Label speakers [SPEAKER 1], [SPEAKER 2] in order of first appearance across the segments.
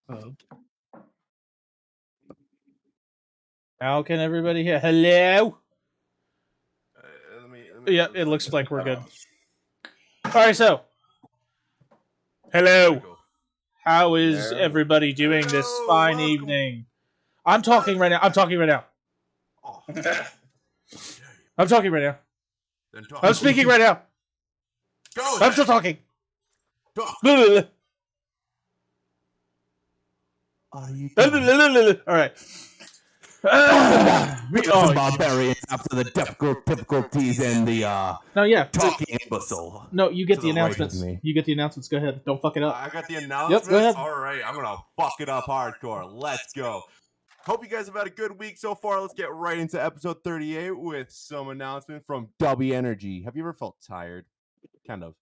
[SPEAKER 1] Oh.
[SPEAKER 2] How can everybody hear? Hello?
[SPEAKER 3] Let me
[SPEAKER 2] Yeah, it looks like we're good. All right, so. Hello. How is everybody doing this fine evening? I'm talking right now. I'm talking right now.
[SPEAKER 3] Oh,
[SPEAKER 2] I'm talking right now.
[SPEAKER 3] then talk.
[SPEAKER 2] I'm speaking right now.
[SPEAKER 3] Go
[SPEAKER 2] I'm still talking.
[SPEAKER 3] Talk.
[SPEAKER 1] Are you
[SPEAKER 2] All right.
[SPEAKER 1] some barbarians after the difficulties and the
[SPEAKER 2] No, yeah.
[SPEAKER 1] talking imbecile.
[SPEAKER 2] No, you get
[SPEAKER 1] To
[SPEAKER 2] the
[SPEAKER 1] the right of
[SPEAKER 2] announcements.
[SPEAKER 1] me.
[SPEAKER 2] You get the announcements. Go ahead. Don't fuck it up.
[SPEAKER 3] I got the announcements.
[SPEAKER 2] Yep, go ahead.
[SPEAKER 3] All right, I'm gonna fuck it up hardcore. Let's go. Hope you guys have had a good week so far. Let's get right into episode 38 with some announcement from W Energy. Have you ever felt tired? Kind of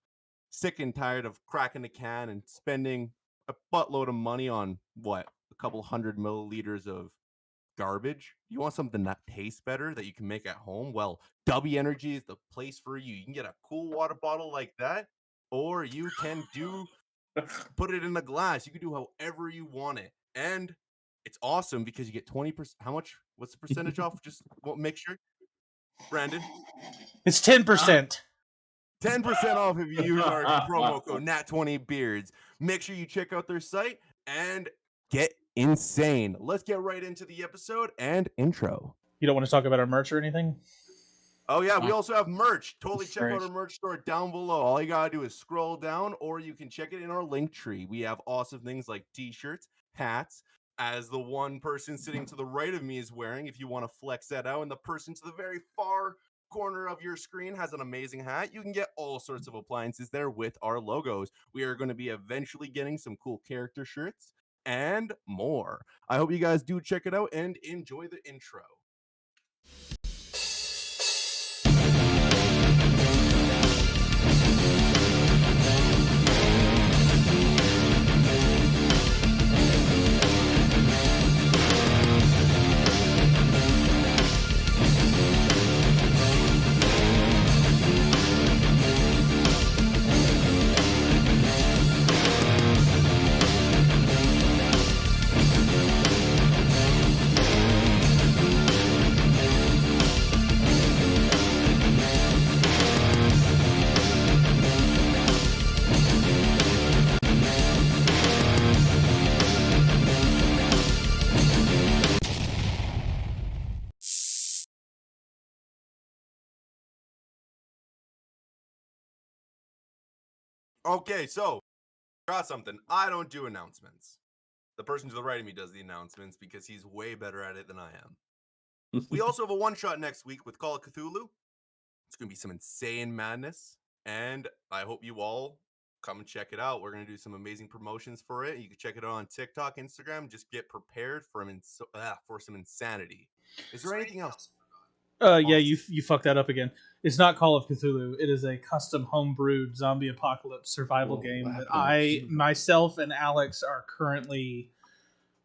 [SPEAKER 3] sick and tired of cracking the can and spending a buttload of money on what? A couple 100 milliliters of garbage? You want something that tastes better that you can make at home? Well, W Energy is the place for you. You can get a cool water bottle like that, or you can put it in a glass. You can do however you want it. And it's awesome because you get 20%. How much? What's the percentage off? Just make sure. Brandon?
[SPEAKER 2] It's 10%.
[SPEAKER 3] 10% off if you use our promo code NAT20Beards. Make sure you check out their site and get insane. Let's get right into the episode and intro.
[SPEAKER 2] You don't want to talk about our merch or anything?
[SPEAKER 3] Oh, yeah, we also have merch. Totally check out our merch store down below. All you got to do is scroll down, or you can check it in our link tree. We have awesome things like t-shirts, hats, as the one person sitting to the right of me is wearing, if you want to flex that out. And the person to the very far corner of your screen has an amazing hat. You can get all sorts of appliances there with our logos. We are going to be eventually getting some cool character shirts and more. I hope you guys do check it out and enjoy the intro. Okay, so got something. I don't do announcements. The person to the right of me does the announcements because he's way better at it than I am. We also have a one-shot next week with Call of Cthulhu. It's going to be some insane madness, and I hope you all come and check it out. We're going to do some amazing promotions for it. You can check it out on TikTok, Instagram. Just get prepared for some insanity. Is there anything else?
[SPEAKER 2] Yeah, you fucked that up again. It's not Call of Cthulhu. It is a custom homebrewed zombie apocalypse survival game that I, myself, and Alex are currently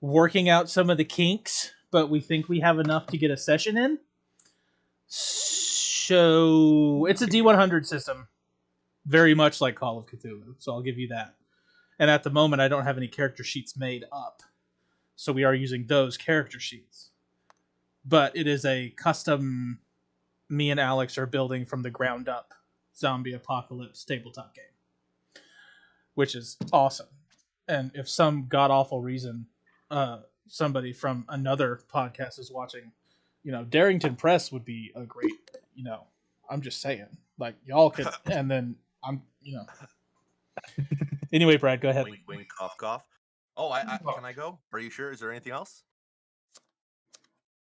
[SPEAKER 2] working out some of the kinks, but we think we have enough to get a session in. So it's a D100 system, very much like Call of Cthulhu. So I'll give you that. And at the moment, I don't have any character sheets made up, so we are using those character sheets. But it is a custom, me and Alex are building from the ground up zombie apocalypse tabletop game, which is awesome. And if some god awful reason somebody from another podcast is watching, Darrington Press would be a great, I'm just saying, like, y'all could, and then I'm, Anyway, Brad, go ahead.
[SPEAKER 3] Wink, wink, cough, cough. Oh, can I go? Are you sure? Is there anything else?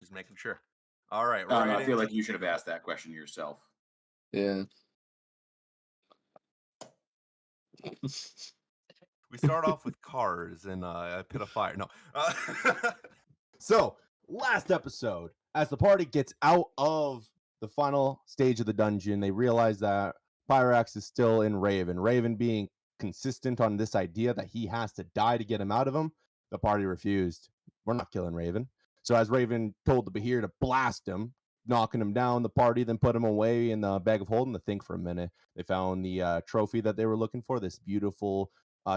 [SPEAKER 3] Just making sure. All right.
[SPEAKER 4] I feel like you should have asked that question yourself.
[SPEAKER 1] Yeah.
[SPEAKER 3] We start off with cars and a pit of fire. No. So, last episode, as the party gets out of the final stage of the dungeon, they realize that Pyrax is still in Raven. Raven being consistent on this idea that he has to die to get him out of him, the party refused. We're not killing Raven. So as Raven told the Behir to blast him, knocking him down, the party then put him away in the bag of holding to think for a minute. They found the trophy that they were looking for, this beautiful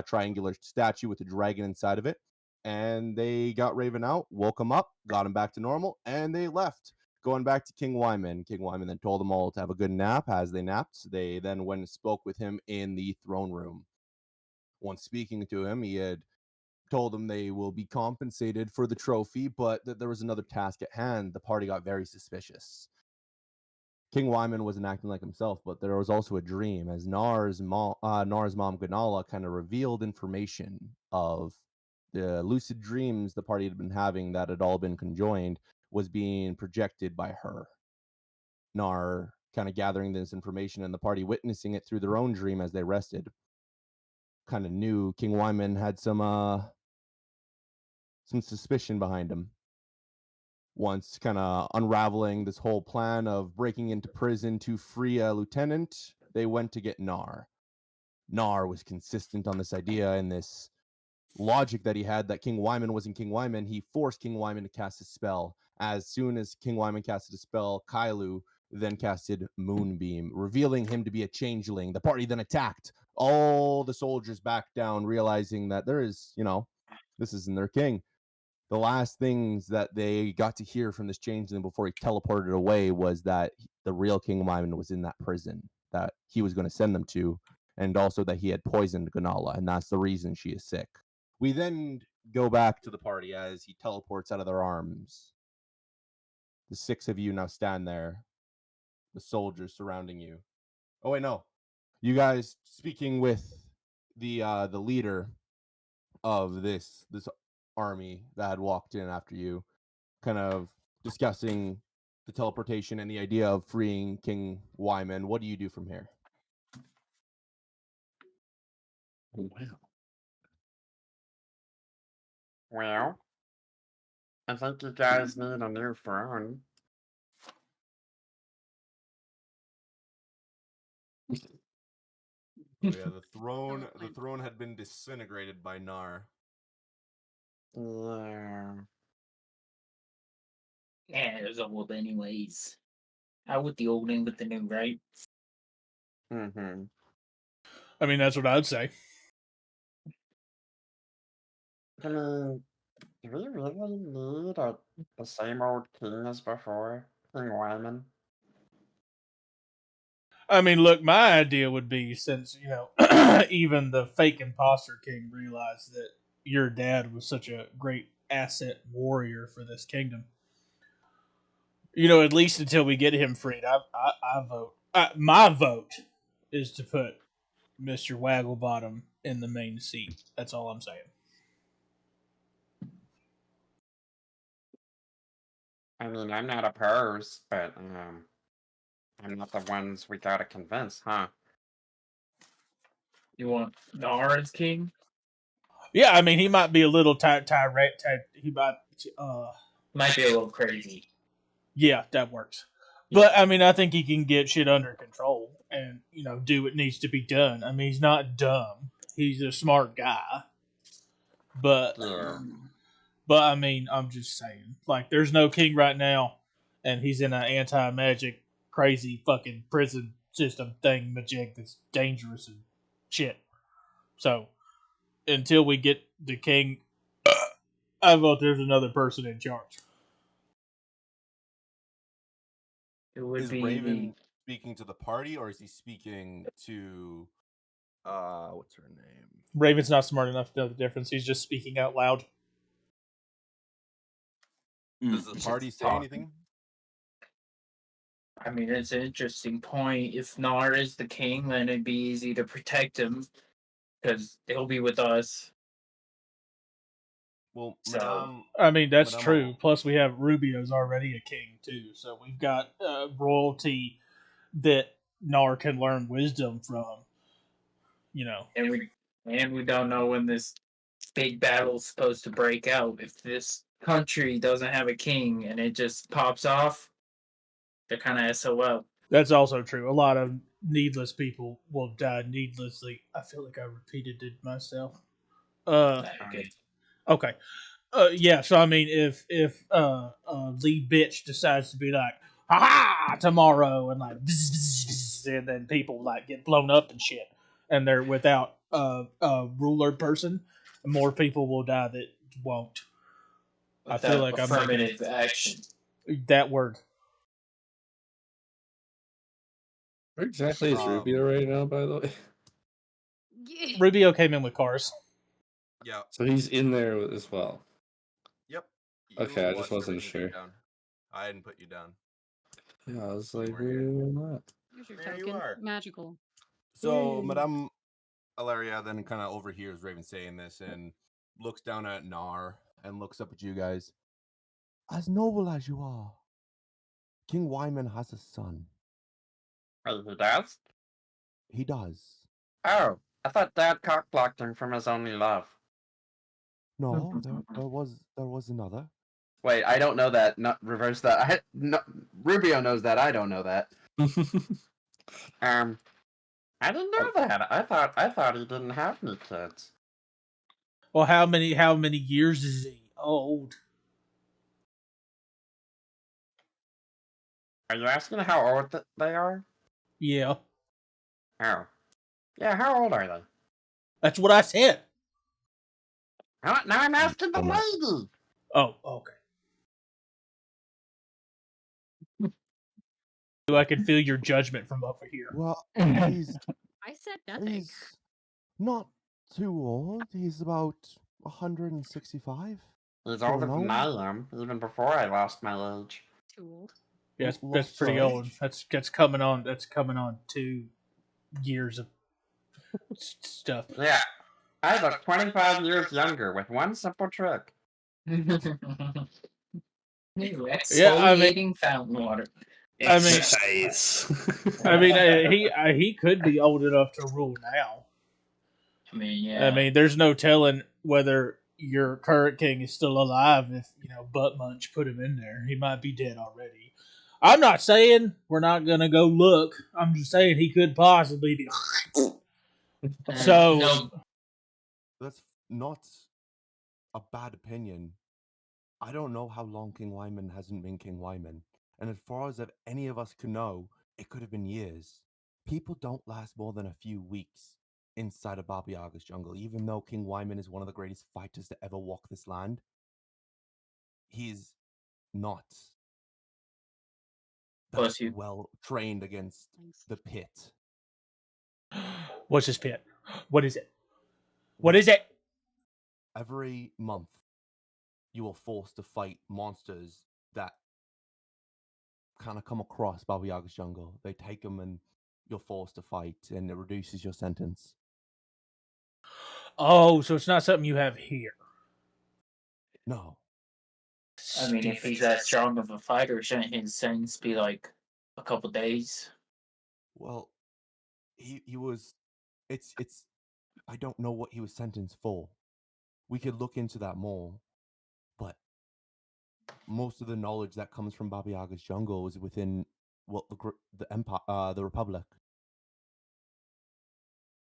[SPEAKER 3] triangular statue with a dragon inside of it. and they got Raven out, woke him up, got him back to normal, and they left. Going back to King Wyman. King Wyman then told them all to have a good nap. As they napped, they then went and spoke with him in the throne room. Once speaking to him, he had told them they will be compensated for the trophy, but that there was another task at hand. The party got very suspicious. King Wyman wasn't acting like himself, but there was also a dream as Nar's mom Ganala kind of revealed information of the lucid dreams the party had been having that had all been conjoined was being projected by her. Nar kind of gathering this information and the party witnessing it through their own dream as they rested. Kind of knew King Wyman had some suspicion behind him. Once kind of unraveling this whole plan of breaking into prison to free a lieutenant, they went to get Nar. Nar was consistent on this idea and this logic that he had that King Wyman wasn't King Wyman. He forced King Wyman to cast a spell. As soon as King Wyman casted a spell, Kailu then casted Moonbeam, revealing him to be a changeling. The party then attacked. All the soldiers backed down, realizing that there is, this isn't their king. The last things that they got to hear from this changeling before he teleported away was that the real King Wyman was in that prison that he was going to send them to, and also that he had poisoned Ganala, and that's the reason she is sick. We then go back to the party as he teleports out of their arms. The 6 of you now stand there, the soldiers surrounding you. Oh wait, no, you guys speaking with the leader of this army that had walked in after you, kind of discussing the teleportation and the idea of freeing King Wyman. What do you do from here?
[SPEAKER 5] Well, I think you guys need a new throne.
[SPEAKER 3] Oh, yeah, the throne had been disintegrated by Nar.
[SPEAKER 5] Yeah.
[SPEAKER 6] Yeah, it was old anyways. Out with the old, in with the new, right?
[SPEAKER 5] Mm-hmm.
[SPEAKER 2] I mean, that's what I'd say.
[SPEAKER 5] I mean, do we really need the same old king as before? King Wyman?
[SPEAKER 2] I mean, look, my idea would be since, even the fake imposter king realized that your dad was such a great asset warrior for this kingdom. At least until we get him freed, I vote. My vote is to put Mr. Wagglebottom in the main seat. That's all I'm saying.
[SPEAKER 5] I mean, I'm not opposed, but I'm not the ones we gotta convince, huh?
[SPEAKER 6] You want Nar as king?
[SPEAKER 2] Yeah, I mean, he might be a little tirade. He might.
[SPEAKER 6] Might be a little crazy.
[SPEAKER 2] Yeah, that works. But I mean, I think he can get shit under control and do what needs to be done. I mean, he's not dumb. He's a smart guy. But
[SPEAKER 5] Yeah.
[SPEAKER 2] but I mean, I'm just saying, like, there's no king right now, and he's in an anti-magic, crazy fucking prison system thing, magic that's dangerous and shit. So until we get the king, I vote there's another person in charge.
[SPEAKER 6] It would
[SPEAKER 3] Is
[SPEAKER 6] be
[SPEAKER 3] Raven speaking to the party, or is he speaking to what's her name?
[SPEAKER 2] Raven's not smart enough to know the difference. He's just speaking out loud.
[SPEAKER 3] Does the party say anything?
[SPEAKER 6] I mean, it's an interesting point. If Nar is the king, then it'd be easy to protect him because he'll be with us.
[SPEAKER 3] Well,
[SPEAKER 6] So-
[SPEAKER 3] Madame,
[SPEAKER 2] I mean, that's
[SPEAKER 3] Madame
[SPEAKER 2] true.
[SPEAKER 3] Al-
[SPEAKER 2] Plus, we have Rubio's already a king too, so we've got royalty that Nar can learn wisdom from.
[SPEAKER 6] And we don't know when this big battle's supposed to break out. If this country doesn't have a king and it just pops off, they're kind of SOL.
[SPEAKER 2] That's also true. A lot of needless people will die needlessly. I feel like I repeated it myself.
[SPEAKER 6] Okay.
[SPEAKER 2] Okay. Yeah, so I mean, if Lee bitch decides to be like, ha tomorrow, and like, bzz, bzz, bzz, and then people like get blown up and shit, and they're without a ruler person, more people will die that won't. I
[SPEAKER 6] Without
[SPEAKER 2] feel like I'm making
[SPEAKER 6] affirmative action.
[SPEAKER 2] that word.
[SPEAKER 7] Where exactly is Rubio right now, by the way?
[SPEAKER 2] Rubio came in with cars.
[SPEAKER 3] Yeah.
[SPEAKER 7] So he's in there as well.
[SPEAKER 3] Yep.
[SPEAKER 7] Okay, I just
[SPEAKER 3] watched
[SPEAKER 7] wasn't
[SPEAKER 3] everything go
[SPEAKER 7] sure.
[SPEAKER 3] down. I didn't put you down.
[SPEAKER 7] Yeah, I was
[SPEAKER 3] You
[SPEAKER 7] like,
[SPEAKER 3] weren't
[SPEAKER 7] where
[SPEAKER 3] here.
[SPEAKER 7] am I?
[SPEAKER 8] Here's your
[SPEAKER 3] There you
[SPEAKER 8] token.
[SPEAKER 3] are.
[SPEAKER 8] Magical.
[SPEAKER 3] So
[SPEAKER 7] Yay.
[SPEAKER 3] Madame Alaria then kind of overhears Raven saying this and looks down at Nar and looks up at you guys. As noble as you are, King Wyman has a son.
[SPEAKER 5] Wait, he does?
[SPEAKER 3] He does.
[SPEAKER 5] Oh, I thought Dad cock-blocked him from his only love.
[SPEAKER 3] No, there was another.
[SPEAKER 5] Wait, I don't know that. Not reverse that. Rubio knows that. I don't know that. I didn't know that. I thought he didn't have any kids.
[SPEAKER 2] Well, how many years is he old?
[SPEAKER 5] Are you asking how old they are?
[SPEAKER 2] Yeah,
[SPEAKER 5] Oh. Yeah, how old are they?
[SPEAKER 2] that's what I said.
[SPEAKER 5] Now I'm asking the
[SPEAKER 3] Dumbass.
[SPEAKER 5] lady.
[SPEAKER 2] Oh, okay. I can feel your judgment from over here.
[SPEAKER 3] Well, he's
[SPEAKER 8] I said nothing.
[SPEAKER 3] he's not too old. He's about 165.
[SPEAKER 5] He's
[SPEAKER 3] For
[SPEAKER 5] older than
[SPEAKER 3] no-
[SPEAKER 5] I am, even before I lost my age.
[SPEAKER 8] Too old.
[SPEAKER 2] Yeah, that's
[SPEAKER 3] Lost
[SPEAKER 2] pretty
[SPEAKER 3] your
[SPEAKER 2] old.
[SPEAKER 3] age?
[SPEAKER 2] That's coming on. That's coming on 2 years of stuff.
[SPEAKER 5] Yeah. I look 25 years younger with one simple trick.
[SPEAKER 6] Exfoliating fountain water.
[SPEAKER 2] I mean-
[SPEAKER 7] Exercise.
[SPEAKER 2] He could be old enough to rule now.
[SPEAKER 6] I mean, yeah.
[SPEAKER 2] I mean, there's no telling whether your current king is still alive if, Butt Munch put him in there. He might be dead already. I'm not saying we're not going to go look. I'm just saying he could possibly be. So-
[SPEAKER 6] no,
[SPEAKER 3] That's not a bad opinion. I don't know how long King Wyman hasn't been King Wyman. And as far as if any of us can know, it could have been years. People don't last more than a few weeks inside of Baba Yaga's jungle, even though King Wyman is one of the greatest fighters to ever walk this land. He's not
[SPEAKER 6] Bless
[SPEAKER 3] that
[SPEAKER 6] you.
[SPEAKER 3] well trained against
[SPEAKER 8] Thanks.
[SPEAKER 3] the pit.
[SPEAKER 2] What's his pit? What is it? What is it?
[SPEAKER 3] Every month, you are forced to fight monsters that kind of come across Baba Yaga's jungle. They take them and you're forced to fight, and it reduces your sentence.
[SPEAKER 2] Oh, so it's not something you have here.
[SPEAKER 3] No.
[SPEAKER 6] I mean, if he's that strong of a fighter, shouldn't his sentence be like a couple days?
[SPEAKER 3] Well, he was. It's. I don't know what he was sentenced for. We could look into that more, but most of the knowledge that comes from Baba Yaga's jungle is within the empire, the Republic.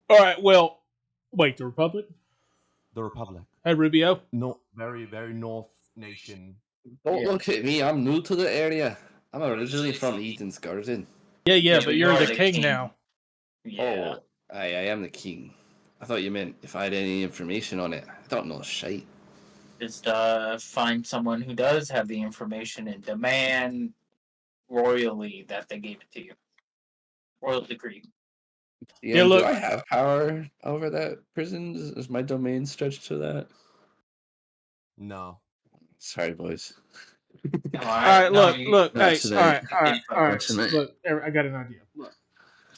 [SPEAKER 2] All right, well, wait, the Republic?
[SPEAKER 3] The Republic.
[SPEAKER 2] Hey, Rubio?
[SPEAKER 3] No, very, very north nation.
[SPEAKER 7] Don't
[SPEAKER 5] Yeah.
[SPEAKER 7] look at me. I'm new to the area. I'm originally from Eden's Garden.
[SPEAKER 2] Yeah,
[SPEAKER 6] Yeah,
[SPEAKER 2] but
[SPEAKER 6] but
[SPEAKER 2] you're
[SPEAKER 6] you're
[SPEAKER 2] the
[SPEAKER 6] the
[SPEAKER 2] king
[SPEAKER 6] king.
[SPEAKER 2] now.
[SPEAKER 6] Yeah.
[SPEAKER 7] Oh, I am the king. I thought you meant if I had any information on it. I don't know shite.
[SPEAKER 6] Just find someone who does have the information and demand royally that they gave it to you. Royal decree.
[SPEAKER 2] Yeah,
[SPEAKER 7] Do
[SPEAKER 2] look-
[SPEAKER 7] I have power over that prison? Is my domain stretched to that?
[SPEAKER 3] No.
[SPEAKER 7] Sorry, boys.
[SPEAKER 2] All right, look, hey,
[SPEAKER 7] That's
[SPEAKER 2] all right.
[SPEAKER 7] That's it.
[SPEAKER 2] Look, I got an idea. Look.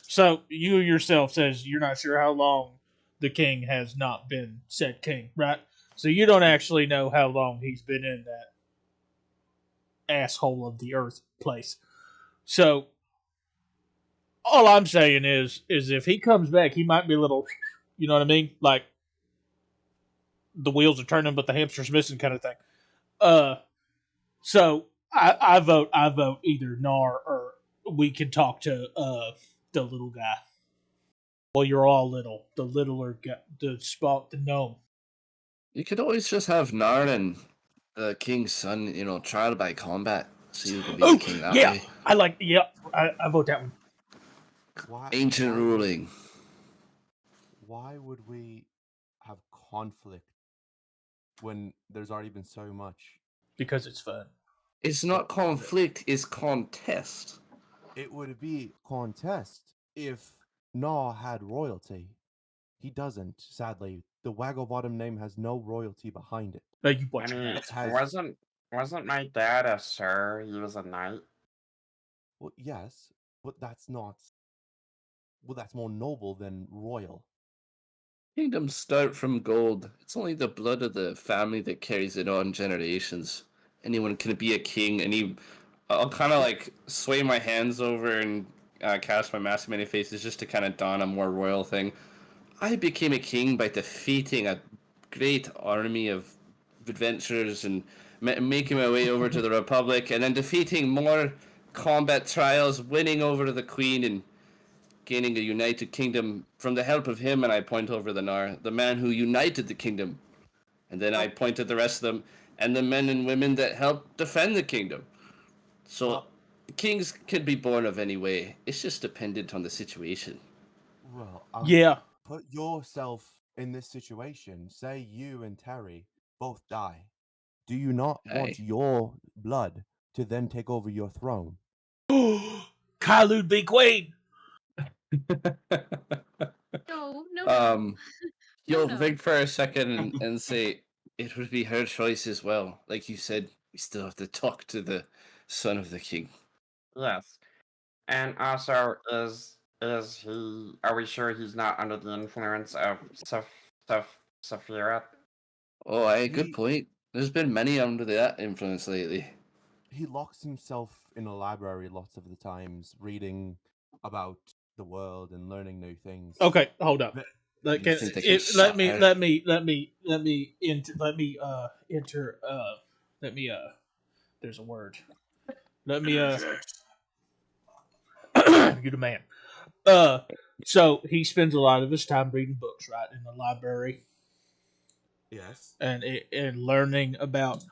[SPEAKER 2] So, you yourself says you're not sure how long the king has not been said king, right? So you don't actually know how long he's been in that asshole of the earth place. So, all I'm saying is if he comes back, he might be a little, you know what I mean? Like, the wheels are turning, but the hamster's missing kind of thing. So I vote either Nar or we can talk to the little guy. Well, you're all little. The littler guy, the gnome.
[SPEAKER 7] You could always just have Nard and the king's son, trial by combat, so you can be the king that
[SPEAKER 2] yeah,
[SPEAKER 7] way.
[SPEAKER 2] I vote that one.
[SPEAKER 3] Why?
[SPEAKER 7] Ancient
[SPEAKER 3] why-
[SPEAKER 7] ruling.
[SPEAKER 3] Why would we have conflict when there's already been so much?
[SPEAKER 2] Because it's fun.
[SPEAKER 7] It's not conflict, it's contest.
[SPEAKER 3] It would be contest if Gnaw had royalty. He doesn't, sadly. The Wagglebottom name has no royalty behind it.
[SPEAKER 2] No, you
[SPEAKER 5] I
[SPEAKER 2] watch
[SPEAKER 5] mean,
[SPEAKER 2] it.
[SPEAKER 3] It has
[SPEAKER 5] wasn't my dad a sir? He was a knight.
[SPEAKER 3] well, yes, but that's not well, that's more noble than royal.
[SPEAKER 7] Kingdoms start from gold. It's only the blood of the family that carries it on generations. Anyone can be a king. I'll kind of like sway my hands over and cast my mask of many faces just to kind of don a more royal thing. I became a king by defeating a great army of adventurers and making my way over to the Republic, and then defeating more combat trials, winning over to the Queen, and gaining a united kingdom from the help of him. And I point over the Nar, the man who united the kingdom, and then I point at the rest of them and the men and women that helped defend the kingdom. So kings can be born of any way. It's just dependent on the situation.
[SPEAKER 3] Well,
[SPEAKER 2] Yeah.
[SPEAKER 3] put yourself in this situation. Say you and Terry both die. Do you not want
[SPEAKER 7] Aye.
[SPEAKER 3] your blood to then take over your throne?
[SPEAKER 2] Kylud be queen.
[SPEAKER 8] No, no, no.
[SPEAKER 7] You'll
[SPEAKER 8] no.
[SPEAKER 7] think for a second and say it would be her choice as well. Like you said, we still have to talk to the son of the king.
[SPEAKER 5] Yes. And also, is he? Are we sure he's not under the influence of Sephiroth?
[SPEAKER 7] Oh, aye, good
[SPEAKER 3] He-
[SPEAKER 7] point. There's been many under that influence lately.
[SPEAKER 3] He locks himself in a library lots of the times, reading about the world and learning new things.
[SPEAKER 2] Okay, hold up.
[SPEAKER 3] Th-
[SPEAKER 2] Like,
[SPEAKER 7] You think they can stop her?
[SPEAKER 2] There's a word. You're the man. So he spends a lot of his time reading books, right, in the library,
[SPEAKER 3] Yes.
[SPEAKER 2] and learning about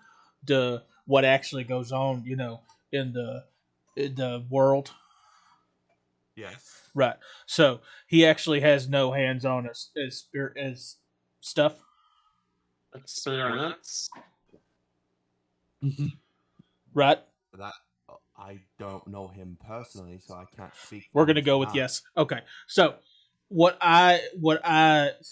[SPEAKER 2] what actually goes on, in the world,
[SPEAKER 3] Yes.
[SPEAKER 2] right? So he actually has no hands on as stuff,
[SPEAKER 5] Experience.
[SPEAKER 2] right?
[SPEAKER 3] That I don't know him personally, so I can't speak.
[SPEAKER 2] We're
[SPEAKER 3] for
[SPEAKER 2] gonna
[SPEAKER 3] his
[SPEAKER 2] go with
[SPEAKER 3] behalf.
[SPEAKER 2] yes. Okay. So what I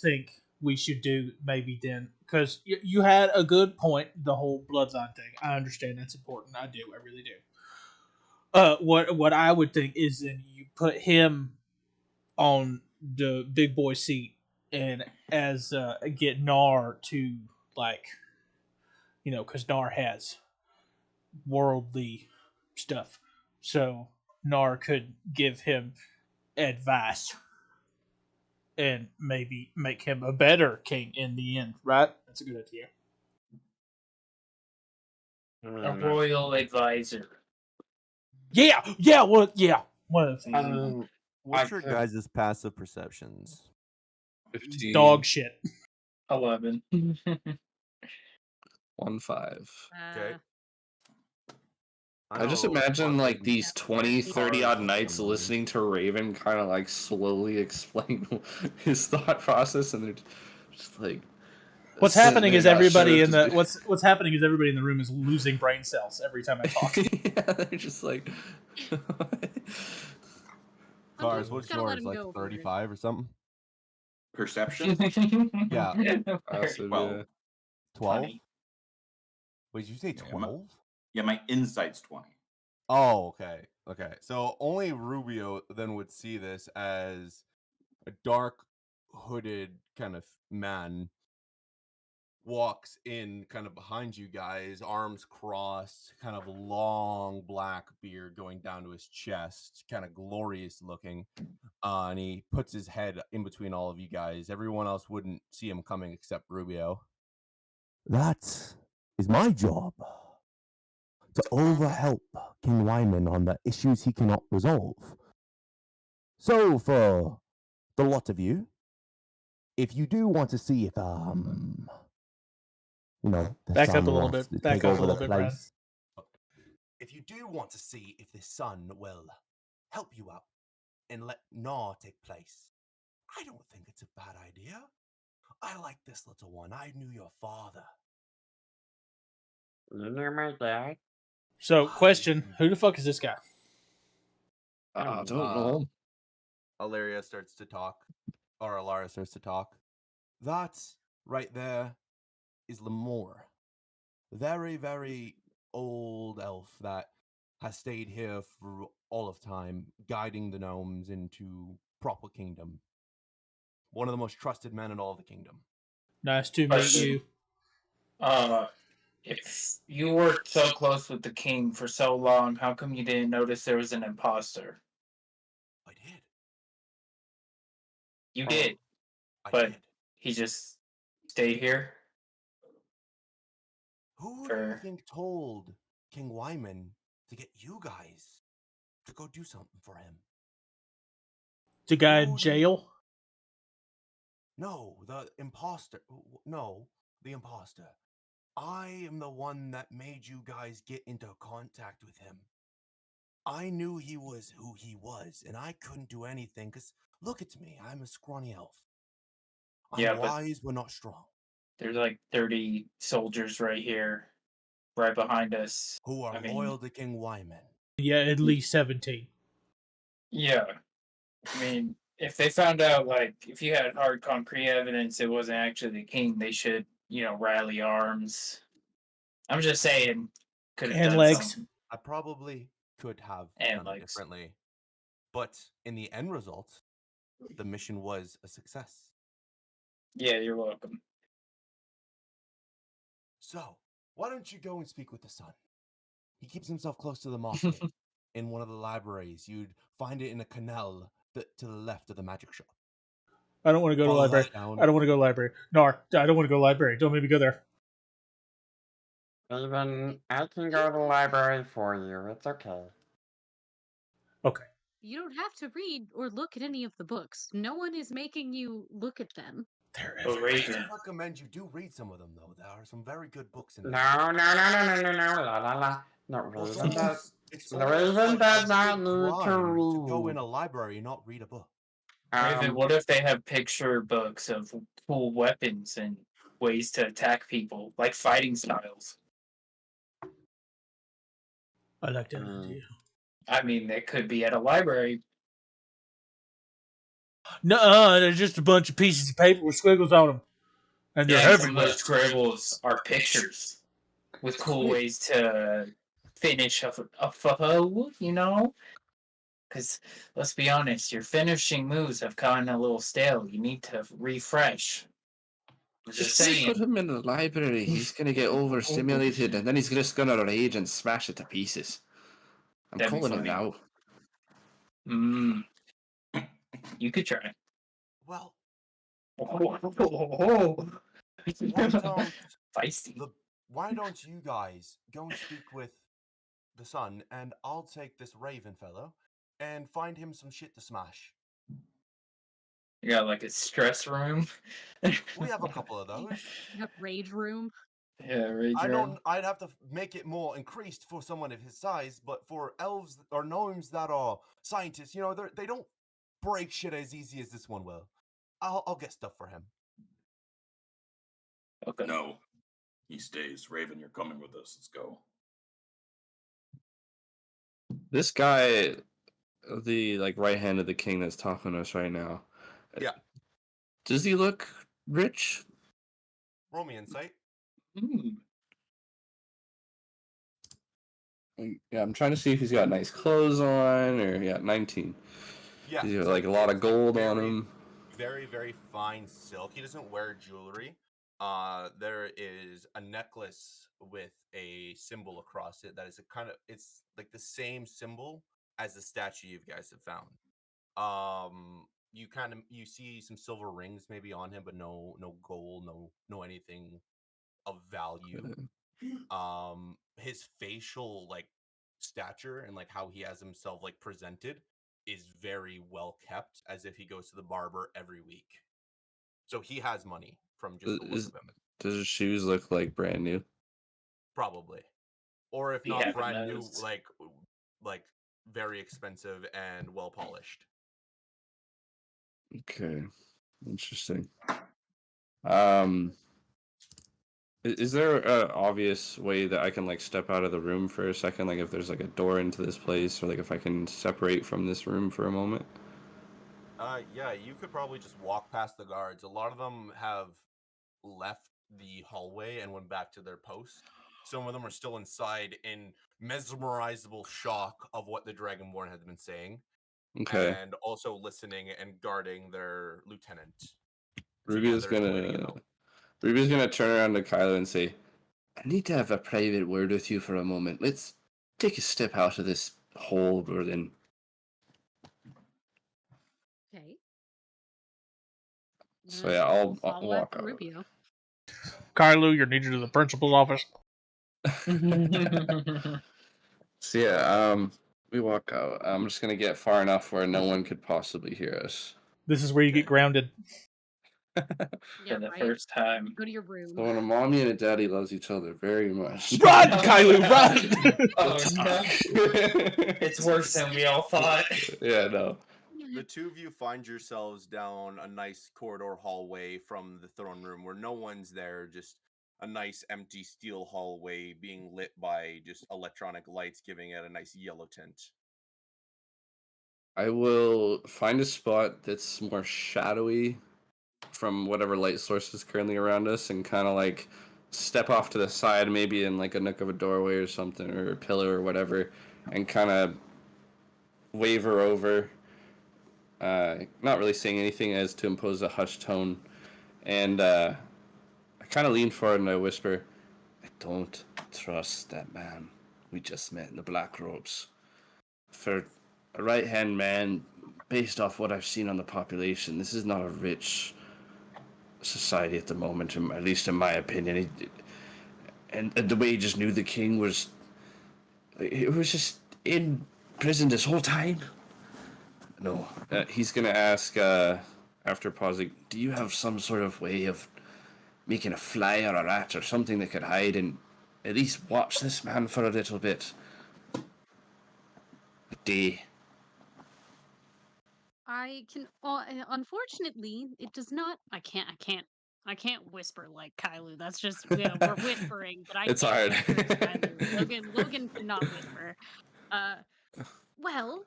[SPEAKER 2] think we should do maybe then, because you had a good point, the whole bloodline thing. I understand that's important. I really do. What I would think is then you put him on the big boy seat, and as get Nar to, like, because Nar has worldly stuff, so Nar could give him advice and maybe make him a better king in the end, right? That's a good idea.
[SPEAKER 5] I
[SPEAKER 6] A
[SPEAKER 5] mean,
[SPEAKER 6] royal advisor.
[SPEAKER 2] Yeah, one of the
[SPEAKER 5] I
[SPEAKER 2] things.
[SPEAKER 5] mean,
[SPEAKER 3] What's
[SPEAKER 5] I
[SPEAKER 3] your
[SPEAKER 5] could-
[SPEAKER 3] guys' passive perceptions?
[SPEAKER 7] 15,
[SPEAKER 2] Dog shit.
[SPEAKER 6] 11.
[SPEAKER 7] 1-5.
[SPEAKER 3] Okay.
[SPEAKER 7] I just imagine like these 20, 30 odd knights listening to Raven kind of like slowly explain his thought process, and they're just like,
[SPEAKER 2] What's
[SPEAKER 7] sitting
[SPEAKER 2] happening
[SPEAKER 7] there
[SPEAKER 2] is
[SPEAKER 7] not sure
[SPEAKER 2] everybody
[SPEAKER 7] what
[SPEAKER 2] in
[SPEAKER 7] to
[SPEAKER 2] the
[SPEAKER 7] do.
[SPEAKER 2] what's happening is everybody in the room is losing brain cells every time I talk.
[SPEAKER 7] Yeah, they're just like.
[SPEAKER 3] Cars,
[SPEAKER 8] Sometimes
[SPEAKER 3] what's
[SPEAKER 8] you gotta let
[SPEAKER 3] yours?
[SPEAKER 8] him
[SPEAKER 3] Like
[SPEAKER 8] go for it.
[SPEAKER 3] 35 or something?
[SPEAKER 4] Perception?
[SPEAKER 3] Yeah.
[SPEAKER 7] Awesome,
[SPEAKER 4] Well,
[SPEAKER 7] yeah.
[SPEAKER 3] 12?
[SPEAKER 4] 20.
[SPEAKER 3] Wait, did you say
[SPEAKER 4] Yeah, my-
[SPEAKER 3] 12?
[SPEAKER 4] Yeah, my insight's 20.
[SPEAKER 3] Oh, okay. Okay. So only Rubio then would see this as a dark hooded kind of man walks in kind of behind you guys, arms crossed, kind of long black beard going down to his chest, kind of glorious looking. And he puts his head in between all of you guys. Everyone else wouldn't see him coming except Rubio. That is my job. To overhelp King Wyman on the issues he cannot resolve. So, for the lot of you, if you do want to see if, the
[SPEAKER 2] Back up
[SPEAKER 3] sun
[SPEAKER 2] a little
[SPEAKER 3] wants
[SPEAKER 2] bit.
[SPEAKER 3] to
[SPEAKER 2] Back
[SPEAKER 3] take
[SPEAKER 2] up a
[SPEAKER 3] over
[SPEAKER 2] little
[SPEAKER 3] the
[SPEAKER 2] bit, Brad.
[SPEAKER 3] place. If you do want to see if the sun will help you out and let Gnaw take place, I don't think it's a bad idea. I like this little one. I knew your father.
[SPEAKER 5] You knew my dad?
[SPEAKER 2] So, question: who the fuck is this guy?
[SPEAKER 7] I don't
[SPEAKER 3] Uh,
[SPEAKER 7] know.
[SPEAKER 3] Alaria starts to talk, or Alara starts to talk. That right there is Lemore. Very, very old elf that has stayed here for all of time, guiding the gnomes into proper kingdom. One of the most trusted men in all of the kingdom.
[SPEAKER 2] Nice to meet
[SPEAKER 6] Question.
[SPEAKER 2] you.
[SPEAKER 6] If you worked so close with the king for so long, how come you didn't notice there was an imposter?
[SPEAKER 3] I did.
[SPEAKER 6] You did,
[SPEAKER 3] I
[SPEAKER 6] but
[SPEAKER 3] did.
[SPEAKER 6] he just stayed here.
[SPEAKER 3] Who do you
[SPEAKER 6] for-
[SPEAKER 3] think told King Wyman to get you guys to go do something for him?
[SPEAKER 2] The guy in
[SPEAKER 3] Who do you-
[SPEAKER 2] jail.
[SPEAKER 3] No, the imposter. No, the imposter. I am the one that made you guys get into contact with him. I knew he was who he was, and I couldn't do anything because look at me. I'm a scrawny elf. I'm
[SPEAKER 6] Yeah, but-
[SPEAKER 3] wise but not strong.
[SPEAKER 6] There's like 30 soldiers right here, right behind us.
[SPEAKER 3] Who are
[SPEAKER 6] I mean-
[SPEAKER 3] loyal to King Wyman.
[SPEAKER 2] Yeah, at least 17.
[SPEAKER 6] Yeah. I mean, if they found out, like, if you had hard concrete evidence it wasn't actually the king, they should, rally arms. I'm just saying, could have
[SPEAKER 2] And
[SPEAKER 6] done
[SPEAKER 2] legs.
[SPEAKER 6] something.
[SPEAKER 3] I probably could have
[SPEAKER 6] And
[SPEAKER 3] done it
[SPEAKER 6] legs.
[SPEAKER 3] differently. But in the end result, the mission was a success.
[SPEAKER 6] Yeah, you're welcome.
[SPEAKER 3] So, why don't you go and speak with the son? He keeps himself close to the market in one of the libraries. You'd find it in a canal to the left of the magic shop.
[SPEAKER 2] I don't want to go to the
[SPEAKER 3] Follow that
[SPEAKER 2] library.
[SPEAKER 3] down.
[SPEAKER 2] I don't want to go to the library. Nar, I don't want to go to the library. Don't make me go there.
[SPEAKER 5] Even I can go to the library for you. It's okay.
[SPEAKER 2] Okay.
[SPEAKER 8] You don't have to read or look at any of the books. No one is making you look at them.
[SPEAKER 2] They're
[SPEAKER 6] Oh,
[SPEAKER 2] everywhere.
[SPEAKER 6] Raven.
[SPEAKER 3] I recommend you do read some of them, though. There are some very good books in
[SPEAKER 5] No,
[SPEAKER 3] there.
[SPEAKER 5] no, la la la. No,
[SPEAKER 3] Well, it's
[SPEAKER 5] Raven does.
[SPEAKER 3] almost- it's
[SPEAKER 5] The
[SPEAKER 3] almost
[SPEAKER 5] Raven
[SPEAKER 3] like
[SPEAKER 5] does
[SPEAKER 3] a
[SPEAKER 5] not
[SPEAKER 3] big
[SPEAKER 5] need to
[SPEAKER 3] crime to go in
[SPEAKER 5] read.
[SPEAKER 3] a library and not read a book.
[SPEAKER 6] Raven, what if they have picture books of cool weapons and ways to attack people, like fighting styles?
[SPEAKER 2] I like that
[SPEAKER 5] Mm.
[SPEAKER 2] idea.
[SPEAKER 6] I mean, they could be at a library.
[SPEAKER 2] No, they're just a bunch of pieces of paper with squiggles on them. And they're
[SPEAKER 6] Yeah, some of
[SPEAKER 2] everywhere.
[SPEAKER 6] those scribbles are pictures with cool ways to finish a foe, Because let's be honest, your finishing moves have gotten a little stale. You need to refresh. I'm just
[SPEAKER 7] Just
[SPEAKER 6] saying.
[SPEAKER 7] put him in the library. He's gonna get overstimulated, and then he's just gonna rage and smash it to pieces. I'm
[SPEAKER 6] That'd be
[SPEAKER 7] calling it
[SPEAKER 6] funny.
[SPEAKER 7] now.
[SPEAKER 6] You could try.
[SPEAKER 3] Well,
[SPEAKER 6] Oh.
[SPEAKER 3] why don't
[SPEAKER 6] Feisty.
[SPEAKER 3] why don't you guys go and speak with the son, and I'll take this Raven fellow and find him some shit to smash.
[SPEAKER 6] You got like a stress room.
[SPEAKER 3] We have a couple of those.
[SPEAKER 8] You have rage room.
[SPEAKER 6] Yeah, rage
[SPEAKER 3] I
[SPEAKER 6] room.
[SPEAKER 3] don't. I'd have to make it more increased for someone of his size, but for elves or gnomes that are scientists, they don't break shit as easy as this one will. I'll get stuff for him.
[SPEAKER 6] Okay.
[SPEAKER 4] No, he stays. Raven, you're coming with us. Let's go.
[SPEAKER 7] This guy, the right hand of the king that's talking to us right now.
[SPEAKER 3] Yeah.
[SPEAKER 7] Does he look rich?
[SPEAKER 3] Roll me insight.
[SPEAKER 7] Yeah, I'm trying to see if he's got nice clothes on, or 19.
[SPEAKER 3] Yeah,
[SPEAKER 7] He's got
[SPEAKER 3] so
[SPEAKER 7] like a lot of
[SPEAKER 3] it's
[SPEAKER 7] gold on
[SPEAKER 3] very,
[SPEAKER 7] him.
[SPEAKER 3] Very, very fine silk. He doesn't wear jewelry. There is a necklace with a symbol across it that is it's like the same symbol as the statue you guys have found. You see some silver rings maybe on him, but no gold, no anything of value. His facial stature and how he has himself presented is very well kept, as if he goes to the barber every week. So he has money from just the look of him.
[SPEAKER 7] Does his shoes look like brand new?
[SPEAKER 3] Probably. Or if
[SPEAKER 6] He
[SPEAKER 3] not
[SPEAKER 6] have a
[SPEAKER 3] brand new,
[SPEAKER 6] nose.
[SPEAKER 3] like very expensive and well polished.
[SPEAKER 7] Okay, interesting. Is there an obvious way that I can like step out of the room for a second? Like if there's like a door into this place, or like if I can separate from this room for a moment?
[SPEAKER 3] Yeah, you could probably just walk past the guards. A lot of them have left the hallway and went back to their post. Some of them are still inside in mesmerizable shock of what the Dragonborn had been saying,
[SPEAKER 7] Okay.
[SPEAKER 3] and also listening and guarding their lieutenant. So
[SPEAKER 7] Ruby
[SPEAKER 3] yeah,
[SPEAKER 7] is
[SPEAKER 3] there's no way to get
[SPEAKER 7] gonna
[SPEAKER 3] out.
[SPEAKER 7] Ruby's gonna turn around to Kylo and say, "I need to have a private word with you for a moment. Let's take a step out of this hole we're in."
[SPEAKER 8] Okay.
[SPEAKER 7] So yeah, I'll
[SPEAKER 8] follow
[SPEAKER 7] walk
[SPEAKER 8] after
[SPEAKER 7] out.
[SPEAKER 8] Rubio.
[SPEAKER 2] Kylo, you're needed to the principal's office.
[SPEAKER 7] So yeah, we walk out. I'm just gonna get far enough where no one could possibly hear us.
[SPEAKER 2] This is where you get grounded.
[SPEAKER 8] Yeah,
[SPEAKER 6] For the
[SPEAKER 8] right.
[SPEAKER 6] first time.
[SPEAKER 8] Go to your room.
[SPEAKER 7] So when a mommy and a daddy loves each other very much.
[SPEAKER 2] Run, Kylo, run!
[SPEAKER 7] Oh,
[SPEAKER 6] no. It's worse than we all thought.
[SPEAKER 7] Yeah, no.
[SPEAKER 3] The two of you find yourselves down a nice corridor hallway from the throne room where no one's there, just a nice empty steel hallway being lit by just electronic lights, giving it a nice yellow tint.
[SPEAKER 7] I will find a spot that's more shadowy from whatever light source is currently around us and kind of like step off to the side, maybe in like a nook of a doorway or something, or a pillar or whatever, and kind of waver over, not really saying anything as to impose a hushed tone. And I kind of lean forward and I whisper, "I don't trust that man we just met in the black robes. For a right-hand man, based off what I've seen on the population, this is not a rich society at the moment, at least in my opinion. And the way he just knew the king was, it was just in prison this whole time." No, he's gonna ask after pausing, "Do you have some sort of way of making a fly or a rat or something that could hide and at least watch this man for a little bit? A day."
[SPEAKER 8] I can. Unfortunately, it does not. I can't. I can't whisper like Kylo. That's just we're whispering, but I
[SPEAKER 7] It's
[SPEAKER 8] can't
[SPEAKER 7] hard.
[SPEAKER 8] whisper as Kylo. Logan cannot whisper. Uh, well,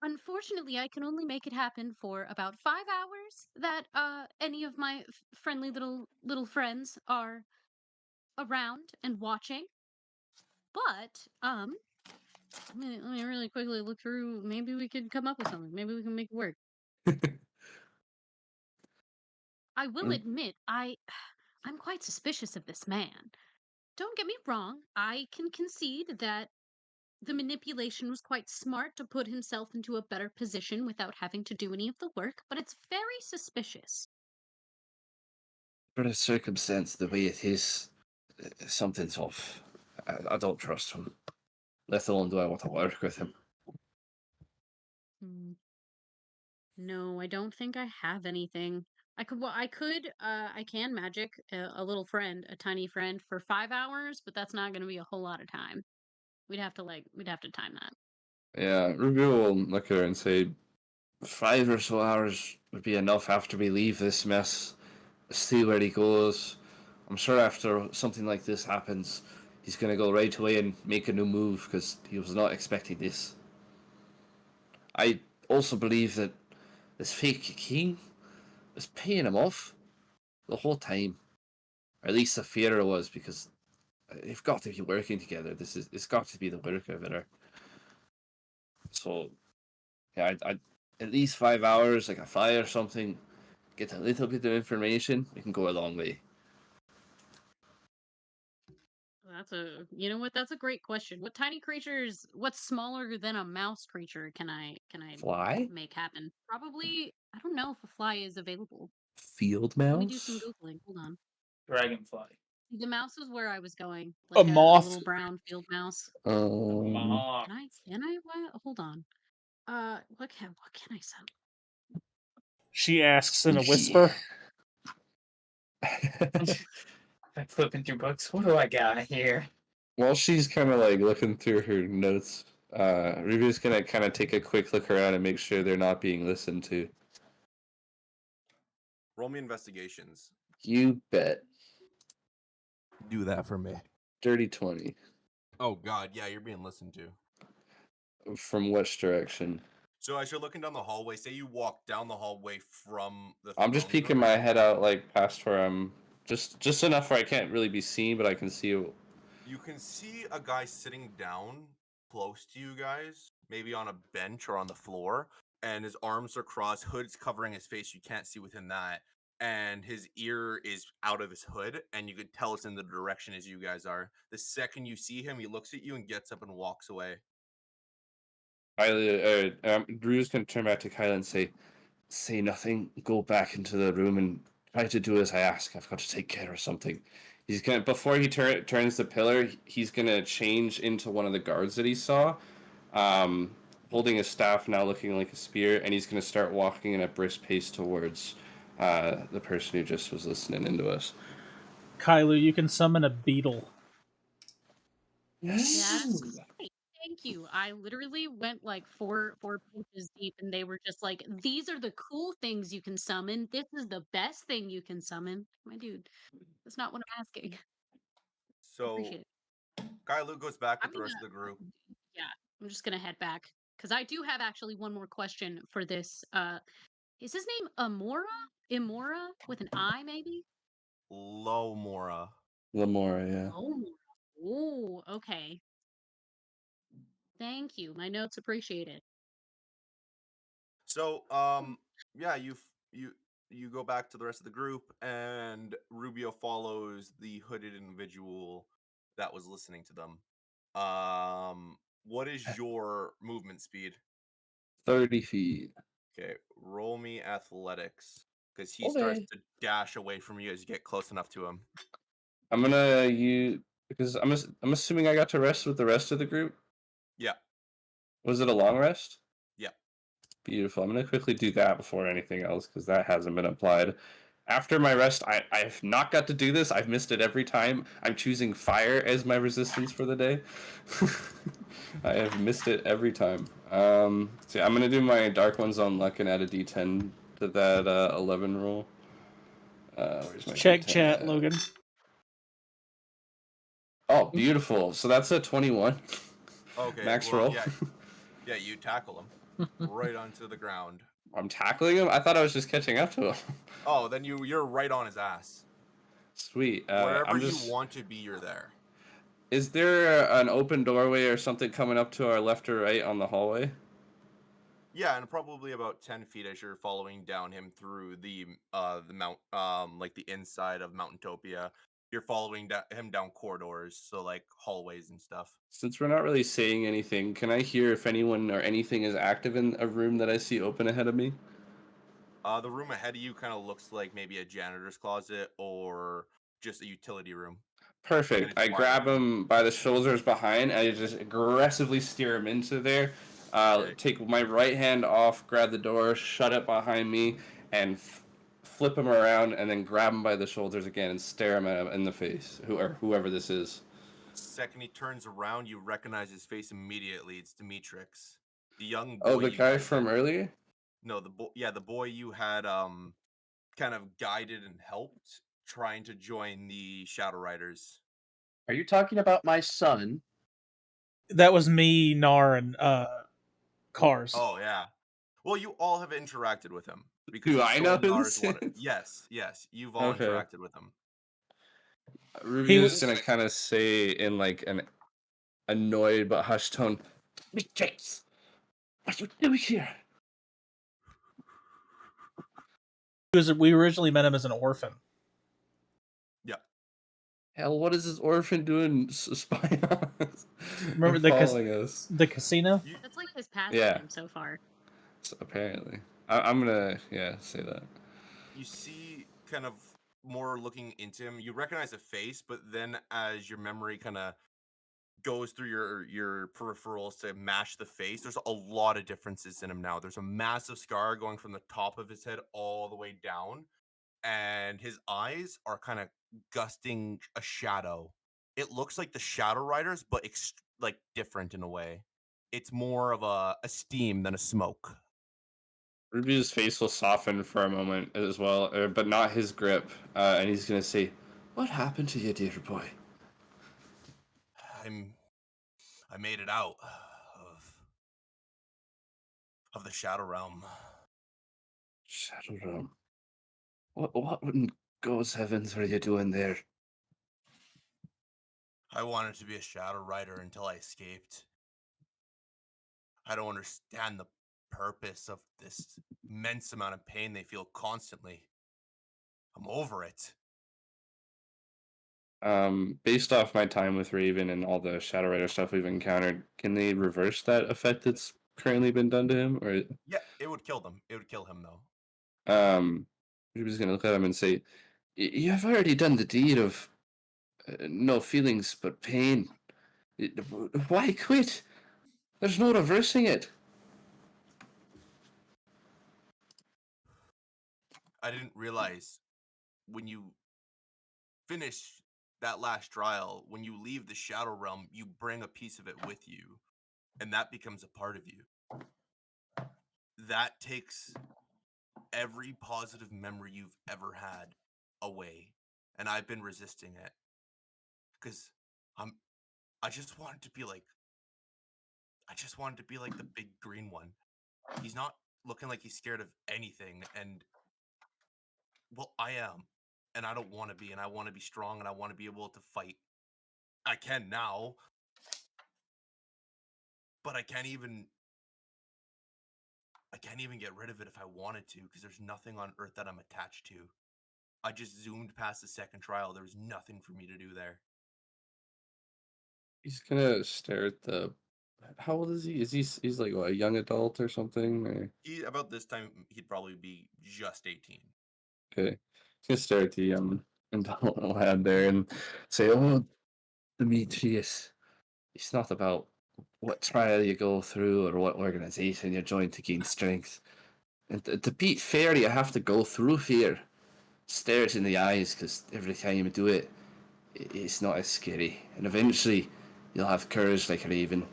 [SPEAKER 8] unfortunately, I can only make it happen for about 5 hours. That any of my friendly little friends are around and watching. But let me really quickly look through. Maybe we could come up with something. Maybe we can make it work. I will admit, I'm quite suspicious of this man. Don't get me wrong, I can concede that the manipulation was quite smart to put himself into a better position without having to do any of the work, but it's very suspicious.
[SPEAKER 7] For the circumstance, the way it is, something's off. I don't trust him. Let alone do I want to work with him.
[SPEAKER 8] Hmm. No, I don't think I have anything. I can magic a little friend, a tiny friend for 5 hours, but that's not going to be a whole lot of time. We'd have to time that.
[SPEAKER 7] Yeah, Ruby will look at her and say, 5 or so hours would be enough after we leave this mess. See where he goes. I'm sure after something like this happens, he's going to go right away and make a new move because he was not expecting this. I also believe that this fake king was paying him off the whole time. Or at least Saphira was, because they've got to be working together. It's got to be the work of it. So yeah, I at least 5 hours, like a fly or something, get a little bit of information. It can go a long way.
[SPEAKER 8] You know what? That's a great question. What tiny creatures, what's smaller than a mouse creature can I
[SPEAKER 7] Fly?
[SPEAKER 8] make happen? Probably, I don't know if a fly is available.
[SPEAKER 7] Field
[SPEAKER 8] Let me do some
[SPEAKER 7] mouse?
[SPEAKER 8] Googling. Hold on.
[SPEAKER 6] Dragonfly.
[SPEAKER 8] The mouse is where I was going.
[SPEAKER 2] A
[SPEAKER 8] Like
[SPEAKER 2] moth.
[SPEAKER 8] little brown field mouse.
[SPEAKER 6] Mom.
[SPEAKER 8] Can I hold on. What can I sell?
[SPEAKER 2] She asks in a
[SPEAKER 7] Sneaky.
[SPEAKER 2] whisper.
[SPEAKER 6] I'm flipping through books. What do I got here?
[SPEAKER 7] While she's kind of like looking through her notes, Ruby's gonna kind of take a quick look around and make sure they're not being listened to.
[SPEAKER 3] Roll me investigations.
[SPEAKER 7] You bet.
[SPEAKER 3] Do that for me.
[SPEAKER 7] Dirty 20.
[SPEAKER 3] Oh God, yeah, you're being listened to.
[SPEAKER 7] From which direction?
[SPEAKER 3] So as you're looking down the hallway, say you walk down the hallway from the.
[SPEAKER 7] I'm just
[SPEAKER 3] throne
[SPEAKER 7] peeking
[SPEAKER 3] room.
[SPEAKER 7] my head out, like, past where I'm... Just enough where I can't really be seen, but I can see...
[SPEAKER 3] You can see a guy sitting down close to you guys, maybe on a bench or on the floor, and his arms are crossed, hood's covering his face. You can't see within that, and his ear is out of his hood, and you can tell it's in the direction as you guys are. The second you see him, he looks at you and gets up and walks away.
[SPEAKER 7] Drew's gonna turn back to Kyla and say nothing, go back into the room and try to do as I ask. I've got to take care of something. He's gonna, before he turns the pillar, he's gonna change into one of the guards that he saw, holding a staff, now looking like a spear, and he's gonna start walking in a brisk pace towards the person who just was listening into us.
[SPEAKER 2] Kylu, you can summon a beetle.
[SPEAKER 8] That's great. Thank you. I literally went like four pages deep, and they were just like, "These are the cool things you can summon. This is the best thing you can summon." My dude, that's not what I'm asking.
[SPEAKER 3] So
[SPEAKER 8] Appreciate it.
[SPEAKER 3] Kailu goes back
[SPEAKER 8] I'm
[SPEAKER 3] with the rest of
[SPEAKER 8] gonna,
[SPEAKER 3] the group.
[SPEAKER 8] yeah, I'm just gonna head back because I do have actually one more question for this. Is his name Amora? Imora with an I, maybe?
[SPEAKER 3] Lomora.
[SPEAKER 7] Lamora, yeah.
[SPEAKER 8] Oh, okay. Thank you. My notes appreciated.
[SPEAKER 3] So, yeah, you go back to the rest of the group, and Rubio follows the hooded individual that was listening to them. What is your movement speed?
[SPEAKER 7] 30 feet.
[SPEAKER 3] Okay, roll me athletics, because he starts
[SPEAKER 7] Okay.
[SPEAKER 3] to dash away from you as you get close enough to him.
[SPEAKER 7] I'm gonna because I'm assuming I got to rest with the rest of the group.
[SPEAKER 3] Yeah,
[SPEAKER 7] Was it a long rest?
[SPEAKER 3] yeah.
[SPEAKER 7] Beautiful. I'm gonna quickly do that before anything else because that hasn't been applied. After my rest, I've not got to do this. I've missed it every time. I'm choosing fire as my resistance for the day. I have missed it every time. So I'm gonna do my Dark One's on luck and add a D10 to that 11 roll. Where's my
[SPEAKER 2] Check
[SPEAKER 7] D10
[SPEAKER 2] chat,
[SPEAKER 7] at?
[SPEAKER 2] Logan.
[SPEAKER 7] Oh, beautiful. So that's a 21.
[SPEAKER 3] Okay,
[SPEAKER 7] Max
[SPEAKER 3] well,
[SPEAKER 7] roll.
[SPEAKER 3] yeah, you tackle him right onto the ground.
[SPEAKER 7] I'm tackling him? I thought I was just catching up to him.
[SPEAKER 3] Oh, then you're right on his ass.
[SPEAKER 7] Sweet.
[SPEAKER 3] Wherever you want to be, you're there.
[SPEAKER 7] Is there an open doorway or something coming up to our left or right on the hallway?
[SPEAKER 3] Yeah, and probably about 10 feet as you're following down him through the mount, like the inside of Mountaintopia. You're following him down corridors, so like hallways and stuff.
[SPEAKER 7] Since we're not really saying anything, can I hear if anyone or anything is active in a room that I see open ahead of me?
[SPEAKER 3] The room ahead of you kind of looks like maybe a janitor's closet or just a utility room.
[SPEAKER 7] Perfect. I grab him by the shoulders behind and I just aggressively steer him into there.
[SPEAKER 3] Okay.
[SPEAKER 7] Take my right hand off, grab the door, shut it behind me, and flip him around, and then grab him by the shoulders again and stare him in the face, whoever this is.
[SPEAKER 3] Second he turns around, you recognize his face immediately. It's Demetrix, the young boy.
[SPEAKER 7] Oh, the guy from earlier?
[SPEAKER 3] No, the boy you had kind of guided and helped trying to join the Shadow Riders.
[SPEAKER 9] Are you talking about my son?
[SPEAKER 2] That was me, Nar, and Cars.
[SPEAKER 3] Oh yeah. Well, you all have interacted with him. Because
[SPEAKER 7] Do I know who
[SPEAKER 3] Nar's
[SPEAKER 7] this is?
[SPEAKER 3] Yes, you've all interacted with him.
[SPEAKER 7] Rubio's gonna kind of say in like an annoyed but hushed tone, "Matrix, what are you doing here?"
[SPEAKER 2] We originally met him as an orphan.
[SPEAKER 3] Yeah.
[SPEAKER 7] Hell, what is this orphan doing spying on us?
[SPEAKER 2] Remember the casino?
[SPEAKER 8] That's like his past
[SPEAKER 7] Yeah.
[SPEAKER 8] so far.
[SPEAKER 7] So apparently. I'm gonna, say that.
[SPEAKER 3] You see kind of more looking into him. You recognize a face, but then as your memory kind of goes through your peripherals to match the face, there's a lot of differences in him now. There's a massive scar going from the top of his head all the way down, and his eyes are kind of gusting a shadow. It looks like the Shadow Riders, but like different in a way. It's more of a steam than a smoke.
[SPEAKER 7] Rubio's face will soften for a moment as well, but not his grip, and he's gonna say, What happened to you, dear boy?
[SPEAKER 3] I made it out of the Shadow Realm.
[SPEAKER 7] Shadow Realm. What in God's heavens are you doing there?
[SPEAKER 3] I wanted to be a Shadow Rider until I escaped. I don't understand the purpose of this immense amount of pain they feel constantly. I'm over it.
[SPEAKER 7] Based off my time with Raven and all the Shadow Rider stuff we've encountered, can they reverse that effect that's currently been done to him? Or
[SPEAKER 3] Yeah, it would kill them. It would kill him though.
[SPEAKER 7] Raven's gonna look at him and say, You have already done the deed of no feelings but pain. Why quit? There's no reversing it.
[SPEAKER 3] I didn't realize when you finish that last trial, when you leave the Shadow Realm, you bring a piece of it with you, and that becomes a part of you. That takes every positive memory you've ever had away, and I've been resisting it because I just wanted to be like the big green one. He's not looking like he's scared of anything, and well, I am, and I don't want to be, and I want to be strong, and I want to be able to fight. I can now, but I can't even get rid of it if I wanted to, because there's nothing on Earth that I'm attached to. I just zoomed past the second trial. There was nothing for me to do there.
[SPEAKER 7] He's gonna stare at the. How old is he? He's like what, a young adult or something? Or...
[SPEAKER 3] About this time, he'd probably be just 18.
[SPEAKER 7] Okay. He's gonna stare at the adult lad there and say, "Oh, Demetrius, it's not about what trial you go through or what organization you join to gain strength. And to beat fear, you have to go through fear. Stare it in the eyes, because every time you do it, it's not as scary. And eventually, you'll have courage like Raven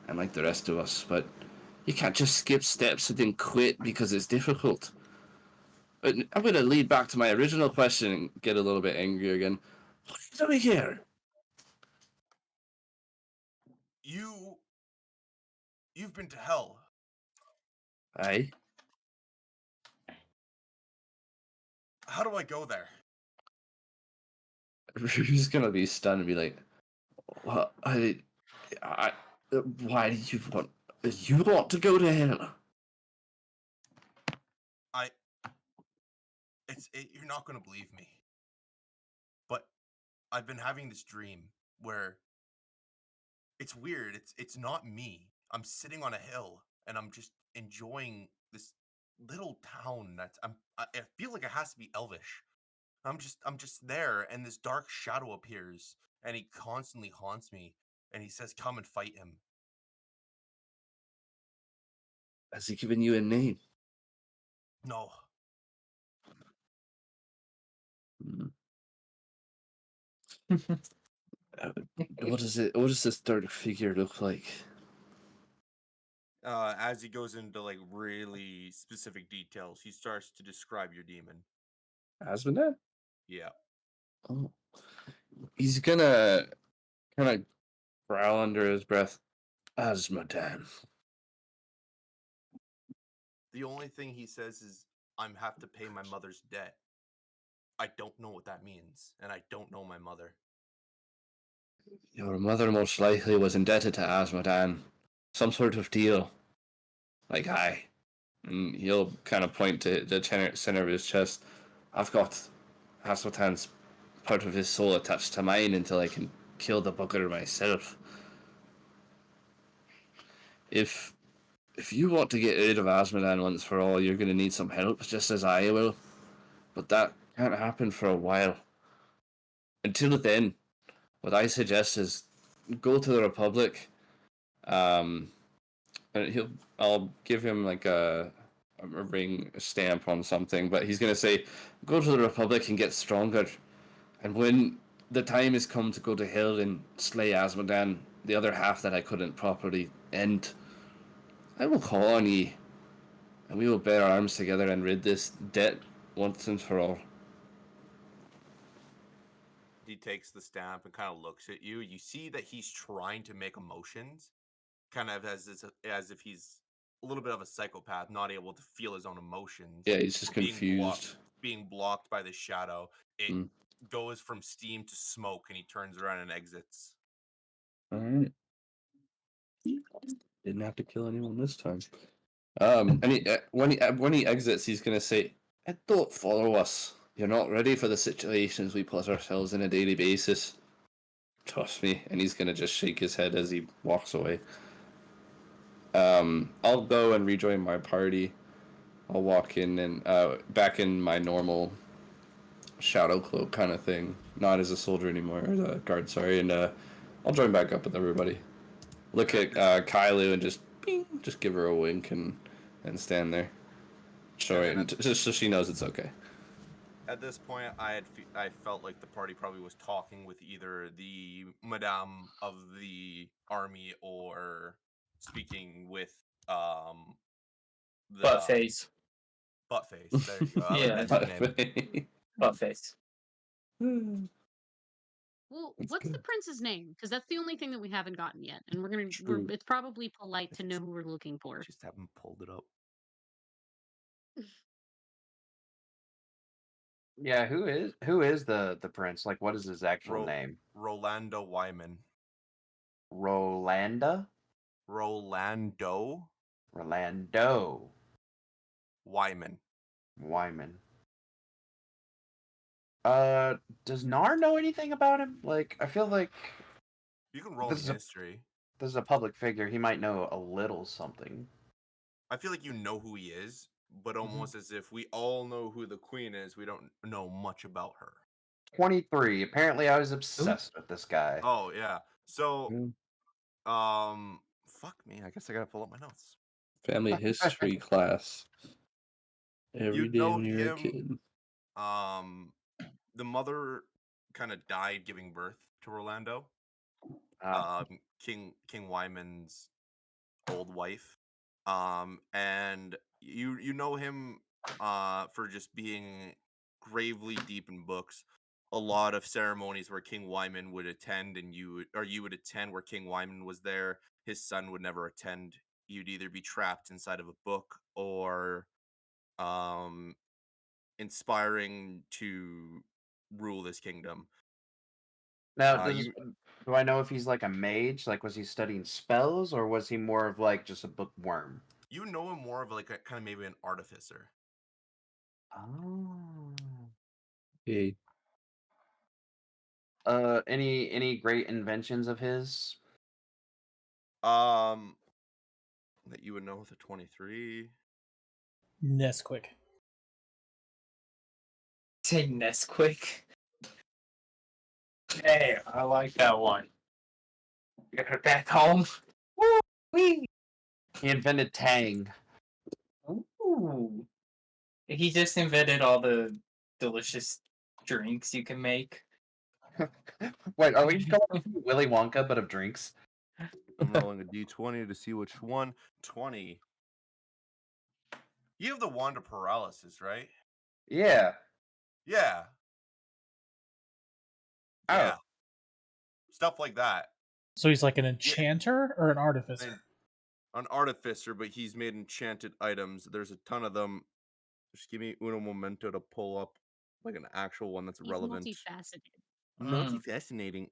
[SPEAKER 7] and like the rest of us. But you can't just skip steps and then quit because it's difficult." But I'm going to lead back to my original question and get a little bit angry again. What are you doing here?
[SPEAKER 3] You've been to hell.
[SPEAKER 7] Aye.
[SPEAKER 3] How do I go there?
[SPEAKER 7] He's gonna be stunned and be like, "What? Why do you want? You want to go to hell?"
[SPEAKER 3] You're not gonna believe me, but I've been having this dream where it's weird. It's not me. I'm sitting on a hill and I'm just enjoying this little town I feel like it has to be Elvish. I'm just there, and this dark shadow appears, and he constantly haunts me, and he says, "Come and fight him."
[SPEAKER 7] Has he given you a name?
[SPEAKER 3] No.
[SPEAKER 7] What is it? What does this dark figure look like?
[SPEAKER 3] As he goes into like really specific details, he starts to describe your demon.
[SPEAKER 7] Asmodee?
[SPEAKER 3] Yeah.
[SPEAKER 7] Oh. He's gonna kind of growl under his breath. Asmodee.
[SPEAKER 3] The only thing he says is, "I'm have to pay my mother's debt." I don't know what that means, and I don't know my mother.
[SPEAKER 7] Your mother most likely was indebted to Asmodee. Some sort of deal. Like, aye. And he'll kind of point to the center of his chest. I've got Asmodee's part of his soul attached to mine until I can kill the bugger myself. If you want to get rid of Asmodee once for all, you're going to need some help, just as I will. But that can't happen for a while. Until then, what I suggest is go to the Republic. And I'll give him like a ring stamp on something, but he's gonna say, go to the Republic and get stronger. And when the time has come to go to hell and slay Asmodee, the other half that I couldn't properly end, I will call on ye, and we will bear arms together and rid this debt once and for all.
[SPEAKER 3] he takes the stamp and kind of looks at you. You see that he's trying to make emotions, kind of as if he's a little bit of a psychopath, not able to feel his own emotions.
[SPEAKER 7] Yeah, he's just
[SPEAKER 3] being
[SPEAKER 7] confused.
[SPEAKER 3] being blocked by the shadow. It
[SPEAKER 7] Mm.
[SPEAKER 3] goes from steam to smoke, and he turns around and exits.
[SPEAKER 7] All right. Didn't have to kill anyone this time. And when he exits, he's gonna say, "Don't follow us. You're not ready for the situations we put ourselves in a daily basis. Trust me." And he's gonna just shake his head as he walks away. I'll go and rejoin my party. I'll walk in and back in my normal shadow cloak kind of thing, not as a soldier anymore, or a guard, sorry, and I'll join back up with everybody. Look at Kylo and just give her a wink and stand there, just so she knows it's okay.
[SPEAKER 3] At this point, I felt like the party probably was talking with either the Madame of the army or speaking with the
[SPEAKER 6] Buttface.
[SPEAKER 3] Buttface. There you go. I
[SPEAKER 6] Yeah.
[SPEAKER 3] like that name.
[SPEAKER 6] Buttface.
[SPEAKER 8] Well,
[SPEAKER 7] That's
[SPEAKER 8] what's the
[SPEAKER 7] good.
[SPEAKER 8] prince's name? Because that's the only thing that we haven't gotten yet, and
[SPEAKER 7] True.
[SPEAKER 8] it's probably polite to know who we're looking for.
[SPEAKER 3] Just haven't pulled it up.
[SPEAKER 9] Yeah, who is the prince? Like, what is his actual name?
[SPEAKER 3] Rolando Wyman.
[SPEAKER 9] Rolanda?
[SPEAKER 3] Rolando
[SPEAKER 9] Rolando
[SPEAKER 3] Wyman.
[SPEAKER 9] Wyman. Does Nar know anything about him? Like, I feel like
[SPEAKER 3] You can roll in
[SPEAKER 9] This is a-
[SPEAKER 3] history.
[SPEAKER 9] this is a public figure. He might know a little something.
[SPEAKER 3] I feel like you know who he is, but almost as if we all know who the queen is, we don't know much about her.
[SPEAKER 9] 23. Apparently, I was obsessed with this guy.
[SPEAKER 3] Oh yeah. So
[SPEAKER 9] Mm.
[SPEAKER 3] fuck me. I guess I gotta pull up my notes.
[SPEAKER 7] Family history class. Every day
[SPEAKER 3] know
[SPEAKER 7] when you're a
[SPEAKER 3] him,
[SPEAKER 7] kid.
[SPEAKER 3] The mother kind of died giving birth to Rolando. King Wyman's old wife. And you know him for just being gravely deep in books. A lot of ceremonies where King Wyman would attend and you would attend where King Wyman was there. His son would never attend. You'd either be trapped inside of a book or inspiring to rule this kingdom.
[SPEAKER 9] Now, do I know if he's like a mage? Like, was he studying spells, or was he more of like just a bookworm?
[SPEAKER 3] You know him more of like a kind of maybe an artificer.
[SPEAKER 9] Oh.
[SPEAKER 7] Hey,
[SPEAKER 9] Any great inventions of his?
[SPEAKER 3] That you would know with a 23.
[SPEAKER 2] Nesquik.
[SPEAKER 6] Say Nesquik. Hey, I like that one. Get her back home. Woo-wee.
[SPEAKER 9] He invented Tang.
[SPEAKER 6] Ooh. He just invented all the delicious drinks you can make.
[SPEAKER 9] Wait, are we just going Willy Wonka but of drinks?
[SPEAKER 3] I'm rolling a d20 to see which one. 20. You have the wand of paralysis, right?
[SPEAKER 9] Yeah.
[SPEAKER 3] Yeah.
[SPEAKER 9] Oh.
[SPEAKER 3] Yeah. Stuff like that.
[SPEAKER 2] So he's like an enchanter or an artificer?
[SPEAKER 3] An artificer, but he's made enchanted items. There's a ton of them. Just give me uno momento to pull up like an actual one that's
[SPEAKER 8] He's
[SPEAKER 3] relevant.
[SPEAKER 8] multifaceted.
[SPEAKER 3] Multifascinating.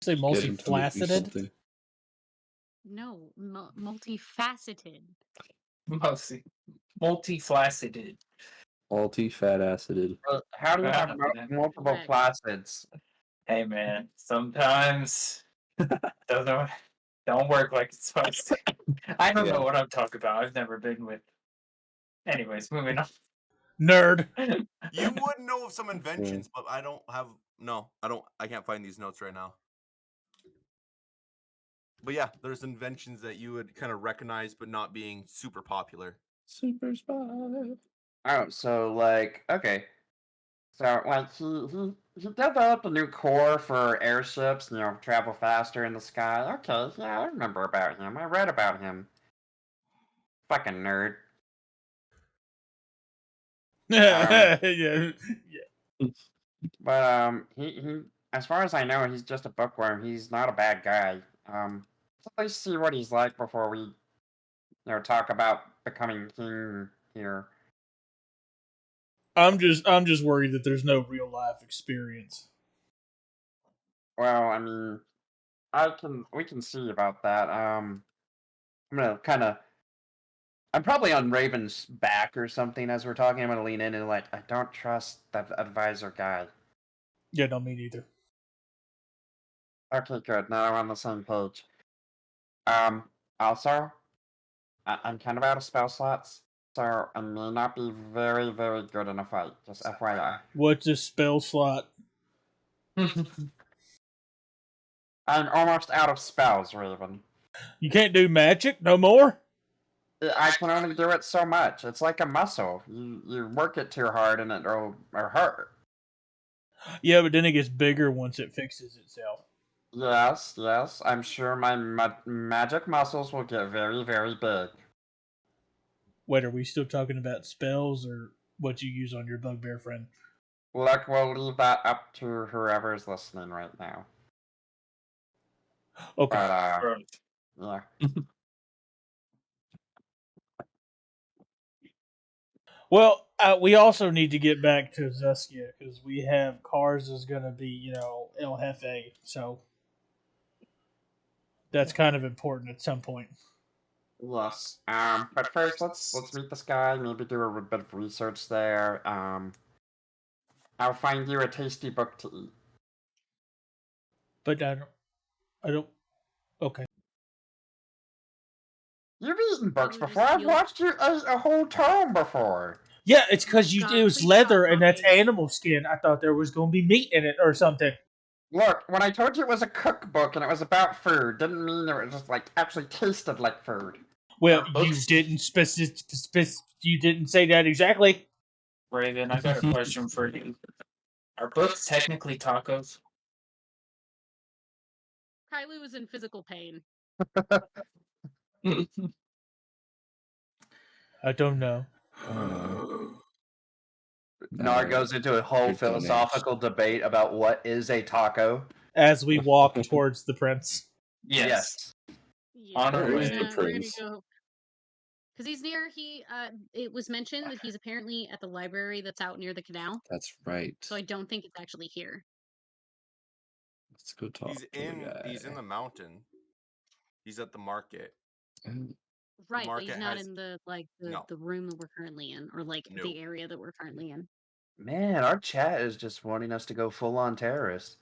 [SPEAKER 2] Say
[SPEAKER 7] get him to make me
[SPEAKER 2] multi-flaceted?
[SPEAKER 7] something.
[SPEAKER 8] No, multifaceted.
[SPEAKER 6] Multi-flaceted.
[SPEAKER 7] Multi-fat acided.
[SPEAKER 9] How do you have
[SPEAKER 6] Yeah.
[SPEAKER 9] multiple
[SPEAKER 8] Correct.
[SPEAKER 9] placids?
[SPEAKER 6] Hey man, sometimes don't work like it's supposed to. I don't know what I'm talking about. I've never been with. Anyways, moving on.
[SPEAKER 2] Nerd.
[SPEAKER 3] You would know of some inventions, but I don't have. No, I don't. I can't find these notes right now. But yeah, there's inventions that you would kind of recognize, but not being super popular.
[SPEAKER 7] Super spy.
[SPEAKER 9] Oh, so like, okay. So like he developed a new core for airships, travel faster in the sky. Okay, yeah, I remember about him. I read about him. Fucking nerd.
[SPEAKER 2] Yeah.
[SPEAKER 9] But he as far as I know, he's just a bookworm. He's not a bad guy. So let's see what he's like before we, talk about becoming king here.
[SPEAKER 2] I'm just worried that there's no real life experience.
[SPEAKER 9] Well, I mean, we can see about that. I'm gonna kind of. I'm probably on Raven's back or something as we're talking. I'm gonna lean in and I don't trust that advisor guy.
[SPEAKER 2] Yeah, no, me neither.
[SPEAKER 9] Okay, good. Now we're on the same page. Also, I'm kind of out of spell slots, so I may not be very, very good in a fight. Just FYI.
[SPEAKER 2] What's this spell slot?
[SPEAKER 9] I'm almost out of spells, Raven.
[SPEAKER 2] You can't do magic no more?
[SPEAKER 9] I can only do it so much. It's like a muscle. You work it too hard and it'll hurt.
[SPEAKER 2] Yeah, but then it gets bigger once it fixes itself.
[SPEAKER 9] Yes. I'm sure my magic muscles will get very, very big.
[SPEAKER 2] Wait, are we still talking about spells or what you use on your bugbear friend?
[SPEAKER 9] Look, we'll leave that up to whoever's listening right now.
[SPEAKER 2] Okay.
[SPEAKER 9] But, yeah.
[SPEAKER 2] Well, we also need to get back to Zuskia because we have Cars is going to be, El Jefe. So that's kind of important at some point.
[SPEAKER 9] Yes. But first, let's meet this guy. Maybe do a bit of research there. I'll find you a tasty book to eat.
[SPEAKER 2] But I don't. Okay.
[SPEAKER 9] You've eaten books
[SPEAKER 8] Probably just
[SPEAKER 9] before. I've
[SPEAKER 8] feel-
[SPEAKER 9] watched you eat a whole tome before.
[SPEAKER 2] Yeah, it's because
[SPEAKER 8] God,
[SPEAKER 2] it was
[SPEAKER 8] please
[SPEAKER 2] leather
[SPEAKER 8] stop
[SPEAKER 2] and that's
[SPEAKER 8] talking.
[SPEAKER 2] animal skin. I thought there was going to be meat in it or something.
[SPEAKER 9] Look, when I told you it was a cookbook and it was about food, didn't mean it was just actually tasted like food.
[SPEAKER 2] Well,
[SPEAKER 6] Our
[SPEAKER 2] you
[SPEAKER 6] books-
[SPEAKER 2] didn't you didn't say that exactly.
[SPEAKER 6] Raven, I got a question for you. Are books technically tacos?
[SPEAKER 8] Kylie was in physical pain.
[SPEAKER 2] I don't know.
[SPEAKER 9] Nar goes into a whole
[SPEAKER 7] Good
[SPEAKER 9] philosophical debate about what is a taco.
[SPEAKER 2] As we walk towards the prince.
[SPEAKER 6] Yes.
[SPEAKER 8] Yeah,
[SPEAKER 6] On our
[SPEAKER 7] Where
[SPEAKER 6] way.
[SPEAKER 7] is the
[SPEAKER 8] we're gonna
[SPEAKER 7] prince?
[SPEAKER 8] go. Because he's near. It was mentioned that he's apparently at the library that's out near the canal.
[SPEAKER 7] That's right.
[SPEAKER 8] So I don't think it's actually here.
[SPEAKER 7] Let's go talk
[SPEAKER 3] He's
[SPEAKER 7] to the
[SPEAKER 3] in
[SPEAKER 7] guy.
[SPEAKER 3] he's in the mountain. He's at the market.
[SPEAKER 8] Right, but
[SPEAKER 3] market
[SPEAKER 8] he's not
[SPEAKER 3] has-
[SPEAKER 8] in the
[SPEAKER 3] No.
[SPEAKER 8] the room that we're currently in, or
[SPEAKER 3] Nope.
[SPEAKER 8] the area that we're currently in.
[SPEAKER 9] Man, our chat is just wanting us to go full on terrorist.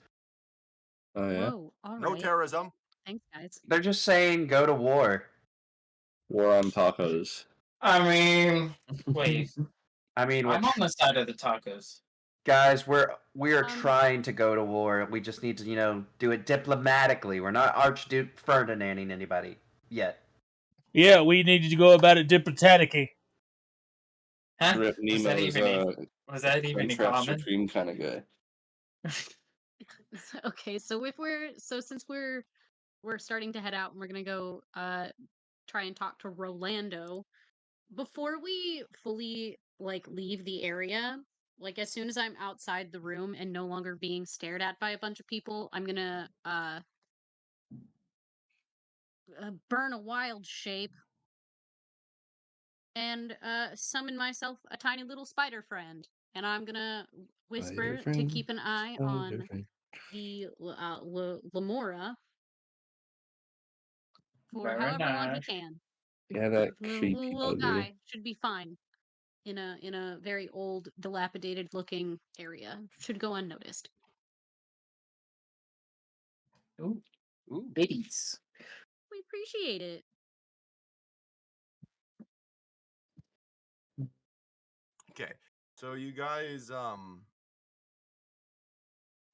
[SPEAKER 7] Oh yeah.
[SPEAKER 8] Whoa! All
[SPEAKER 3] No
[SPEAKER 8] right.
[SPEAKER 3] terrorism.
[SPEAKER 8] Thanks, guys.
[SPEAKER 9] They're just saying go to war.
[SPEAKER 7] War on tacos.
[SPEAKER 6] I mean, wait.
[SPEAKER 9] I mean,
[SPEAKER 6] I'm on the side of the tacos.
[SPEAKER 9] guys, we are
[SPEAKER 8] Um,
[SPEAKER 9] trying to go to war. We just need to, do it diplomatically. We're not Archduke Ferdinanding anybody yet.
[SPEAKER 2] Yeah, we needed to go about it diplomatically.
[SPEAKER 6] Huh?
[SPEAKER 7] Rip
[SPEAKER 6] Was that
[SPEAKER 7] Nemo's
[SPEAKER 6] was that even a
[SPEAKER 7] Crunchwrap
[SPEAKER 6] comment?
[SPEAKER 7] Supreme kind of guy.
[SPEAKER 8] Okay, so since we're starting to head out and we're gonna go try and talk to Rolando before we fully leave the area. As soon as I'm outside the room and no longer being stared at by a bunch of people, I'm gonna burn a wild shape and summon myself a tiny little spider friend, and I'm gonna whisper
[SPEAKER 7] Spider
[SPEAKER 8] to
[SPEAKER 7] friend,
[SPEAKER 8] keep an eye
[SPEAKER 7] spider
[SPEAKER 8] on
[SPEAKER 7] friend.
[SPEAKER 8] the Lamora for
[SPEAKER 6] Very
[SPEAKER 8] however long he
[SPEAKER 6] nice.
[SPEAKER 8] can.
[SPEAKER 7] Yeah, that
[SPEAKER 8] The
[SPEAKER 7] creepy
[SPEAKER 8] little
[SPEAKER 7] bugger.
[SPEAKER 8] guy should be fine in a very old, dilapidated looking area. Should go unnoticed.
[SPEAKER 6] Ooh, biddies.
[SPEAKER 8] We appreciate it.
[SPEAKER 3] Okay. So you guys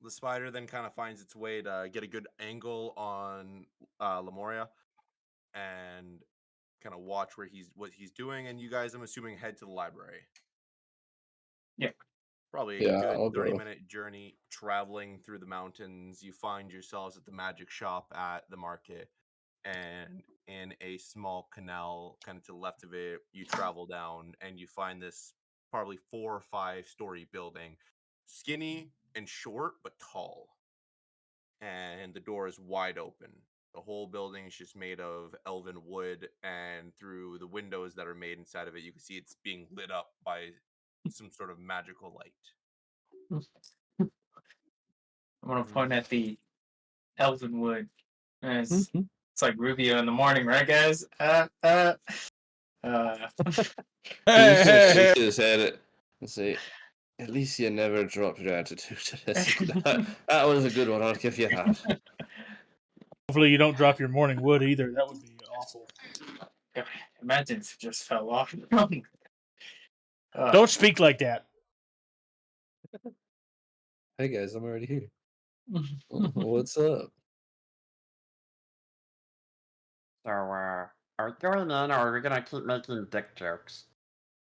[SPEAKER 3] the spider then kind of finds its way to get a good angle on Lemuria and kind of watch what he's doing, and you guys, I'm assuming, head to the library.
[SPEAKER 6] Yep.
[SPEAKER 3] Probably
[SPEAKER 7] Yeah,
[SPEAKER 3] a good
[SPEAKER 7] I'll go.
[SPEAKER 3] 30-minute journey traveling through the mountains. You find yourselves at the magic shop at the market, and in a small canal kind of to the left of it, you travel down and you find this probably 4 or 5 story building. Skinny, and short but tall. And the door is wide open. The whole building is just made of elven wood, and through the windows that are made inside of it, you can see it's being lit up by some sort of magical light.
[SPEAKER 6] I'm gonna point at the elven wood. It's like Rubio in the morning, right, guys?
[SPEAKER 7] He's gonna shake his head and say, "At least you never dropped your attitude." That was a good one. I'll give you that.
[SPEAKER 2] Hopefully, you don't drop your morning wood either. That would be awful.
[SPEAKER 6] Imagine if it just fell off.
[SPEAKER 2] Don't speak like that.
[SPEAKER 7] Hey guys, I'm already here. What's up?
[SPEAKER 9] So, are we going in, or are we gonna keep making dick jokes?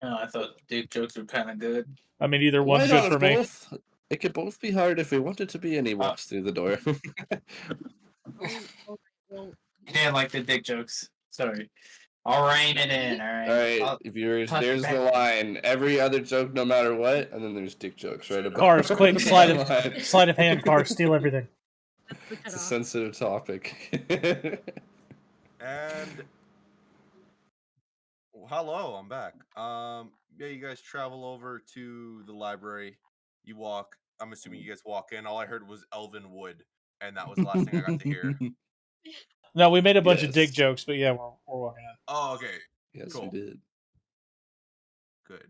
[SPEAKER 6] I thought dick jokes were kind of good.
[SPEAKER 2] I mean, either
[SPEAKER 7] Why
[SPEAKER 2] one's
[SPEAKER 7] not
[SPEAKER 2] good for me.
[SPEAKER 7] both? It could both be hard if we wanted to be, and he walks through the door.
[SPEAKER 6] You didn't like the dick jokes. Sorry. I'll rein it in, alright?
[SPEAKER 7] All right, viewers,
[SPEAKER 6] touch
[SPEAKER 7] there's
[SPEAKER 6] back.
[SPEAKER 7] the line. Every other joke, no matter what, and then there's dick jokes right above.
[SPEAKER 2] Cars, quick, sleight
[SPEAKER 7] the line.
[SPEAKER 2] of hand, cars, steal everything.
[SPEAKER 7] It's a sensitive topic.
[SPEAKER 3] And hello, I'm back. Yeah, you guys travel over to the library. You walk. I'm assuming you guys walk in. All I heard was Elven Wood, and that was the last thing I got to hear.
[SPEAKER 2] No, we made a bunch of
[SPEAKER 7] Yes.
[SPEAKER 2] dick jokes, but yeah, we're walking in.
[SPEAKER 3] Oh, okay.
[SPEAKER 7] Yes,
[SPEAKER 3] Cool.
[SPEAKER 7] we did.
[SPEAKER 3] Good.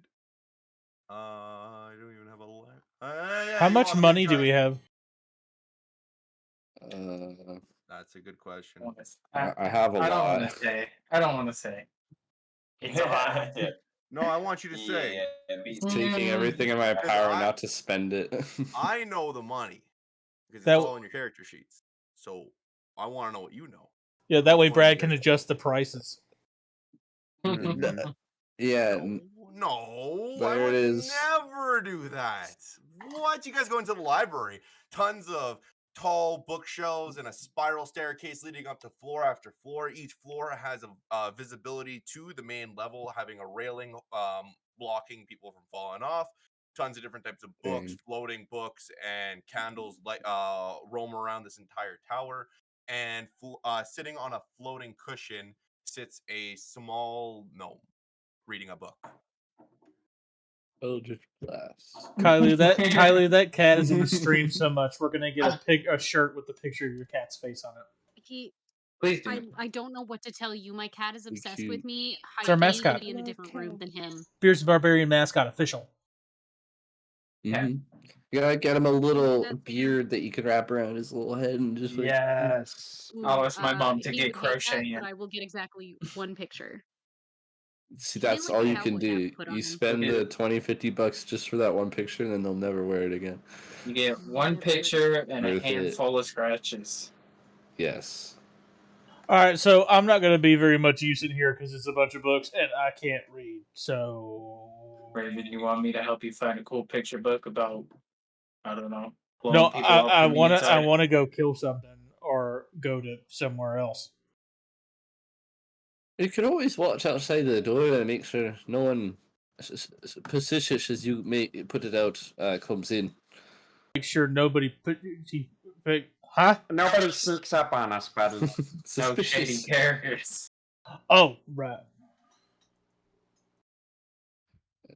[SPEAKER 3] I don't even have a line.
[SPEAKER 2] How much money do we have?
[SPEAKER 3] That's a good question.
[SPEAKER 7] I have a
[SPEAKER 6] I don't
[SPEAKER 7] lot.
[SPEAKER 6] want to say. I don't want to say. It's a lot.
[SPEAKER 3] No, I want you to say.
[SPEAKER 7] It's taking everything in my power not to spend it.
[SPEAKER 3] I know the money because it's
[SPEAKER 2] That-
[SPEAKER 3] all in your character sheets. So I want to know what you know.
[SPEAKER 2] Yeah, that way
[SPEAKER 3] Before
[SPEAKER 2] Brad
[SPEAKER 3] you
[SPEAKER 2] can
[SPEAKER 3] do.
[SPEAKER 2] adjust the prices.
[SPEAKER 7] Yeah.
[SPEAKER 3] No,
[SPEAKER 7] There
[SPEAKER 3] I
[SPEAKER 7] it
[SPEAKER 3] would
[SPEAKER 7] is.
[SPEAKER 3] never do that. What? You guys go into the library? Tons of tall bookshelves and a spiral staircase leading up to floor after floor. Each floor has a visibility to the main level, having a railing blocking people from falling off. Tons of different types of books,
[SPEAKER 7] Dang.
[SPEAKER 3] floating books, and candles roam around this entire tower. And sitting on a floating cushion sits a small gnome reading a book.
[SPEAKER 7] Eldritch Blast.
[SPEAKER 2] Kylie, that cat is in the stream so much. We're gonna get a shirt with the picture of your cat's face on it.
[SPEAKER 6] Please do.
[SPEAKER 8] I don't know what to tell you. My cat is obsessed
[SPEAKER 7] cute.
[SPEAKER 8] with me.
[SPEAKER 2] It's our
[SPEAKER 8] Hiking
[SPEAKER 2] mascot.
[SPEAKER 8] and be in a different room than him.
[SPEAKER 2] Beers the Barbarian mascot official.
[SPEAKER 7] You gotta get him a little beard that you can wrap around his little head and just like.
[SPEAKER 9] Yes.
[SPEAKER 6] I'll ask my mom to
[SPEAKER 8] He
[SPEAKER 6] get
[SPEAKER 8] would hate that,
[SPEAKER 6] crocheting.
[SPEAKER 8] but I will get exactly one picture.
[SPEAKER 7] See,
[SPEAKER 8] They
[SPEAKER 7] that's
[SPEAKER 8] like
[SPEAKER 7] all
[SPEAKER 8] the
[SPEAKER 7] you can
[SPEAKER 8] cowboy hat
[SPEAKER 7] do.
[SPEAKER 8] put on
[SPEAKER 7] You
[SPEAKER 8] him.
[SPEAKER 7] spend the $20-$50 just for that one picture, and then they'll never wear it again.
[SPEAKER 6] You get one picture and a
[SPEAKER 7] Worth it.
[SPEAKER 6] handful of scratches.
[SPEAKER 7] Yes.
[SPEAKER 2] All right, so I'm not gonna be very much use in here because it's a bunch of books and I can't read. So
[SPEAKER 6] Raven, you want me to help you find a cool picture book about, I don't know, blowing
[SPEAKER 2] no,
[SPEAKER 6] people up
[SPEAKER 2] I
[SPEAKER 6] from the
[SPEAKER 2] want to. I
[SPEAKER 6] inside?
[SPEAKER 2] want to go kill something or go to somewhere else.
[SPEAKER 7] You can always watch outside the door and make sure no one, suspicious as you may put it out, comes in.
[SPEAKER 2] Make sure nobody huh?
[SPEAKER 9] Nobody sneaks up on us, buddy.
[SPEAKER 6] No shady
[SPEAKER 7] Suspicious.
[SPEAKER 6] characters.
[SPEAKER 2] Oh, right.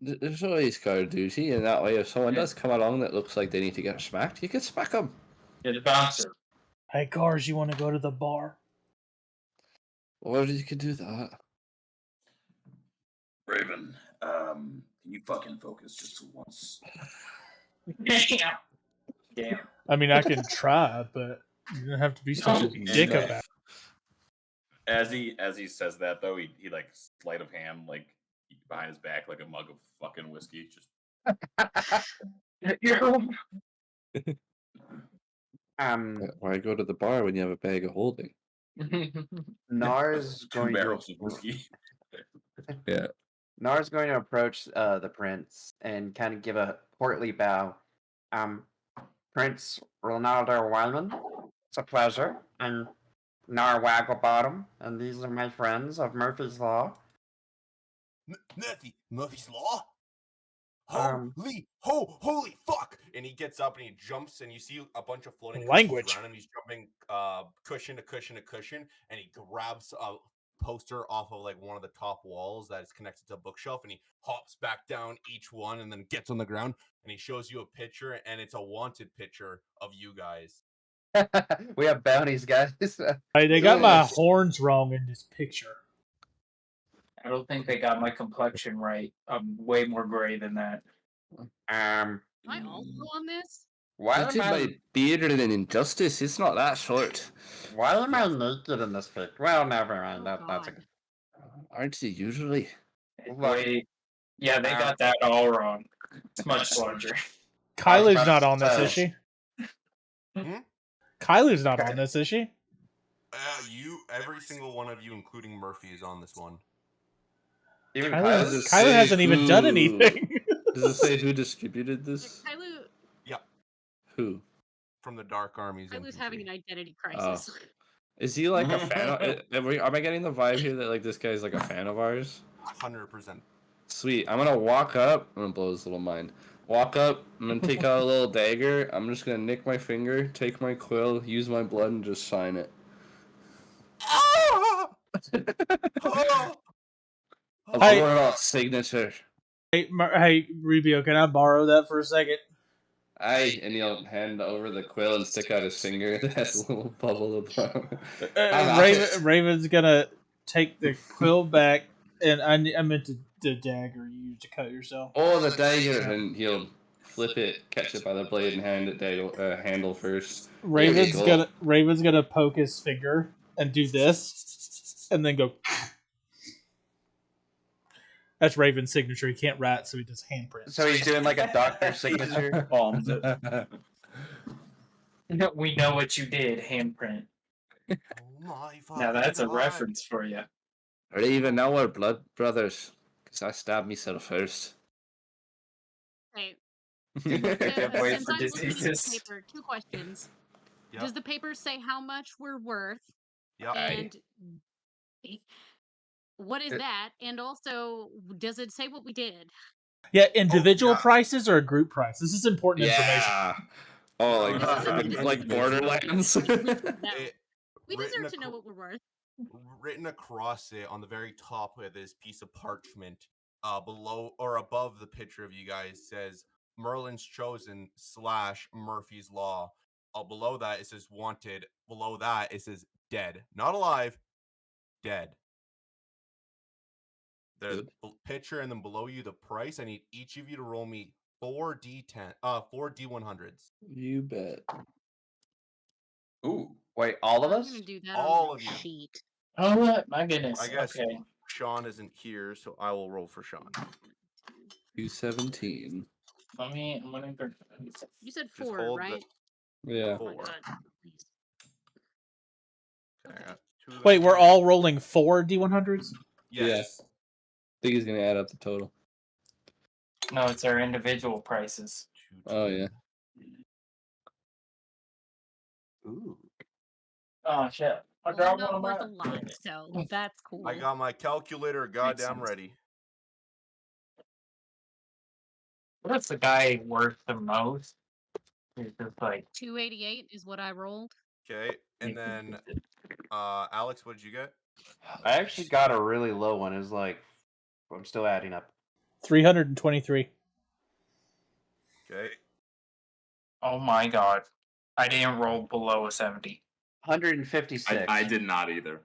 [SPEAKER 7] There's always guard duty, and that way, if someone does come along that looks like they need to get smacked, you can smack them.
[SPEAKER 6] You're the bouncer.
[SPEAKER 2] Hey, cars, you want to go to the bar?
[SPEAKER 7] Or you could do that.
[SPEAKER 4] Raven, can you fucking focus just for once?
[SPEAKER 6] Damn. Damn.
[SPEAKER 2] I mean, I can try, but you don't have to be such a dick about it.
[SPEAKER 4] As he says that though, he like sleight of hand like behind his back like a mug of fucking whiskey. Just
[SPEAKER 7] Why go to the bar when you have a bag of holding?
[SPEAKER 9] Nar's
[SPEAKER 4] two
[SPEAKER 9] going to
[SPEAKER 4] barrels of whiskey.
[SPEAKER 7] Yeah.
[SPEAKER 9] Nar's going to approach the prince and kind of give a portly bow. Prince Ronaldo Wyman, it's a pleasure. And Nar Wagglebottom, and these are my friends of Murphy's Law.
[SPEAKER 3] Murphy's Law? holy fuck! And he gets up and he jumps, and you see a bunch of floating
[SPEAKER 2] Language.
[SPEAKER 3] cushions around him. He's jumping cushion to cushion to cushion, and he grabs a poster off of like one of the top walls that is connected to a bookshelf, and he hops back down each one and then gets on the ground, and he shows you a picture, and it's a wanted picture of you guys.
[SPEAKER 5] We have bounties, guys.
[SPEAKER 2] Hey, they got my
[SPEAKER 7] Yes.
[SPEAKER 2] horns wrong in this picture.
[SPEAKER 6] I don't think they got my complexion right. I'm way more gray than that.
[SPEAKER 8] Am I also on this?
[SPEAKER 5] Why
[SPEAKER 7] You
[SPEAKER 5] am
[SPEAKER 7] did
[SPEAKER 5] I?
[SPEAKER 7] my beard in an injustice. It's not that short.
[SPEAKER 5] Why am I naked in this pic? Well, never mind.
[SPEAKER 8] Oh,
[SPEAKER 5] That's a.
[SPEAKER 8] God.
[SPEAKER 7] Aren't you usually?
[SPEAKER 6] It's
[SPEAKER 5] Look.
[SPEAKER 6] way... Yeah, they got that all wrong. It's much larger.
[SPEAKER 2] Kyla's
[SPEAKER 5] about
[SPEAKER 2] not
[SPEAKER 5] to
[SPEAKER 2] on this,
[SPEAKER 5] say.
[SPEAKER 2] is she?
[SPEAKER 3] Hmm?
[SPEAKER 2] Kyla's not
[SPEAKER 5] Okay.
[SPEAKER 2] on this, is she?
[SPEAKER 3] Every single one of you, including Murphy, is on this one.
[SPEAKER 5] Even
[SPEAKER 2] Kyla,
[SPEAKER 5] Kyla?
[SPEAKER 7] Does it
[SPEAKER 2] Kyla
[SPEAKER 7] say
[SPEAKER 2] hasn't even done
[SPEAKER 7] who-
[SPEAKER 2] anything.
[SPEAKER 7] Does it say who distributed this?
[SPEAKER 8] Kylu,
[SPEAKER 7] Who?
[SPEAKER 3] From the Dark Armies.
[SPEAKER 8] Kylu's having an identity
[SPEAKER 7] Oh.
[SPEAKER 8] crisis.
[SPEAKER 7] Is he like a fan? Am I getting the vibe here that like this guy's like a fan of ours?
[SPEAKER 3] 100%.
[SPEAKER 7] Sweet. I'm gonna walk up. I'm gonna blow his little mind. Walk up. I'm gonna take out a little dagger. I'm just gonna nick my finger, take my quill, use my blood, and just sign it.
[SPEAKER 3] Ah! Ah!
[SPEAKER 7] A
[SPEAKER 2] Hey.
[SPEAKER 7] royal signature.
[SPEAKER 2] Hey, Rubio, can I borrow that for a second?
[SPEAKER 7] Aye, and he'll hand over the quill and stick out his finger. It has a little bubble of
[SPEAKER 2] Raven's gonna take the quill back, and I meant the dagger you used to cut yourself.
[SPEAKER 7] Oh, the dagger, and he'll flip it, catch it by the blade, and hand it handle first.
[SPEAKER 2] Raven's
[SPEAKER 7] go.
[SPEAKER 2] gonna poke his finger and do this, and then go. That's Raven's signature. He can't rat, so he does handprint.
[SPEAKER 5] So he's doing like a doctor signature.
[SPEAKER 4] Palms it.
[SPEAKER 6] We know what you did, handprint.
[SPEAKER 3] Oh my
[SPEAKER 6] Now that's a
[SPEAKER 3] fucking God.
[SPEAKER 6] reference for you.
[SPEAKER 7] Or even now we're blood brothers, because I stabbed myself first.
[SPEAKER 8] Hey,
[SPEAKER 6] Wait
[SPEAKER 8] since
[SPEAKER 6] for
[SPEAKER 8] I'm looking at the
[SPEAKER 6] diseases.
[SPEAKER 8] paper, 2 questions.
[SPEAKER 3] Yep.
[SPEAKER 8] Does the paper say how much we're worth?
[SPEAKER 3] Yep.
[SPEAKER 8] And what is
[SPEAKER 5] It-
[SPEAKER 8] that? And also, does it say what we did?
[SPEAKER 2] Yeah, individual
[SPEAKER 3] yeah.
[SPEAKER 2] prices or a group price? This is important information.
[SPEAKER 7] Yeah. Oh, like
[SPEAKER 3] Yeah.
[SPEAKER 7] like Borderlands.
[SPEAKER 8] No.
[SPEAKER 3] It-
[SPEAKER 8] We
[SPEAKER 3] written
[SPEAKER 8] deserve to know
[SPEAKER 3] acro-
[SPEAKER 8] what we're worth.
[SPEAKER 3] Written across it on the very top of this piece of parchment, below or above the picture of you guys says Merlin's Chosen / Murphy's Law. Below that it says wanted. Below that it says dead, not alive, dead. There's
[SPEAKER 7] Good.
[SPEAKER 3] a picture, and then below you the price. I need each of you to roll me 4 D100s.
[SPEAKER 7] You bet.
[SPEAKER 4] Ooh.
[SPEAKER 5] Wait, all of
[SPEAKER 8] I'm
[SPEAKER 5] us?
[SPEAKER 8] gonna do that
[SPEAKER 3] All
[SPEAKER 8] on
[SPEAKER 3] of
[SPEAKER 8] the
[SPEAKER 3] you.
[SPEAKER 8] sheet.
[SPEAKER 6] Oh my goodness.
[SPEAKER 3] I guess
[SPEAKER 6] Okay.
[SPEAKER 3] Sean isn't here, so I will roll for Sean.
[SPEAKER 7] 217.
[SPEAKER 6] I'm gonna go.
[SPEAKER 8] You said
[SPEAKER 3] Just
[SPEAKER 8] 4,
[SPEAKER 3] hold
[SPEAKER 8] right?
[SPEAKER 7] Yeah.
[SPEAKER 8] Oh my
[SPEAKER 3] 4.
[SPEAKER 8] God, please.
[SPEAKER 3] Okay, I got 2 of
[SPEAKER 2] Wait,
[SPEAKER 3] them
[SPEAKER 2] we're
[SPEAKER 3] here.
[SPEAKER 2] all rolling 4 D100s?
[SPEAKER 3] Yes.
[SPEAKER 7] I think he's gonna add up the total.
[SPEAKER 6] No, it's our individual prices.
[SPEAKER 7] Oh yeah.
[SPEAKER 3] Ooh.
[SPEAKER 6] Oh shit. I
[SPEAKER 8] Well,
[SPEAKER 6] got
[SPEAKER 8] I'm not
[SPEAKER 6] one
[SPEAKER 8] worth
[SPEAKER 6] of
[SPEAKER 8] a
[SPEAKER 6] mine.
[SPEAKER 8] lot, so that's cool.
[SPEAKER 3] I got my calculator goddamn
[SPEAKER 6] sense.
[SPEAKER 3] ready.
[SPEAKER 6] What's the guy worth the most? He's just like
[SPEAKER 8] 288 is what I rolled.
[SPEAKER 3] Okay, and then Alex, what did you get?
[SPEAKER 5] I actually got a really low one. It's like I'm still adding up.
[SPEAKER 2] 323.
[SPEAKER 3] Okay,
[SPEAKER 6] oh my god. I didn't roll below a 70.
[SPEAKER 5] 156.
[SPEAKER 4] I did not either.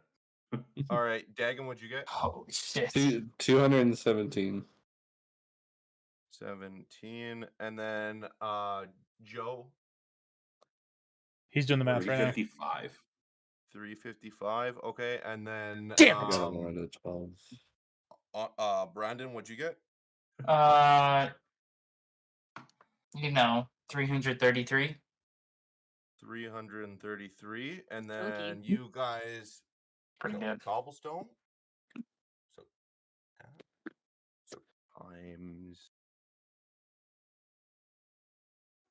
[SPEAKER 3] all right, Dagon, what'd you get?
[SPEAKER 6] Holy shit.
[SPEAKER 7] 217.
[SPEAKER 3] 17, and then Joe,
[SPEAKER 2] He's doing the math right now.
[SPEAKER 4] 355.
[SPEAKER 3] 355. Okay, and then
[SPEAKER 2] Damn
[SPEAKER 7] I got more to 12.
[SPEAKER 3] Brandon, what'd you get?
[SPEAKER 6] 333.
[SPEAKER 3] 333, and
[SPEAKER 8] Okay.
[SPEAKER 3] then you guys
[SPEAKER 6] Pretty
[SPEAKER 3] so
[SPEAKER 6] good.
[SPEAKER 3] cobblestone. So times.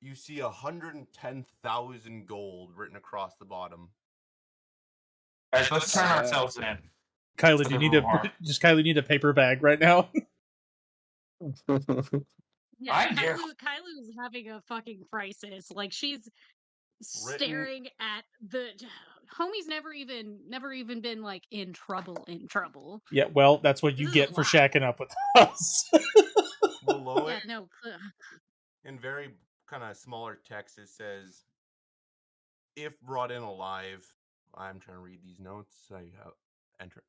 [SPEAKER 3] You see 110,000 gold written across the bottom.
[SPEAKER 6] Guys, let's turn ourselves in.
[SPEAKER 2] Kylie, do you need
[SPEAKER 6] More.
[SPEAKER 2] Kylie need a paper bag right now?
[SPEAKER 8] Yeah,
[SPEAKER 6] I do.
[SPEAKER 8] Kylo is having a fucking crisis. Like she's
[SPEAKER 3] Written-
[SPEAKER 8] staring at the homie's never even been like in trouble.
[SPEAKER 2] Yeah, well, that's what you
[SPEAKER 8] This is a
[SPEAKER 2] get for
[SPEAKER 8] lot.
[SPEAKER 2] shacking up with us.
[SPEAKER 3] Below
[SPEAKER 8] Yeah,
[SPEAKER 3] it,
[SPEAKER 8] no.
[SPEAKER 3] in very kind of smaller text, it says, "If brought in alive." I'm trying to read these notes. I have enter.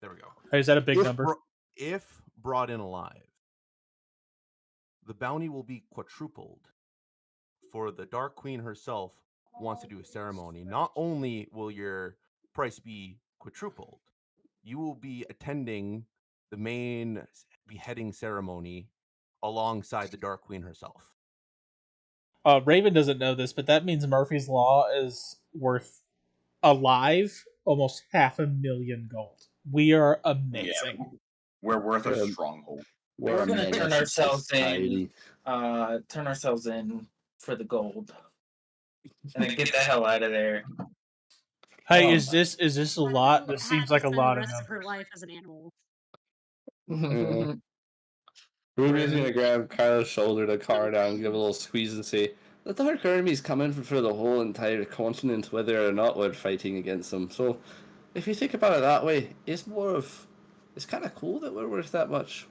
[SPEAKER 3] There we go.
[SPEAKER 2] Is that a big
[SPEAKER 3] If
[SPEAKER 2] number?
[SPEAKER 3] if brought in alive, the bounty will be quadrupled. For the Dark Queen herself wants to do a ceremony. Not only will your price be quadrupled, you will be attending the main beheading ceremony alongside the Dark Queen herself.
[SPEAKER 2] Raven doesn't know this, but that means Murphy's Law is worth alive almost 500,000 gold. We are amazing.
[SPEAKER 4] We're worth a
[SPEAKER 7] Um,
[SPEAKER 4] stronghold.
[SPEAKER 6] We're gonna
[SPEAKER 7] menace
[SPEAKER 6] turn
[SPEAKER 7] to
[SPEAKER 6] ourselves in.
[SPEAKER 7] society.
[SPEAKER 6] Turn ourselves in for the gold, and then get the hell out of there.
[SPEAKER 2] Hey,
[SPEAKER 6] Oh
[SPEAKER 2] is this a lot? This seems like a lot of
[SPEAKER 8] the rest of her
[SPEAKER 2] numbers.
[SPEAKER 8] life as an animal.
[SPEAKER 7] Ruby's gonna grab Kylo's shoulder to calm her down, give a little squeeze, and say, "The Dark Army's coming for the whole entire continent, whether or not we're fighting against them. So, if you think about it that way, it's kind of cool that we're worth that much."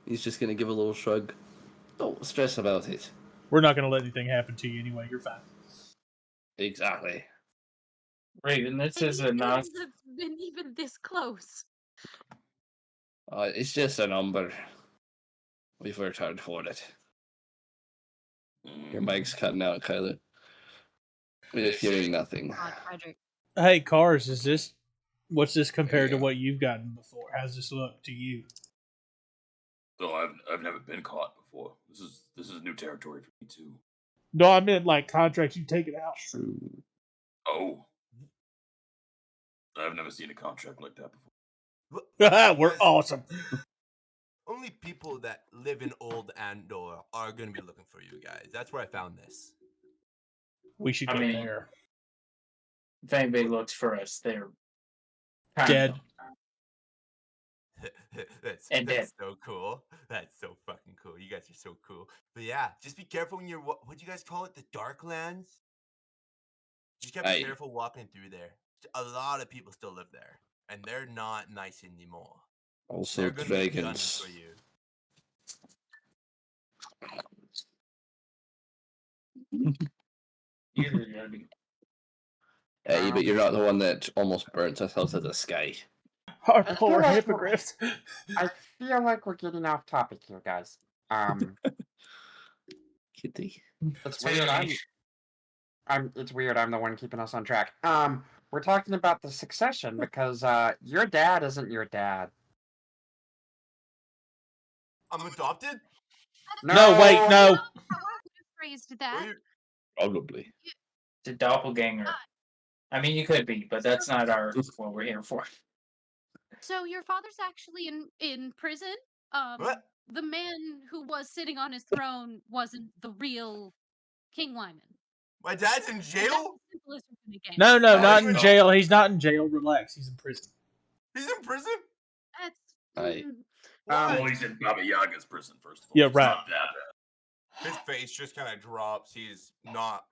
[SPEAKER 7] He's just gonna give a little shrug. Don't stress about it.
[SPEAKER 2] We're not going to let anything happen to you anyway. You're fine.
[SPEAKER 7] Exactly.
[SPEAKER 6] Raven, this is
[SPEAKER 8] Any
[SPEAKER 6] enough.
[SPEAKER 8] friends that's been even this close.
[SPEAKER 7] It's just a number. We've worked hard for it. Your mic's cutting out, Kylo. We're hearing nothing.
[SPEAKER 8] God, Frederick.
[SPEAKER 2] Hey, Cars, what's this compared to
[SPEAKER 7] Yeah.
[SPEAKER 2] what you've gotten before? How's this look to you?
[SPEAKER 4] So I've never been caught before. This is new territory for me too.
[SPEAKER 2] No, I meant like contracts you've taken out.
[SPEAKER 7] True.
[SPEAKER 4] Oh, I've never seen a contract like that before.
[SPEAKER 2] We're awesome.
[SPEAKER 3] Only people that live in Old Andor are going to be looking for you guys. That's where I found this.
[SPEAKER 2] We should
[SPEAKER 6] I
[SPEAKER 2] go
[SPEAKER 6] mean,
[SPEAKER 2] there.
[SPEAKER 6] If anybody looks for us, they're kind
[SPEAKER 2] Dead.
[SPEAKER 6] of-
[SPEAKER 3] that's
[SPEAKER 6] And
[SPEAKER 3] that's so cool. That's so fucking cool. You guys are so cool. But yeah, just be careful when you're what do you guys call it? The Darklands? Just gotta be
[SPEAKER 7] Aye.
[SPEAKER 3] careful walking through there. A lot of people still live there, and they're not nice anymore.
[SPEAKER 7] Also,
[SPEAKER 3] They're gonna be gunning
[SPEAKER 7] dragons.
[SPEAKER 3] for you.
[SPEAKER 6] Either gotta be-
[SPEAKER 7] Hey, but you're not the one that almost burnt us out of the sky.
[SPEAKER 2] Our
[SPEAKER 5] I
[SPEAKER 2] poor
[SPEAKER 5] feel like
[SPEAKER 2] hippogriffs.
[SPEAKER 5] I feel like we're getting off topic here, guys.
[SPEAKER 7] Kitty.
[SPEAKER 5] It's weird. It's weird. I'm the one keeping us on track. We're talking about the succession because your dad isn't your dad.
[SPEAKER 3] I'm adopted?
[SPEAKER 2] No, wait, no.
[SPEAKER 8] How would you phrased that?
[SPEAKER 3] Wait,
[SPEAKER 7] Probably.
[SPEAKER 6] It's a doppelganger. I mean, you could be, but that's not what we're here for.
[SPEAKER 8] So your father's actually in prison.
[SPEAKER 3] What?
[SPEAKER 8] The man who was sitting on his throne wasn't the real King Lyman.
[SPEAKER 3] My dad's in
[SPEAKER 8] That's
[SPEAKER 3] jail?
[SPEAKER 8] as simple as we're gonna get.
[SPEAKER 2] No,
[SPEAKER 3] Oh,
[SPEAKER 2] not in
[SPEAKER 3] no.
[SPEAKER 2] jail. He's not in jail. Relax. He's in prison.
[SPEAKER 3] He's in prison?
[SPEAKER 8] That's
[SPEAKER 7] Aye.
[SPEAKER 4] Well, he's in Baba Yaga's prison first of all.
[SPEAKER 2] Yeah,
[SPEAKER 4] It's
[SPEAKER 2] right.
[SPEAKER 4] not that bad.
[SPEAKER 3] His face just kind of drops. He's not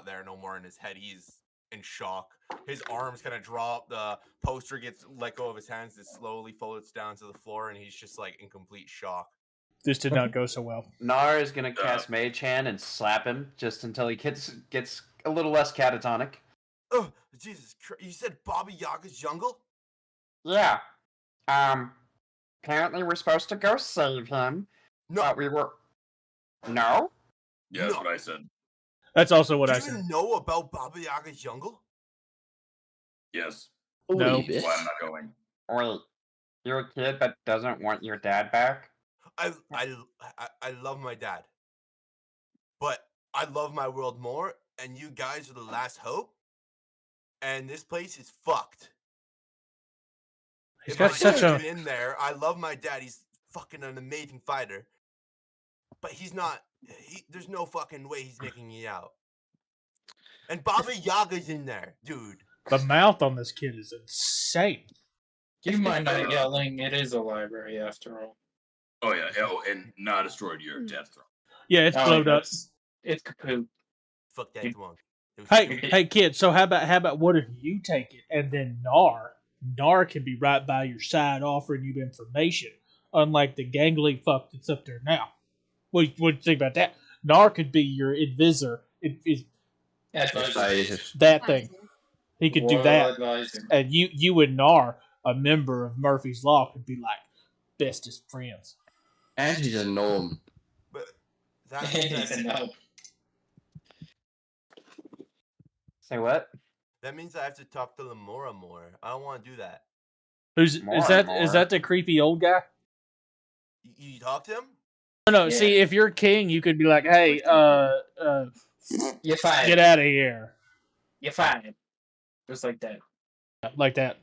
[SPEAKER 3] there no more in his head. He's in shock. His arms kind of drop. The poster gets let go of his hands. It slowly floats down to the floor, and he's just like in complete shock.
[SPEAKER 2] This did not go so well.
[SPEAKER 5] Nar is gonna cast Mage Hand and slap him just until he gets a little less catatonic.
[SPEAKER 3] Oh, Jesus Christ. You said Baba Yaga's jungle?
[SPEAKER 5] Yeah. Apparently we're supposed to go save him,
[SPEAKER 3] No.
[SPEAKER 5] but we were. No.
[SPEAKER 4] Yeah, that's
[SPEAKER 3] No.
[SPEAKER 4] what I said.
[SPEAKER 2] That's also what
[SPEAKER 3] Do
[SPEAKER 2] I
[SPEAKER 3] you
[SPEAKER 2] said.
[SPEAKER 3] even know about Baba Yaga's jungle?
[SPEAKER 4] Yes.
[SPEAKER 2] No.
[SPEAKER 7] Holy
[SPEAKER 4] That's why I'm
[SPEAKER 7] bitch.
[SPEAKER 4] not going.
[SPEAKER 5] Wait, you're a kid that doesn't want your dad back?
[SPEAKER 3] I love my dad, but I love my world more, and you guys are the last hope. And this place is fucked.
[SPEAKER 2] He's
[SPEAKER 3] If
[SPEAKER 2] got
[SPEAKER 3] my
[SPEAKER 2] such
[SPEAKER 3] dad
[SPEAKER 2] a.
[SPEAKER 3] in there, I love my dad. He's fucking an amazing fighter, but he's not. There's no fucking way he's making it out. And Baba Yaga's in there, dude.
[SPEAKER 2] The mouth on this kid is insane.
[SPEAKER 6] You mind not yelling? It is a library after all.
[SPEAKER 4] Oh yeah. Oh, and not destroyed your dad's throne.
[SPEAKER 2] Yeah, it's
[SPEAKER 6] Oh,
[SPEAKER 2] blowed up.
[SPEAKER 6] it's kaput.
[SPEAKER 3] Fuck that
[SPEAKER 6] You-
[SPEAKER 3] one. It was
[SPEAKER 2] Hey,
[SPEAKER 3] stupid.
[SPEAKER 2] hey, kid. So how about what if you take it and then Nar can be right by your side offering you information, unlike the gangly fuck that's up there now. What do you think about that? Nar could be your advisor.
[SPEAKER 6] Advisor.
[SPEAKER 2] That thing. He could do
[SPEAKER 6] Royal
[SPEAKER 2] that,
[SPEAKER 6] advisor.
[SPEAKER 2] and you and Nar, a member of Murphy's Law, could be like bestest friends.
[SPEAKER 7] And he's a gnome.
[SPEAKER 3] But that
[SPEAKER 6] He's
[SPEAKER 3] means
[SPEAKER 6] a
[SPEAKER 3] that,
[SPEAKER 6] no.
[SPEAKER 9] Say what?
[SPEAKER 3] that means I have to talk to Lamora more. I don't want to do that.
[SPEAKER 2] Who's
[SPEAKER 9] More
[SPEAKER 2] is
[SPEAKER 9] and
[SPEAKER 2] that? Is
[SPEAKER 9] more.
[SPEAKER 2] that the creepy old guy?
[SPEAKER 3] You talk to him?
[SPEAKER 2] No.
[SPEAKER 6] Yeah.
[SPEAKER 2] See, if you're king, you could be like, hey,
[SPEAKER 6] You're fired.
[SPEAKER 2] get out of here,
[SPEAKER 6] You're fired. Just like that.
[SPEAKER 2] like that.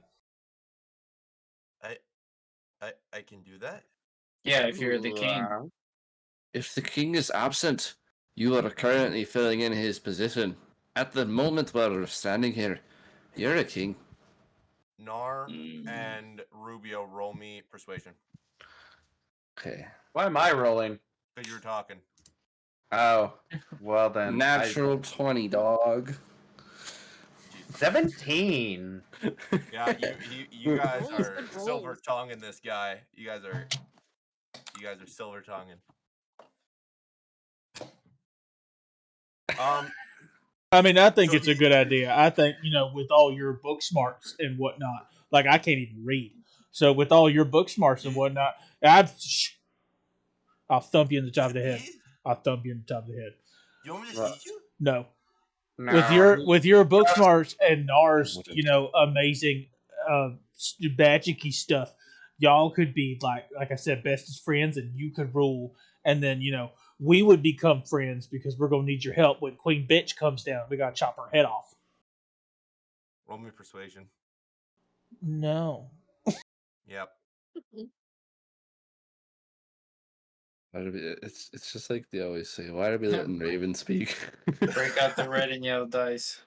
[SPEAKER 3] I can do that.
[SPEAKER 6] Yeah, if you're the king.
[SPEAKER 9] Wow.
[SPEAKER 7] If the king is absent, you are currently filling in his position. At the moment while we're standing here, you're a king.
[SPEAKER 3] Nar
[SPEAKER 4] Mm.
[SPEAKER 3] and Rubio roll me persuasion
[SPEAKER 7] Okay.
[SPEAKER 9] Why am I rolling?
[SPEAKER 3] because you were talking.
[SPEAKER 9] Oh, well then.
[SPEAKER 7] Natural 20, dog.
[SPEAKER 9] 17.
[SPEAKER 3] Yeah, you guys
[SPEAKER 8] Rolls,
[SPEAKER 3] are
[SPEAKER 8] good rolls.
[SPEAKER 3] silver tonguing this guy. You guys are silver tonguing.
[SPEAKER 2] I mean, I think
[SPEAKER 3] So
[SPEAKER 2] it's a good idea. I think, with all your book smarts and whatnot, like I can't even read. So with all your book smarts and whatnot, I'll thump you in the top of the head.
[SPEAKER 3] Tease?
[SPEAKER 2] I'll thump you in the top of the head.
[SPEAKER 3] You want me to
[SPEAKER 9] Right.
[SPEAKER 3] teach you?
[SPEAKER 2] No.
[SPEAKER 9] No.
[SPEAKER 2] With your book smarts and Nars, amazing magic-y stuff, y'all could be like I said, bestest friends, and you could rule. And then we would become friends because we're gonna need your help when Queen Bitch comes down. We gotta chop her head off.
[SPEAKER 3] Roll me persuasion.
[SPEAKER 2] No.
[SPEAKER 3] Yep.
[SPEAKER 7] It's just like they always say. Why are we letting Raven speak?
[SPEAKER 6] Break out the red and yellow dice.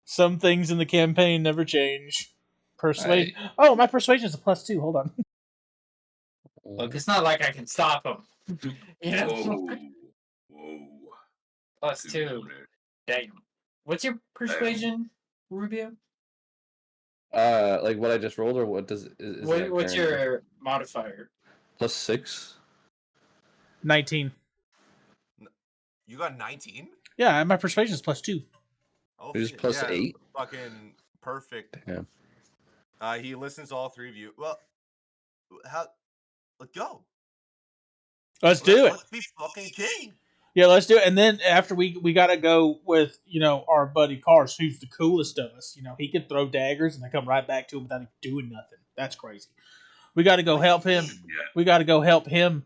[SPEAKER 2] Some things in the campaign never change. Persuade. Oh, my persuasion is a +2. Hold on.
[SPEAKER 6] Look, it's not like I can stop him.
[SPEAKER 4] Whoa. Whoa.
[SPEAKER 6] +2. Damn. What's your persuasion, Rubio?
[SPEAKER 7] Like what I just rolled, or what does is that
[SPEAKER 6] What's
[SPEAKER 7] current?
[SPEAKER 6] your modifier?
[SPEAKER 7] +6?
[SPEAKER 2] 19.
[SPEAKER 3] You got 19?
[SPEAKER 2] Yeah, my persuasion is +2.
[SPEAKER 3] Oh,
[SPEAKER 7] It was
[SPEAKER 3] shit,
[SPEAKER 7] plus
[SPEAKER 3] yeah,
[SPEAKER 7] 8?
[SPEAKER 3] Fucking perfect.
[SPEAKER 7] Yeah.
[SPEAKER 3] He listens to all three of you. Well, let's go.
[SPEAKER 2] Let's do it.
[SPEAKER 3] Let's be fucking king.
[SPEAKER 2] Yeah, let's do it. And then after we gotta go with our buddy Cars, who's the coolest of us. He could throw daggers and they come right back to him without him doing nothing. That's crazy. We got to go help him.
[SPEAKER 4] Yeah.
[SPEAKER 2] We got to go help him.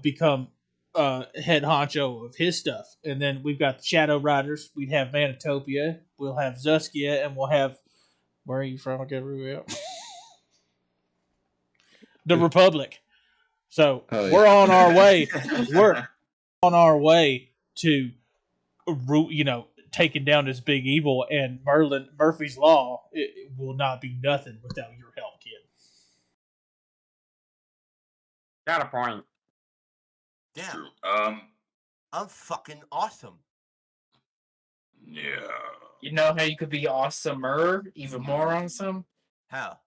[SPEAKER 2] Become head honcho of his stuff. And then we've got the Shadow Riders. We'd have Manitopia. We'll have Zuskia, and we'll have. Where are you from? Okay, Rubio. The Republic. So
[SPEAKER 7] Oh, yeah.
[SPEAKER 2] we're on our way. We're on our way to, taking down this big evil, and Murphy's Law it will not be nothing without your help, kid.
[SPEAKER 9] Got a point.
[SPEAKER 4] It's
[SPEAKER 3] Damn,
[SPEAKER 4] true.
[SPEAKER 3] I'm fucking awesome.
[SPEAKER 4] Yeah.
[SPEAKER 6] You know how you could be awesomer, even more awesome?
[SPEAKER 3] How?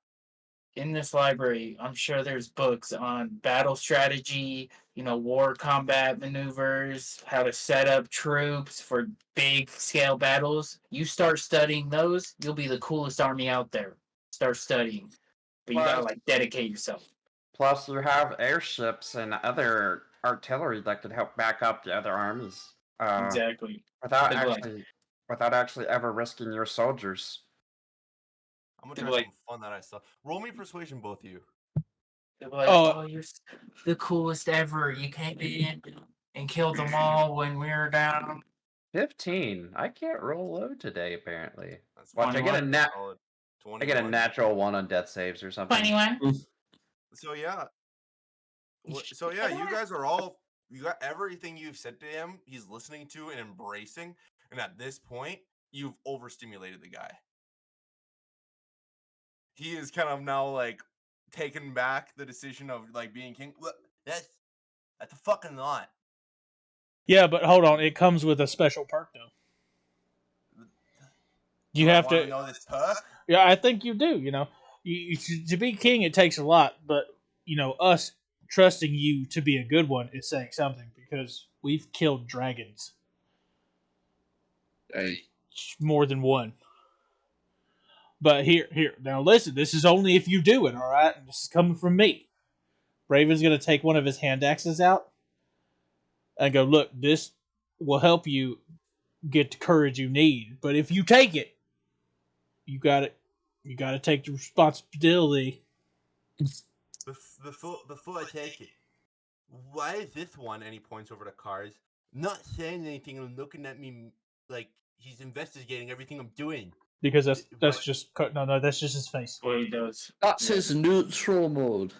[SPEAKER 6] In this library, I'm sure there's books on battle strategy, war combat maneuvers, how to set up troops for big scale battles. You start studying those, you'll be the coolest army out there. Start studying. But you gotta
[SPEAKER 9] Plus-
[SPEAKER 6] dedicate yourself.
[SPEAKER 9] Plus, you have airships and other artillery that could help back up the other armies.
[SPEAKER 6] Exactly.
[SPEAKER 9] Without
[SPEAKER 6] Good luck.
[SPEAKER 9] actually ever risking your soldiers.
[SPEAKER 3] I'm gonna
[SPEAKER 6] They'd
[SPEAKER 3] try
[SPEAKER 6] be like-
[SPEAKER 3] something fun that I saw. Roll me persuasion, both of you.
[SPEAKER 6] They're like,
[SPEAKER 2] Oh.
[SPEAKER 6] oh, you're the coolest ever. You came in and killed them all when we were down.
[SPEAKER 9] 15. I can't roll low today, apparently.
[SPEAKER 3] That's
[SPEAKER 9] Watch, I get a
[SPEAKER 6] 21.
[SPEAKER 9] nat.
[SPEAKER 3] solid.
[SPEAKER 9] I get a
[SPEAKER 3] 21.
[SPEAKER 9] natural 1 on death saves or something.
[SPEAKER 6] 21.
[SPEAKER 3] So yeah. So yeah, you guys are all. You got everything you've said to him. He's listening to and embracing. And at this point, you've overstimulated the guy. He is kind of now like taken back the decision of like being king. That's a fucking lot.
[SPEAKER 2] Yeah, but hold on. It comes with a special perk, though. You
[SPEAKER 3] Do I
[SPEAKER 2] have
[SPEAKER 3] wanna
[SPEAKER 2] to.
[SPEAKER 3] know this perk?
[SPEAKER 2] Yeah, I think you do. To be king, it takes a lot, but us trusting you to be a good one is saying something because we've killed dragons, more than one. But here, now listen. This is only if you do it. All right, and this is coming from me. Raven's gonna take one of his hand axes out and go, look, this will help you get the courage you need. But if you take it, you got to take the responsibility.
[SPEAKER 3] Before I take it, why is this one? And he points over to Cars, not saying anything and looking at me like he's investigating everything I'm doing.
[SPEAKER 2] Because that's
[SPEAKER 3] What?
[SPEAKER 2] just no, that's just his face.
[SPEAKER 6] What he does.
[SPEAKER 7] That's his neutral mode.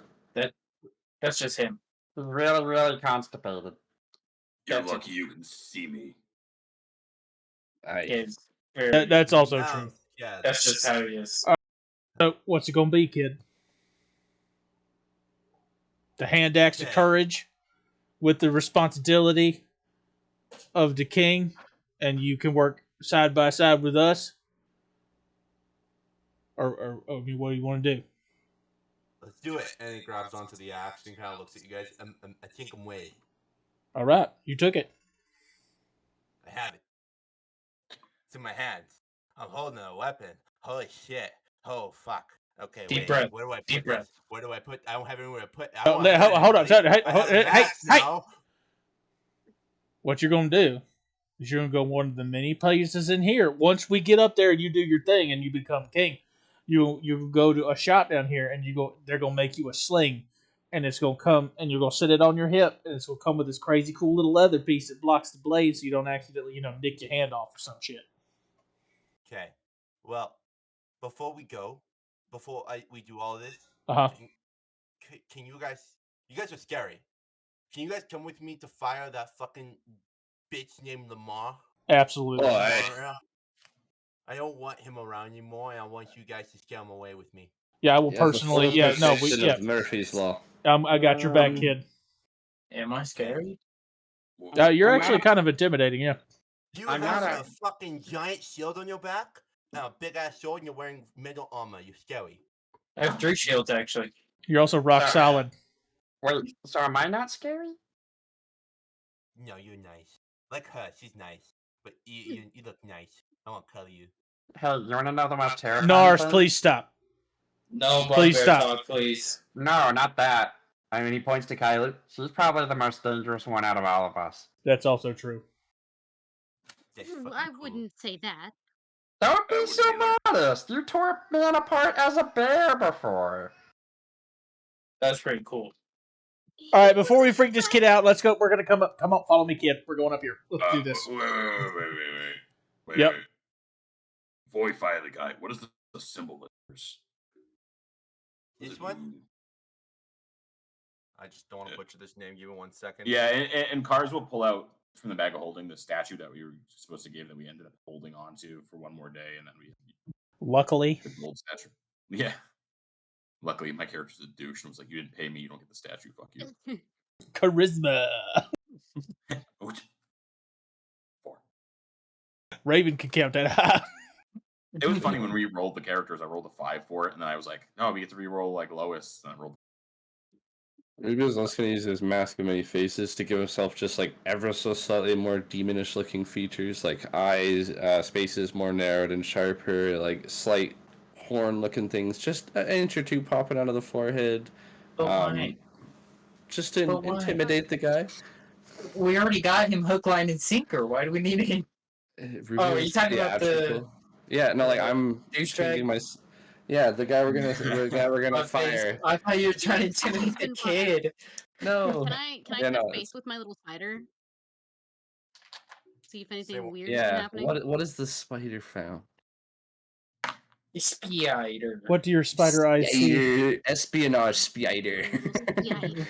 [SPEAKER 6] That's just him.
[SPEAKER 5] He's really, really constipated.
[SPEAKER 4] You're
[SPEAKER 6] That's it.
[SPEAKER 4] lucky you can see me.
[SPEAKER 6] Is very,
[SPEAKER 2] That's also
[SPEAKER 3] Now,
[SPEAKER 2] true.
[SPEAKER 3] yeah,
[SPEAKER 6] that's just how he is.
[SPEAKER 2] So what's it gonna be, kid? The hand axe of
[SPEAKER 3] Okay.
[SPEAKER 2] courage, with the responsibility of the king, and you can work side by side with us. Or I mean, what do you want to do?
[SPEAKER 3] let's do it. And he grabs onto the axe and kind of looks at you guys. I think I'm waiting.
[SPEAKER 2] All right, you took it.
[SPEAKER 3] I have it. It's in my hands. I'm holding a weapon. Holy shit. Oh fuck. Okay,
[SPEAKER 6] Deep
[SPEAKER 3] wait.
[SPEAKER 6] breath.
[SPEAKER 3] Where do I put
[SPEAKER 6] Deep
[SPEAKER 3] this?
[SPEAKER 6] breath.
[SPEAKER 3] Where do I put? I don't have anywhere to put. I
[SPEAKER 2] Oh,
[SPEAKER 3] don't have
[SPEAKER 2] hold on,
[SPEAKER 3] anybody.
[SPEAKER 2] hey,
[SPEAKER 3] I have an
[SPEAKER 2] hey,
[SPEAKER 3] axe
[SPEAKER 2] hey.
[SPEAKER 3] now.
[SPEAKER 2] What you're gonna do is you're gonna go one of the many places in here. Once we get up there and you do your thing and you become king, you go to a shop down here and they're gonna make you a sling, and it's gonna come and you're gonna set it on your hip and it's gonna come with this crazy cool little leather piece that blocks the blade so you don't accidentally nick your hand off or some shit.
[SPEAKER 3] Okay. Well, before we go, we do all this,
[SPEAKER 2] Uh huh.
[SPEAKER 3] can you guys? You guys are scary. Can you guys come with me to fire that fucking bitch named Lamar?
[SPEAKER 2] Absolutely.
[SPEAKER 7] Oh,
[SPEAKER 3] Lamar? I don't want him around anymore, and I want you guys to scare him away with me.
[SPEAKER 2] Yeah, I will
[SPEAKER 7] Yeah, the
[SPEAKER 2] personally.
[SPEAKER 7] full
[SPEAKER 2] Yeah, no,
[SPEAKER 7] protection of Murphy's Law.
[SPEAKER 2] I got your back,
[SPEAKER 5] Um,
[SPEAKER 2] kid.
[SPEAKER 6] Am I scary?
[SPEAKER 2] You're
[SPEAKER 5] I'm
[SPEAKER 2] actually
[SPEAKER 5] not-
[SPEAKER 2] kind of intimidating, yeah.
[SPEAKER 3] You
[SPEAKER 5] I'm
[SPEAKER 3] have
[SPEAKER 5] not
[SPEAKER 3] a fucking giant shield on your back, and a big ass sword, and you're wearing metal armor. You're scary.
[SPEAKER 6] I have 3 shields actually.
[SPEAKER 2] You're also rock
[SPEAKER 5] Sorry.
[SPEAKER 2] solid.
[SPEAKER 5] Wait, so am I not scary?
[SPEAKER 3] No, you're nice. Like her, she's nice, but you look nice. I won't color you.
[SPEAKER 5] Hey, you want to know the most terrifying
[SPEAKER 2] Nars,
[SPEAKER 5] thing?
[SPEAKER 2] please stop.
[SPEAKER 6] No
[SPEAKER 2] Please
[SPEAKER 6] bugbear
[SPEAKER 2] stop.
[SPEAKER 6] talk, please.
[SPEAKER 5] No, not that. I mean, he points to Kylie. She's probably the most dangerous one out of all of us.
[SPEAKER 2] That's also true.
[SPEAKER 3] That's
[SPEAKER 8] I
[SPEAKER 3] fucking cool.
[SPEAKER 8] wouldn't say that.
[SPEAKER 5] Don't
[SPEAKER 4] I
[SPEAKER 5] be
[SPEAKER 4] wouldn't
[SPEAKER 5] so
[SPEAKER 4] either.
[SPEAKER 5] modest. You tore a man apart as a bear before.
[SPEAKER 6] That's pretty cool.
[SPEAKER 2] All right, before we freak this kid out, let's go. We're gonna come up. Come on, follow me, kid. We're going up here. Let's do this.
[SPEAKER 4] Wait.
[SPEAKER 2] Yep.
[SPEAKER 4] Before we fire the guy, what is the symbol letters? What does
[SPEAKER 3] This
[SPEAKER 4] it
[SPEAKER 3] one?
[SPEAKER 4] mean?
[SPEAKER 3] I just don't want to butcher this name. Give me 1 second.
[SPEAKER 4] Yeah, and Cars will pull out from the bag of holding the statue that we were supposed to give that we ended up holding on to for one more day, and then we
[SPEAKER 2] Luckily,
[SPEAKER 4] the gold statue. Yeah. Luckily, my character's a douche and was like, "You didn't pay me, you don't get the statue. Fuck you."
[SPEAKER 2] charisma.
[SPEAKER 4] Oh, 4.
[SPEAKER 2] Raven can count that.
[SPEAKER 4] It was funny when we rolled the characters. I rolled a 5 for it, and then I was like, "No, we get to re-roll like Lois." And I rolled.
[SPEAKER 7] Maybe he's also gonna use his mask of many faces to give himself just like ever so slightly more demonish looking features, like eyes, spaces more narrowed and sharper, like slight horn looking things, just an inch or two popping out of the forehead,
[SPEAKER 6] But why?
[SPEAKER 7] just to
[SPEAKER 6] But why?
[SPEAKER 7] intimidate the guy.
[SPEAKER 6] We already got him hook, line, and sinker. Why do we need him?
[SPEAKER 7] It
[SPEAKER 6] Oh, are you
[SPEAKER 7] reveals
[SPEAKER 6] talking about the
[SPEAKER 7] theatrical- Yeah, no, like I'm
[SPEAKER 6] douchebag?
[SPEAKER 7] changing my. Yeah, the guy we're gonna
[SPEAKER 6] My face.
[SPEAKER 7] fire.
[SPEAKER 6] I thought you were trying to intimidate the kid.
[SPEAKER 7] No.
[SPEAKER 8] Can I
[SPEAKER 7] Yeah,
[SPEAKER 8] touch
[SPEAKER 7] no,
[SPEAKER 8] base
[SPEAKER 7] it's-
[SPEAKER 8] with my little spider? See if anything
[SPEAKER 3] what-
[SPEAKER 8] weird is
[SPEAKER 7] Yeah.
[SPEAKER 8] happening.
[SPEAKER 7] What is the spider found?
[SPEAKER 6] Spider.
[SPEAKER 2] What do your spider eyes see?
[SPEAKER 7] Spider, espionage spider.
[SPEAKER 8] Yeah.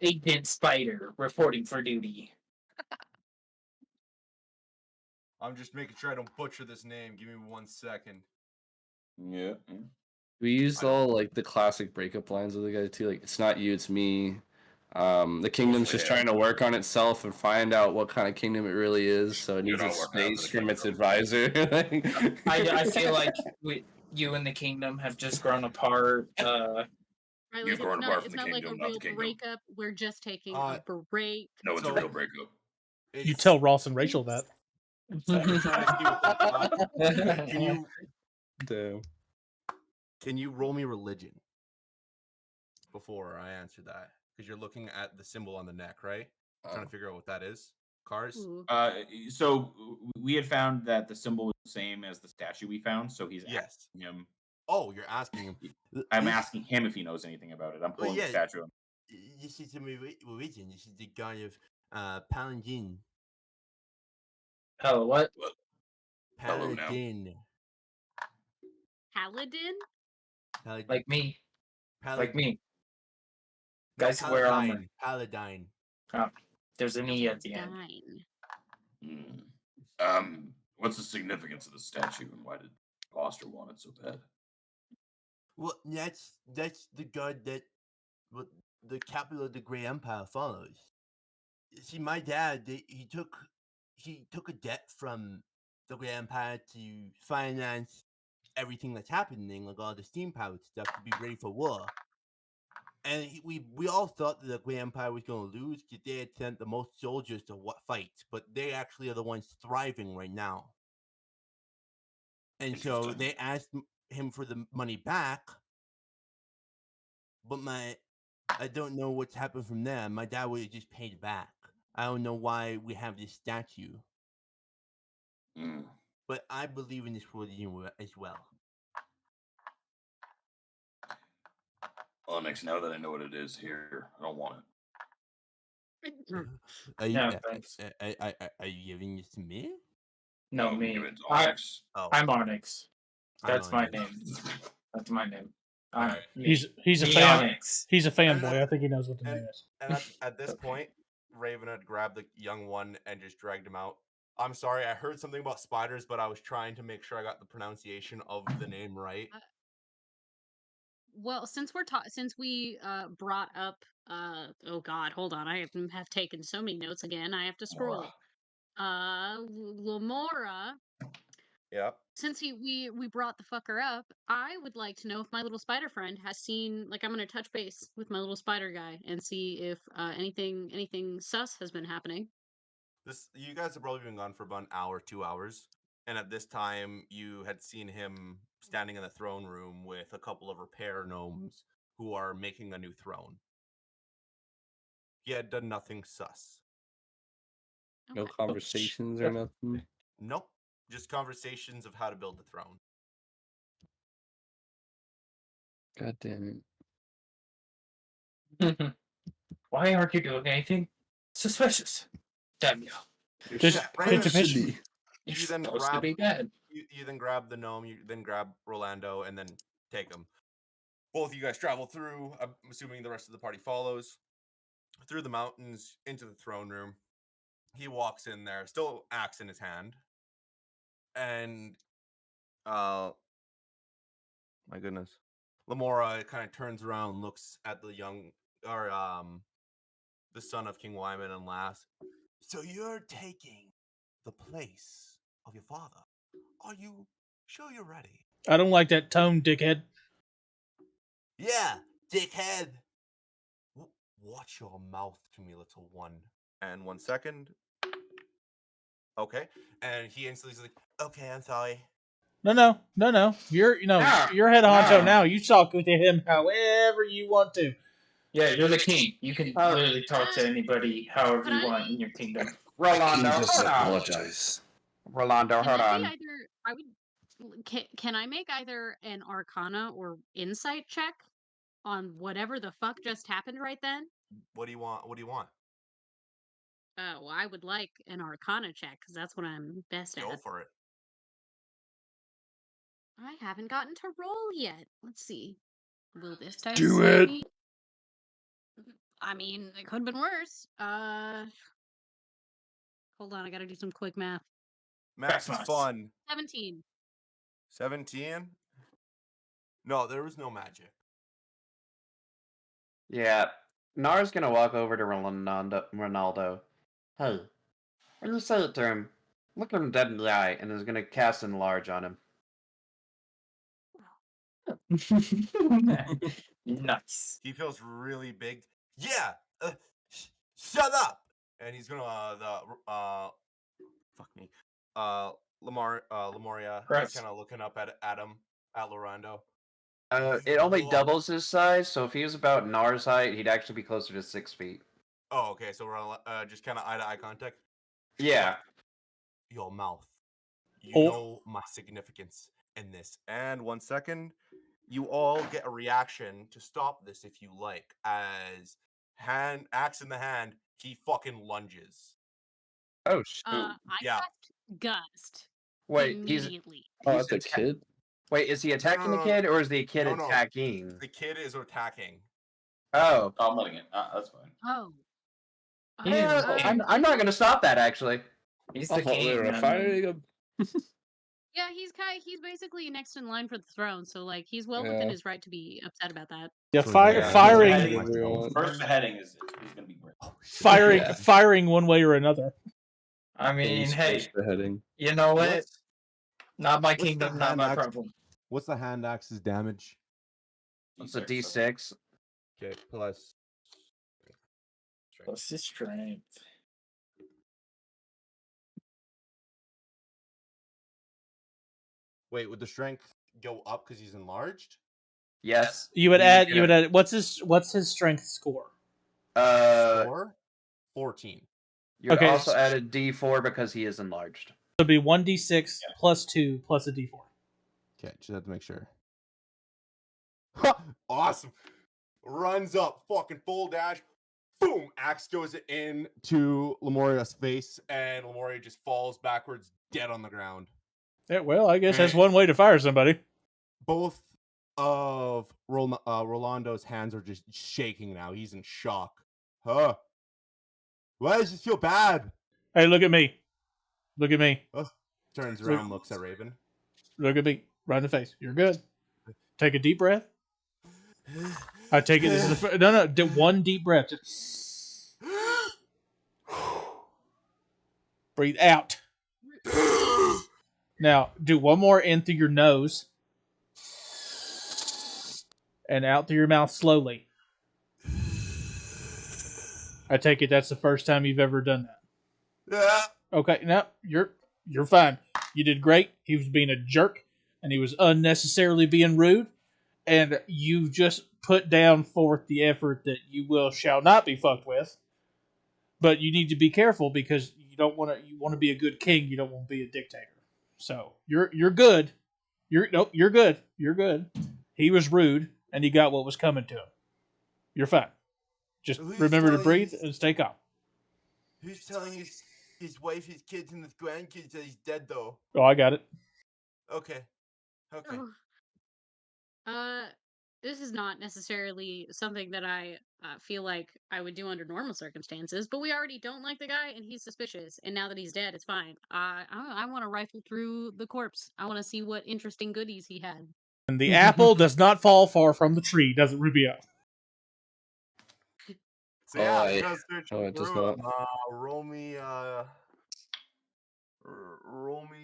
[SPEAKER 6] Agent Spider reporting for duty.
[SPEAKER 3] I'm just making sure I don't butcher this name. Give me 1 second.
[SPEAKER 4] Yeah.
[SPEAKER 7] We used
[SPEAKER 3] I don't-
[SPEAKER 7] all like the classic breakup lines of the guy too, like it's not you, it's me. The kingdom's
[SPEAKER 4] Mostly,
[SPEAKER 7] just
[SPEAKER 4] yeah.
[SPEAKER 7] trying to work on itself and find out what kind of kingdom it really is. So it
[SPEAKER 4] You're
[SPEAKER 7] needs a
[SPEAKER 4] not working out for
[SPEAKER 7] space
[SPEAKER 4] the
[SPEAKER 7] from its
[SPEAKER 4] kingdom.
[SPEAKER 7] advisor.
[SPEAKER 6] I feel like you and the kingdom have just grown apart.
[SPEAKER 8] Right,
[SPEAKER 4] You've
[SPEAKER 8] like
[SPEAKER 4] grown apart
[SPEAKER 8] it's
[SPEAKER 4] from the
[SPEAKER 8] not like a
[SPEAKER 4] kingdom, not the
[SPEAKER 8] real
[SPEAKER 4] kingdom.
[SPEAKER 8] breakup. We're just taking a break.
[SPEAKER 4] No, it's a
[SPEAKER 3] So-
[SPEAKER 4] real breakup.
[SPEAKER 2] You
[SPEAKER 3] It's-
[SPEAKER 2] tell Ross and Rachel that.
[SPEAKER 3] I'm trying to see what the-
[SPEAKER 7] Damn.
[SPEAKER 3] Can you roll me religion before I answer that? Because you're looking at the symbol on the neck, right? Trying to figure out what that is. Cars.
[SPEAKER 8] Ooh.
[SPEAKER 4] So we had found that the symbol was the same as the statue we found. So he's
[SPEAKER 3] Yes.
[SPEAKER 4] asking him.
[SPEAKER 3] Oh, you're asking him.
[SPEAKER 4] I'm asking him if he knows anything about it. I'm pulling
[SPEAKER 3] yeah.
[SPEAKER 4] the statue.
[SPEAKER 3] This is the religion. This is the god of Paladin.
[SPEAKER 6] Hell, what?
[SPEAKER 4] Hello now.
[SPEAKER 3] Paladin.
[SPEAKER 8] Paladin?
[SPEAKER 3] Paladin.
[SPEAKER 6] Like me.
[SPEAKER 3] Paladin.
[SPEAKER 6] Like me.
[SPEAKER 3] No,
[SPEAKER 6] Guys who wear armor.
[SPEAKER 3] Paladin.
[SPEAKER 6] There's an E at the end.
[SPEAKER 4] What's the significance of the statue, and why did Foster want it so bad?
[SPEAKER 3] Well, that's the god that the capital of the Grey Empire follows. See, my dad, he took a debt from the Grey Empire to finance everything that's happening, like all the steam-powered stuff, to be ready for war. And we all thought that the Grey Empire was going to lose because they had sent the most soldiers to fight, but they actually are the ones thriving right now. And so
[SPEAKER 4] Interesting.
[SPEAKER 3] they asked him for the money back, but I don't know what's happened from there. My dad would have just paid back. I don't know why we have this statue, but I believe in this religion as well.
[SPEAKER 4] Onyx, now that I know what it is here, I don't want it.
[SPEAKER 3] Are you,
[SPEAKER 6] No, thanks.
[SPEAKER 3] are you giving this to me?
[SPEAKER 6] No,
[SPEAKER 4] give
[SPEAKER 6] me.
[SPEAKER 4] it to Onyx.
[SPEAKER 6] I'm Onyx.
[SPEAKER 3] I'm
[SPEAKER 6] That's my
[SPEAKER 3] Onyx.
[SPEAKER 6] name. That's my name.
[SPEAKER 3] Alright.
[SPEAKER 2] He's a
[SPEAKER 6] Me,
[SPEAKER 2] fan.
[SPEAKER 6] Onyx.
[SPEAKER 2] He's a
[SPEAKER 3] And
[SPEAKER 2] fanboy. I think he knows what the name is.
[SPEAKER 3] And at this point, Raven had grabbed the young one and just dragged him out. I'm sorry, I heard something about spiders, but I was trying to make sure I got the pronunciation of the name right.
[SPEAKER 8] Well, since we brought up oh god, hold on. I have taken so many notes again. I have to scroll. Lamora.
[SPEAKER 3] Yeah.
[SPEAKER 8] Since we brought the fucker up, I would like to know if my little spider friend has seen, like, I'm gonna touch base with my little spider guy and see if anything sus has been happening.
[SPEAKER 3] You guys have probably been gone for about an hour, 2 hours, and at this time you had seen him standing in the throne room with a couple of repair gnomes who are making a new throne. He had done nothing sus.
[SPEAKER 7] No
[SPEAKER 8] Okay.
[SPEAKER 7] conversations or nothing.
[SPEAKER 3] Nope, just conversations of how to build the throne.
[SPEAKER 7] God damn it.
[SPEAKER 6] Why aren't you doing anything suspicious? Damn you.
[SPEAKER 2] Just
[SPEAKER 3] Raven,
[SPEAKER 2] pitch a pitch.
[SPEAKER 6] You're
[SPEAKER 3] You then
[SPEAKER 6] supposed to
[SPEAKER 3] grab-
[SPEAKER 6] be dead.
[SPEAKER 3] You then grab the gnome, you then grab Rolando, and then take him. Both of you guys travel through, I'm assuming the rest of the party follows, through the mountains into the throne room. He walks in there, still axe in his hand, and my goodness, Lamora kind of turns around, looks at the the son of King Wyman, and laughs. So you're taking the place of your father? Are you sure you're ready?
[SPEAKER 2] I don't like that tone, dickhead.
[SPEAKER 3] Yeah, dickhead. Watch your mouth to me, little one. And 1 second. Okay. And he instantly is like, okay, I'm sorry.
[SPEAKER 2] No. You're
[SPEAKER 6] No,
[SPEAKER 2] head honcho
[SPEAKER 6] no.
[SPEAKER 2] now. You talk to him however you want to.
[SPEAKER 6] Yeah, you're the king. You can literally talk to anybody however
[SPEAKER 8] Can
[SPEAKER 6] you
[SPEAKER 8] I-
[SPEAKER 6] want in your kingdom.
[SPEAKER 9] Rolando,
[SPEAKER 7] Just
[SPEAKER 9] hold on.
[SPEAKER 7] apologize.
[SPEAKER 9] Rolando,
[SPEAKER 8] Can
[SPEAKER 9] hold
[SPEAKER 8] I be
[SPEAKER 9] on.
[SPEAKER 8] either? I would. Can I make either an Arcana or Insight check on whatever the fuck just happened right then?
[SPEAKER 3] What do you want? What do you want?
[SPEAKER 8] Well, I would like an Arcana check because that's what I'm best
[SPEAKER 3] Go
[SPEAKER 8] at.
[SPEAKER 3] for it.
[SPEAKER 8] I haven't gotten to roll yet. Let's see. Will this dice
[SPEAKER 7] Do
[SPEAKER 8] save
[SPEAKER 7] it.
[SPEAKER 8] me? I mean, it could have been worse. Hold on, I gotta do some quick math.
[SPEAKER 3] Max is
[SPEAKER 6] That's nice.
[SPEAKER 3] fun.
[SPEAKER 8] 17.
[SPEAKER 3] 17? No, there was no magic.
[SPEAKER 9] Yeah,
[SPEAKER 5] Nara's gonna walk over to Ronaldo. Hey, when you say it to him, look him dead in the eye, and is gonna cast Enlarge on him.
[SPEAKER 6] Nice.
[SPEAKER 3] He feels really big. Yeah, shut up. And he's gonna fuck me. Lemuria
[SPEAKER 6] Gross.
[SPEAKER 3] kind of looking up at him, at Lorando.
[SPEAKER 5] It only
[SPEAKER 3] Whoa.
[SPEAKER 5] doubles his size, so if he was about Nara's height, he'd actually be closer to 6 feet.
[SPEAKER 3] Oh, okay. So we're just kind of eye to eye contact.
[SPEAKER 5] Yeah.
[SPEAKER 3] Your mouth. You
[SPEAKER 2] Oh.
[SPEAKER 3] know my significance in this. And 1 second, you all get a reaction to stop this if you like. As axe in the hand, he fucking lunges.
[SPEAKER 5] Oh shoot!
[SPEAKER 8] I
[SPEAKER 3] yeah.
[SPEAKER 8] cast Gust
[SPEAKER 5] Wait,
[SPEAKER 8] immediately.
[SPEAKER 7] Oh,
[SPEAKER 5] he's
[SPEAKER 7] that's a kid.
[SPEAKER 5] Wait, is he attacking the
[SPEAKER 3] No.
[SPEAKER 5] kid, or is the kid
[SPEAKER 3] No.
[SPEAKER 5] attacking?
[SPEAKER 3] The kid is attacking.
[SPEAKER 5] Oh,
[SPEAKER 4] I'm letting it. That's fine.
[SPEAKER 8] Oh.
[SPEAKER 5] yeah, I'm not gonna stop that actually.
[SPEAKER 6] He's
[SPEAKER 7] I
[SPEAKER 6] the
[SPEAKER 7] thought we
[SPEAKER 6] king.
[SPEAKER 7] were
[SPEAKER 6] I mean,
[SPEAKER 7] firing him.
[SPEAKER 8] Yeah, he's basically next in line for the throne, so like he's well within
[SPEAKER 7] Yeah.
[SPEAKER 8] his right to be upset about that.
[SPEAKER 2] Yeah,
[SPEAKER 3] So
[SPEAKER 2] fire,
[SPEAKER 3] yeah,
[SPEAKER 2] firing,
[SPEAKER 4] Beheading-
[SPEAKER 7] Everyone.
[SPEAKER 4] First beheading is gonna be great.
[SPEAKER 2] firing,
[SPEAKER 7] Yeah.
[SPEAKER 2] firing one way or another.
[SPEAKER 6] I mean,
[SPEAKER 7] He's
[SPEAKER 6] hey,
[SPEAKER 7] first beheading.
[SPEAKER 6] you know what?
[SPEAKER 3] What's-
[SPEAKER 6] Not my
[SPEAKER 3] what's the
[SPEAKER 6] kingdom, not my
[SPEAKER 3] hand axe?
[SPEAKER 6] problem.
[SPEAKER 3] What's the hand axe's damage?
[SPEAKER 5] It's a
[SPEAKER 4] D6.
[SPEAKER 5] D6.
[SPEAKER 3] Okay, plus.
[SPEAKER 6] Plus his strength.
[SPEAKER 3] Wait, would the strength go up because he's enlarged?
[SPEAKER 5] Yes.
[SPEAKER 2] You would
[SPEAKER 5] You
[SPEAKER 2] add.
[SPEAKER 5] get
[SPEAKER 2] You would
[SPEAKER 5] a-
[SPEAKER 2] add. What's his strength score?
[SPEAKER 3] 14.
[SPEAKER 5] You
[SPEAKER 2] Okay,
[SPEAKER 5] also
[SPEAKER 2] s-
[SPEAKER 5] add a D4 because he is enlarged.
[SPEAKER 2] So it'd be 1d6 plus 2 plus a d4.
[SPEAKER 3] Okay, just have to make sure. Awesome. Runs up, fucking full dash. Boom! Axe goes into Lemuria's face, and Lemuria just falls backwards, dead on the ground.
[SPEAKER 2] Yeah, well, I guess that's one way to fire somebody.
[SPEAKER 3] Both of Rolando's hands are just shaking now. He's in shock. Huh? Why does it feel bad?
[SPEAKER 2] Hey, look at me. Look at me.
[SPEAKER 3] Turns around, looks at Raven.
[SPEAKER 2] Look at me. Right in the face. You're good. Take a deep breath. I take it. This is no. Do one deep breath. Just breathe out. Now do one more in through your nose and out through your mouth slowly. I take it that's the first time you've ever done that.
[SPEAKER 3] Yeah.
[SPEAKER 2] Okay, no, you're fine. You did great. He was being a jerk, and he was unnecessarily being rude, and you just put down forth the effort that you shall not be fucked with. But you need to be careful because you don't want to. You want to be a good king. You don't want to be a dictator. So you're good. You're good. You're good. He was rude, and he got what was coming to him. You're fine. Just
[SPEAKER 3] Who's
[SPEAKER 2] remember to
[SPEAKER 3] telling
[SPEAKER 2] breathe
[SPEAKER 3] you-
[SPEAKER 2] and stay calm.
[SPEAKER 3] Who's telling his wife, his kids, and his grandkids that he's dead, though?
[SPEAKER 2] Oh, I got it.
[SPEAKER 3] Okay. Okay.
[SPEAKER 8] This is not necessarily something that I feel like I would do under normal circumstances, but we already don't like the guy, and he's suspicious. And now that he's dead, it's fine. I want to rifle through the corpse. I want to see what interesting goodies he had.
[SPEAKER 2] And the apple does not fall far from the tree, does it, Rubio?
[SPEAKER 3] So yeah,
[SPEAKER 7] Oh,
[SPEAKER 3] you guys search
[SPEAKER 7] oh, it does
[SPEAKER 3] through
[SPEAKER 7] not.
[SPEAKER 3] roll me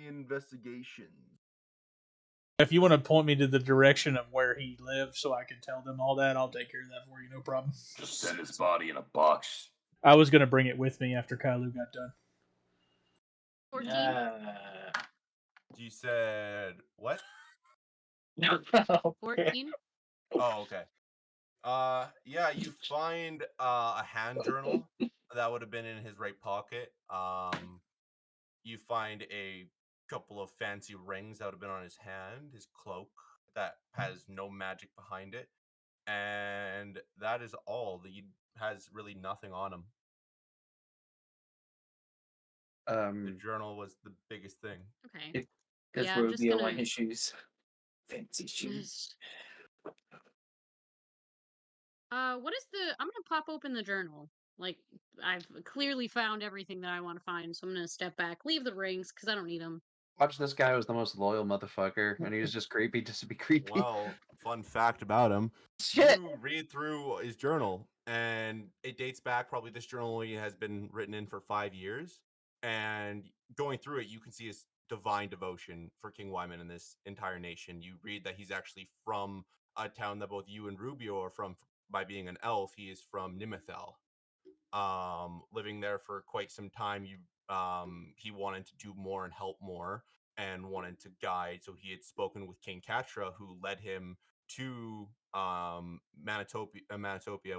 [SPEAKER 3] investigation.
[SPEAKER 2] If you want to point me to the direction of where he lived so I can tell them all that, I'll take care of that for you, no problem.
[SPEAKER 4] Just send his body in a box.
[SPEAKER 2] I was going to bring it with me after Kailu got done.
[SPEAKER 8] 14.
[SPEAKER 3] You said what?
[SPEAKER 6] No.
[SPEAKER 8] 14.
[SPEAKER 3] Oh, okay. Yeah, you find a hand journal that would have been in his right pocket. You find a couple of fancy rings that would have been on his hand, his cloak that has no magic behind it, and that is all. He has really nothing on him. The journal was the biggest thing.
[SPEAKER 8] Okay.
[SPEAKER 6] Because
[SPEAKER 8] Yeah, I'm just
[SPEAKER 6] Rubio
[SPEAKER 8] gonna-
[SPEAKER 6] and his shoes. Fancy shoes.
[SPEAKER 8] What is the? I'm gonna pop open the journal. Like I've clearly found everything that I want to find, so I'm gonna step back, leave the rings because I don't need them.
[SPEAKER 5] Watch, this guy was the most loyal motherfucker, and he was just creepy just to be creepy.
[SPEAKER 3] Well, fun fact about him.
[SPEAKER 5] Shit!
[SPEAKER 3] You read through his journal. and it dates back. Probably this journal has been written in for 5 years, and going through it, you can see his divine devotion for King Wyman and this entire nation. You read that he's actually from a town that both you and Rubio are from by being an elf. He is from Nimethel. Living there for quite some time. He wanted to do more and help more and wanted to guide. So he had spoken with King Catra, who led him to Manitopia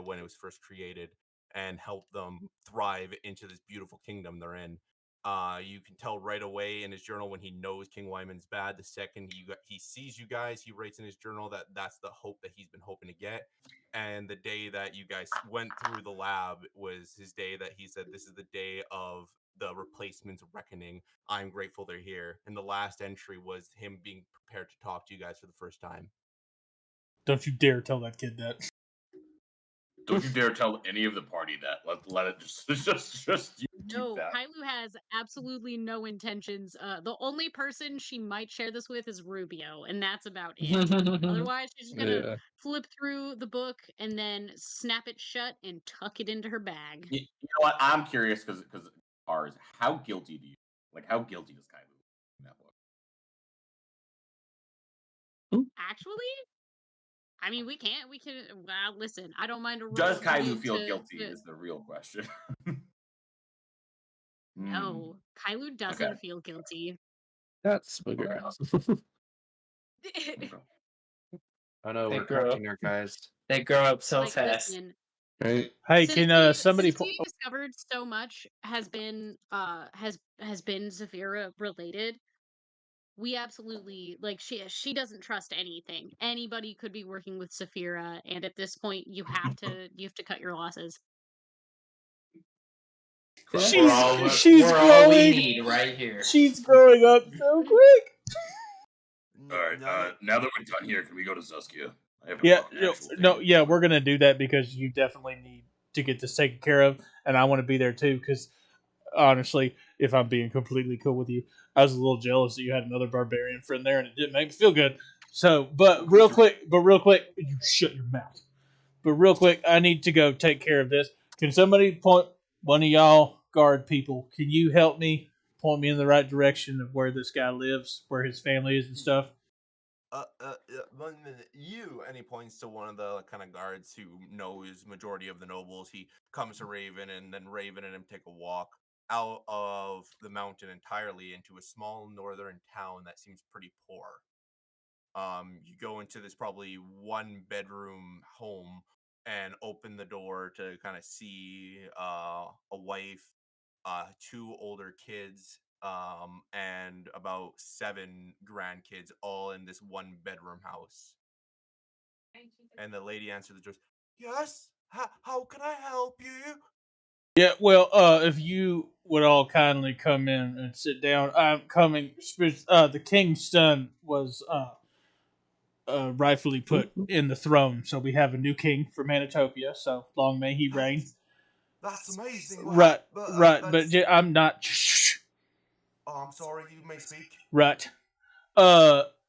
[SPEAKER 3] when it was first created, and helped them thrive into this beautiful kingdom they're in. You can tell right away in his journal when he knows King Wyman's bad. The second he sees you guys, he writes in his journal that that's the hope that he's been hoping to get. And the day that you guys went through the lab was his day that he said, "This is the day of the replacements reckoning. I'm grateful they're here." And the last entry was him being prepared to talk to you guys for the first time.
[SPEAKER 2] Don't you dare tell that kid that.
[SPEAKER 4] Don't you dare tell any of the party that. Let it just you
[SPEAKER 8] No,
[SPEAKER 4] keep that.
[SPEAKER 8] Kailu has absolutely no intentions. The only person she might share this with is Rubio, and that's about it. Otherwise, she's just gonna
[SPEAKER 7] Yeah.
[SPEAKER 8] flip through the book and then snap it shut and tuck it into her bag.
[SPEAKER 4] You know what? I'm curious because ours. How guilty do you How guilty is Kailu in that book?
[SPEAKER 8] Actually, I mean, we can. Well, listen, I don't mind a
[SPEAKER 4] Does
[SPEAKER 8] roll
[SPEAKER 4] Kailu feel
[SPEAKER 8] to-
[SPEAKER 4] guilty?
[SPEAKER 8] to-
[SPEAKER 4] Is the real question.
[SPEAKER 8] No, Kailu doesn't
[SPEAKER 4] Okay.
[SPEAKER 8] feel guilty.
[SPEAKER 7] That's booger.
[SPEAKER 5] Oh no,
[SPEAKER 6] They
[SPEAKER 5] we're
[SPEAKER 6] grow
[SPEAKER 5] crushing our guys.
[SPEAKER 6] They grow up so
[SPEAKER 8] Like,
[SPEAKER 6] fast.
[SPEAKER 8] listen,
[SPEAKER 7] Right?
[SPEAKER 2] Hey,
[SPEAKER 8] since
[SPEAKER 2] can
[SPEAKER 8] we-
[SPEAKER 2] somebody?
[SPEAKER 8] since we discovered so much has been Zafira related. We absolutely she doesn't trust anything. Anybody could be working with Saphira, and at this point you have to cut your losses.
[SPEAKER 2] She's
[SPEAKER 6] We're all we
[SPEAKER 2] growing.
[SPEAKER 6] need right here.
[SPEAKER 2] She's growing up so quick.
[SPEAKER 4] All right. Now that we're done here, can we go to Zuskia? I have a
[SPEAKER 2] Yeah,
[SPEAKER 4] fucking actual thing
[SPEAKER 2] no,
[SPEAKER 4] to
[SPEAKER 2] yeah,
[SPEAKER 4] do.
[SPEAKER 2] we're gonna do that because you definitely need to get this taken care of, and I want to be there too. Because honestly, if I'm being completely cool with you, I was a little jealous that you had another barbarian friend there, and it didn't make me feel good. So, but real quick, you shut your mouth. But real quick, I need to go take care of this. Can somebody point one of y'all guard people? Can you help me point me in the right direction of where this guy lives, where his family is and stuff?
[SPEAKER 3] 1 minute. And he points to one of the kind of guards who knows majority of the nobles. He comes to Raven, and then Raven and him take a walk out of the mountain entirely into a small northern town that seems pretty poor. You go into this probably 1-bedroom home and open the door to kind of see a wife, 2 older kids, and about 7 grandkids, all in this 1-bedroom house. And the lady answered the door. "Yes, how can I help you?"
[SPEAKER 2] Yeah, well, if you would all kindly come in and sit down, I'm coming. The king's son was rightfully put in the throne, so we have a new king for Manitopia. So long may he reign.
[SPEAKER 3] That's amazing.
[SPEAKER 2] Right, right,
[SPEAKER 3] that's-
[SPEAKER 2] but I'm not. Shh.
[SPEAKER 3] Oh, I'm sorry. You may speak.
[SPEAKER 2] Right.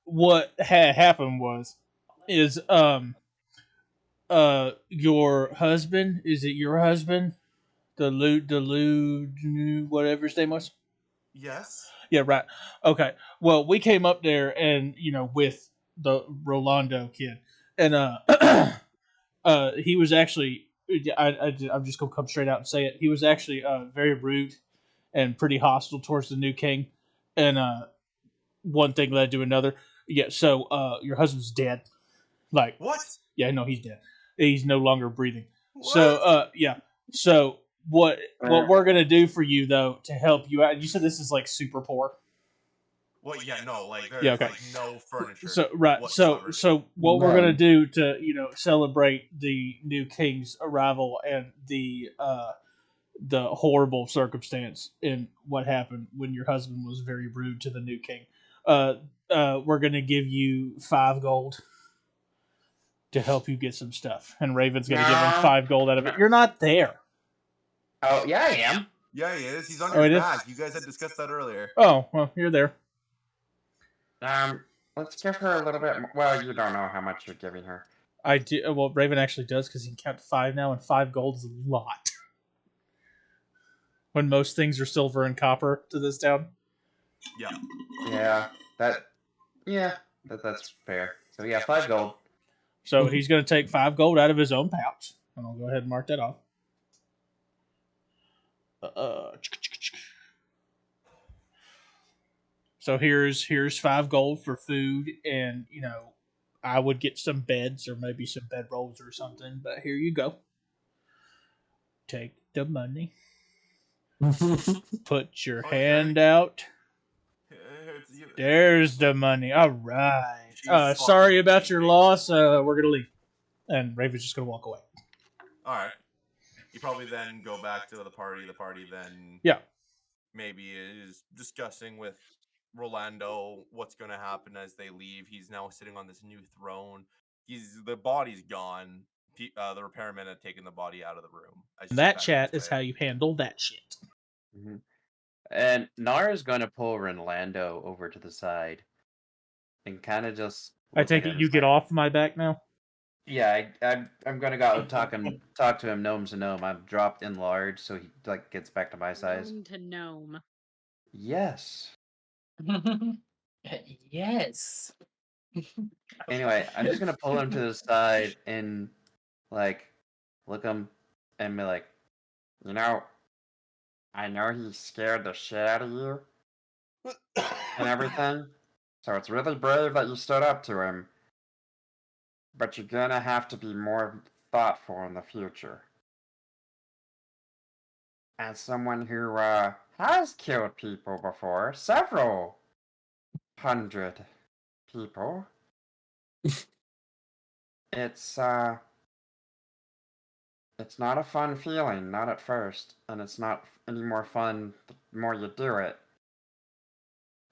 [SPEAKER 2] What had happened is your husband. Is it your husband? The whatever his name was.
[SPEAKER 3] Yes.
[SPEAKER 2] Yeah, right. Okay. Well, we came up there and with the Rolando kid, and he was actually I'm just gonna come straight out and say it. He was actually very rude and pretty hostile towards the new king, and one thing led to another. Yeah. So your husband's dead. Like
[SPEAKER 3] What?
[SPEAKER 2] Yeah, no, he's dead. He's no longer breathing. So yeah. So what we're gonna do for you though to help you out? You said this is like super poor.
[SPEAKER 3] Well, yeah, no, like there's
[SPEAKER 2] Yeah, okay.
[SPEAKER 3] like no furniture.
[SPEAKER 2] So right,
[SPEAKER 3] whatsoever.
[SPEAKER 2] so what we're gonna do to celebrate the new king's arrival and the horrible circumstance in what happened when your husband was very rude to the new king. We're gonna give you 5 gold to help you get some stuff, and Raven's gonna give him
[SPEAKER 5] No.
[SPEAKER 2] 5 gold out of it. You're not there.
[SPEAKER 5] Oh yeah, I am.
[SPEAKER 3] Yeah, he is. He's on
[SPEAKER 2] Oh,
[SPEAKER 3] your
[SPEAKER 2] it is?
[SPEAKER 3] back. You guys had discussed that earlier.
[SPEAKER 2] Oh well, you're there.
[SPEAKER 5] Let's give her a little bit. Well, you don't know how much you're giving her.
[SPEAKER 2] I do. Well, Raven actually does because he can count to 5 now, and 5 gold is a lot. When most things are silver and copper to this town.
[SPEAKER 3] Yeah.
[SPEAKER 5] Yeah, that's fair. So yeah, 5 gold.
[SPEAKER 2] So he's going to take 5 gold out of his own pouch, and I'll go ahead and mark that off. So here's 5 gold for food, and I would get some beds or maybe some bed rolls or something. But here you go. Take the money. Put your hand out. There's the money. All right. Sorry about your loss. We're gonna leave, and Raven's just gonna walk away.
[SPEAKER 3] All right. You probably then go back to the party. The party then maybe is discussing with Rolando what's going to happen as they leave. He's now sitting on this new throne. The body's gone. The repairmen have taken the body out of the room.
[SPEAKER 2] That chat is how you handle that shit.
[SPEAKER 5] Mm-hmm. And Nara's going to pull Rolando over to the side and kind of just.
[SPEAKER 2] I take it you get off my back now.
[SPEAKER 5] Yeah, I'm gonna go talk to him gnome to gnome. I've dropped enlarge so he gets back to my size.
[SPEAKER 8] Gnome to gnome.
[SPEAKER 5] Yes.
[SPEAKER 6] Yes.
[SPEAKER 5] Anyway, I'm just gonna pull him to the side and look him and be like, I know he scared the shit out of you and everything. So it's really brave that you stood up to him. But you're gonna have to be more thoughtful in the future. As someone who has killed people before, several hundred people, it's not a fun feeling, not at first, and it's not any more fun the more you do it.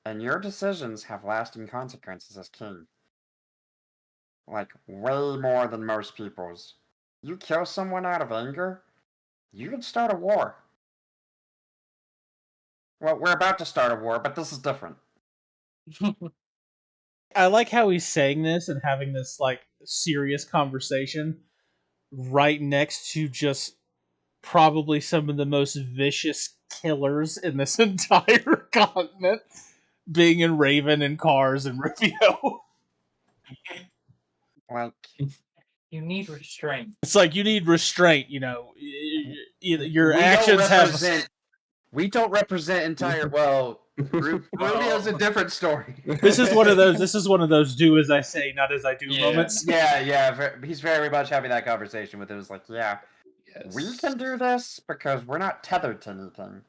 [SPEAKER 5] And your decisions have lasting consequences as king. Way more than most people's. You kill someone out of anger, you can start a war. Well, we're about to start a war, but this is different.
[SPEAKER 2] I like how he's saying this and having this serious conversation right next to just probably some of the most vicious killers in this entire continent, being in Raven and Cars and Rufio.
[SPEAKER 6] You need restraint.
[SPEAKER 2] It's you need restraint. Your actions have.
[SPEAKER 5] We don't represent entire. Well, Rufio's a different story.
[SPEAKER 2] This is one of those. This is one of those do as I say, not as I do moments.
[SPEAKER 5] Yeah. He's very much having that conversation with him. It's yes. We can do this because we're not tethered to anything.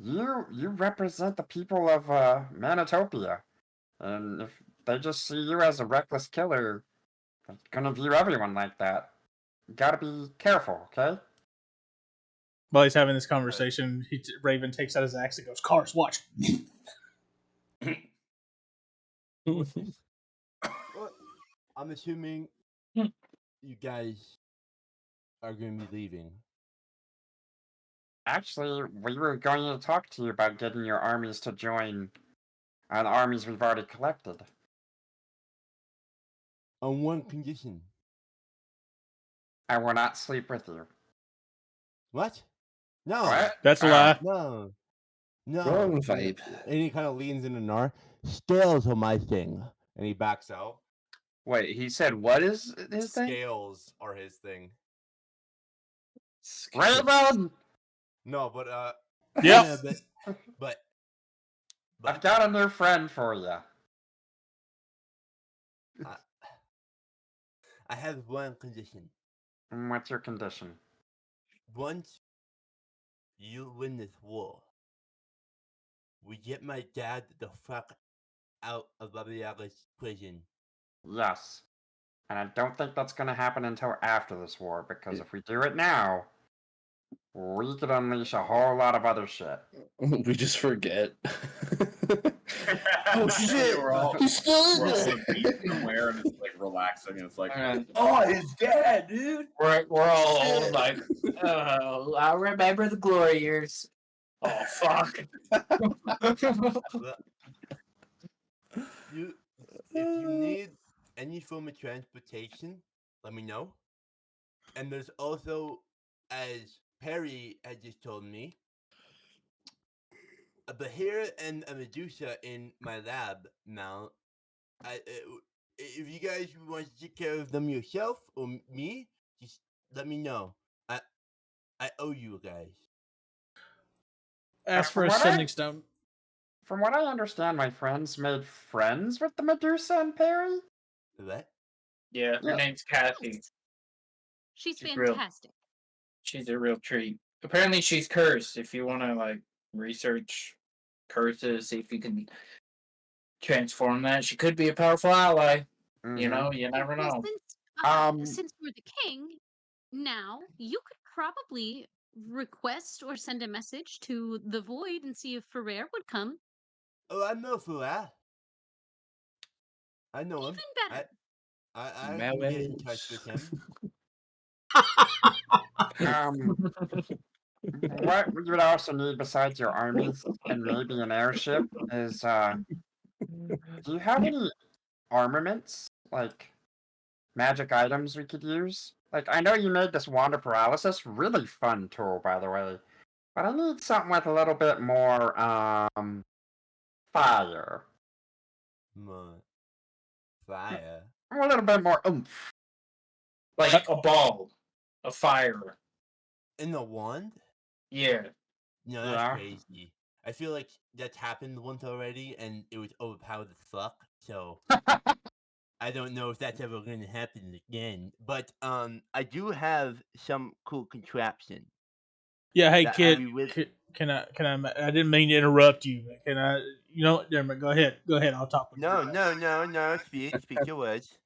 [SPEAKER 5] You represent the people of Manitopia, and if they just see you as a reckless killer, they're gonna view everyone like that. You gotta be careful, okay?
[SPEAKER 2] While he's having this conversation, Raven takes out his axe and goes, "Cars, watch."
[SPEAKER 3] I'm assuming you guys are going to be leaving.
[SPEAKER 5] Actually, we were going to talk to you about getting your armies to join the armies we've already collected.
[SPEAKER 3] On one condition.
[SPEAKER 5] I will not sleep with you.
[SPEAKER 3] What? No.
[SPEAKER 5] What?
[SPEAKER 2] That's a lie.
[SPEAKER 3] No.
[SPEAKER 7] Wrong vibe.
[SPEAKER 3] And he kind of leans into Nar. Scales are my thing. And he backs out.
[SPEAKER 5] Wait, he said what is his thing?
[SPEAKER 3] Scales are his thing.
[SPEAKER 5] Raven!
[SPEAKER 3] No, but
[SPEAKER 2] Yep.
[SPEAKER 3] but
[SPEAKER 5] I've got a new friend for you.
[SPEAKER 3] I have one condition.
[SPEAKER 5] What's your condition?
[SPEAKER 3] Once you win this war, we get my dad the fuck out of Baba Yaga's prison.
[SPEAKER 5] Yes. And I don't think that's going to happen until after this war, because if we do it now, we could unleash a whole lot of other shit.
[SPEAKER 7] We just forget.
[SPEAKER 3] Oh shit!
[SPEAKER 4] We're all aware and it's relaxing and it's oh, his dad, dude.
[SPEAKER 6] We're all oh, I remember the glory years. Oh fuck.
[SPEAKER 3] If you need any form of transportation, let me know. And there's also, as Perry had just told me, a Bahira and a Medusa in my lab now. If you guys want to take care of them yourself or me, just let me know. I owe you guys.
[SPEAKER 2] Ask for a
[SPEAKER 5] from what
[SPEAKER 2] sending
[SPEAKER 5] I-
[SPEAKER 2] stone.
[SPEAKER 5] From what I understand, my friends made friends with the Medusa and Perry.
[SPEAKER 3] What?
[SPEAKER 6] Yeah, her
[SPEAKER 5] Yeah.
[SPEAKER 6] name's Kathy.
[SPEAKER 8] She's
[SPEAKER 6] She's real.
[SPEAKER 8] fantastic.
[SPEAKER 6] She's a real treat. Apparently, she's cursed. If you want to like research curses, see if you can transform that, she could be a powerful ally. You
[SPEAKER 5] Mhm.
[SPEAKER 6] know, you never
[SPEAKER 8] Well,
[SPEAKER 6] know.
[SPEAKER 8] since you're the king now, you could probably request or send a message to the Void and see if Ferrer would come.
[SPEAKER 3] Oh, I know Fulah. I know him.
[SPEAKER 8] Even better.
[SPEAKER 3] I can get in touch with him.
[SPEAKER 5] What we would also need besides your armies and maybe an airship is do you have any armaments, like magic items we could use? Like, I know you made this wand of paralysis, really fun tool, by the way. But I need something with a little bit more fire.
[SPEAKER 3] Fire.
[SPEAKER 5] A little bit more oomph.
[SPEAKER 6] Like a ball of fire.
[SPEAKER 3] In the wand?
[SPEAKER 6] Yeah.
[SPEAKER 3] No, that's
[SPEAKER 5] Yeah.
[SPEAKER 3] crazy. I feel like that's happened once already, and it was overpowered as fuck. So I don't know if that's ever going to happen again. But I do have some cool contraption.
[SPEAKER 2] Yeah, hey
[SPEAKER 3] that
[SPEAKER 2] kid,
[SPEAKER 3] I mean, with-
[SPEAKER 2] can I? I didn't mean to interrupt you. But can I? You know what? Never mind. Go ahead. I'll talk with you.
[SPEAKER 3] No. Speak your words.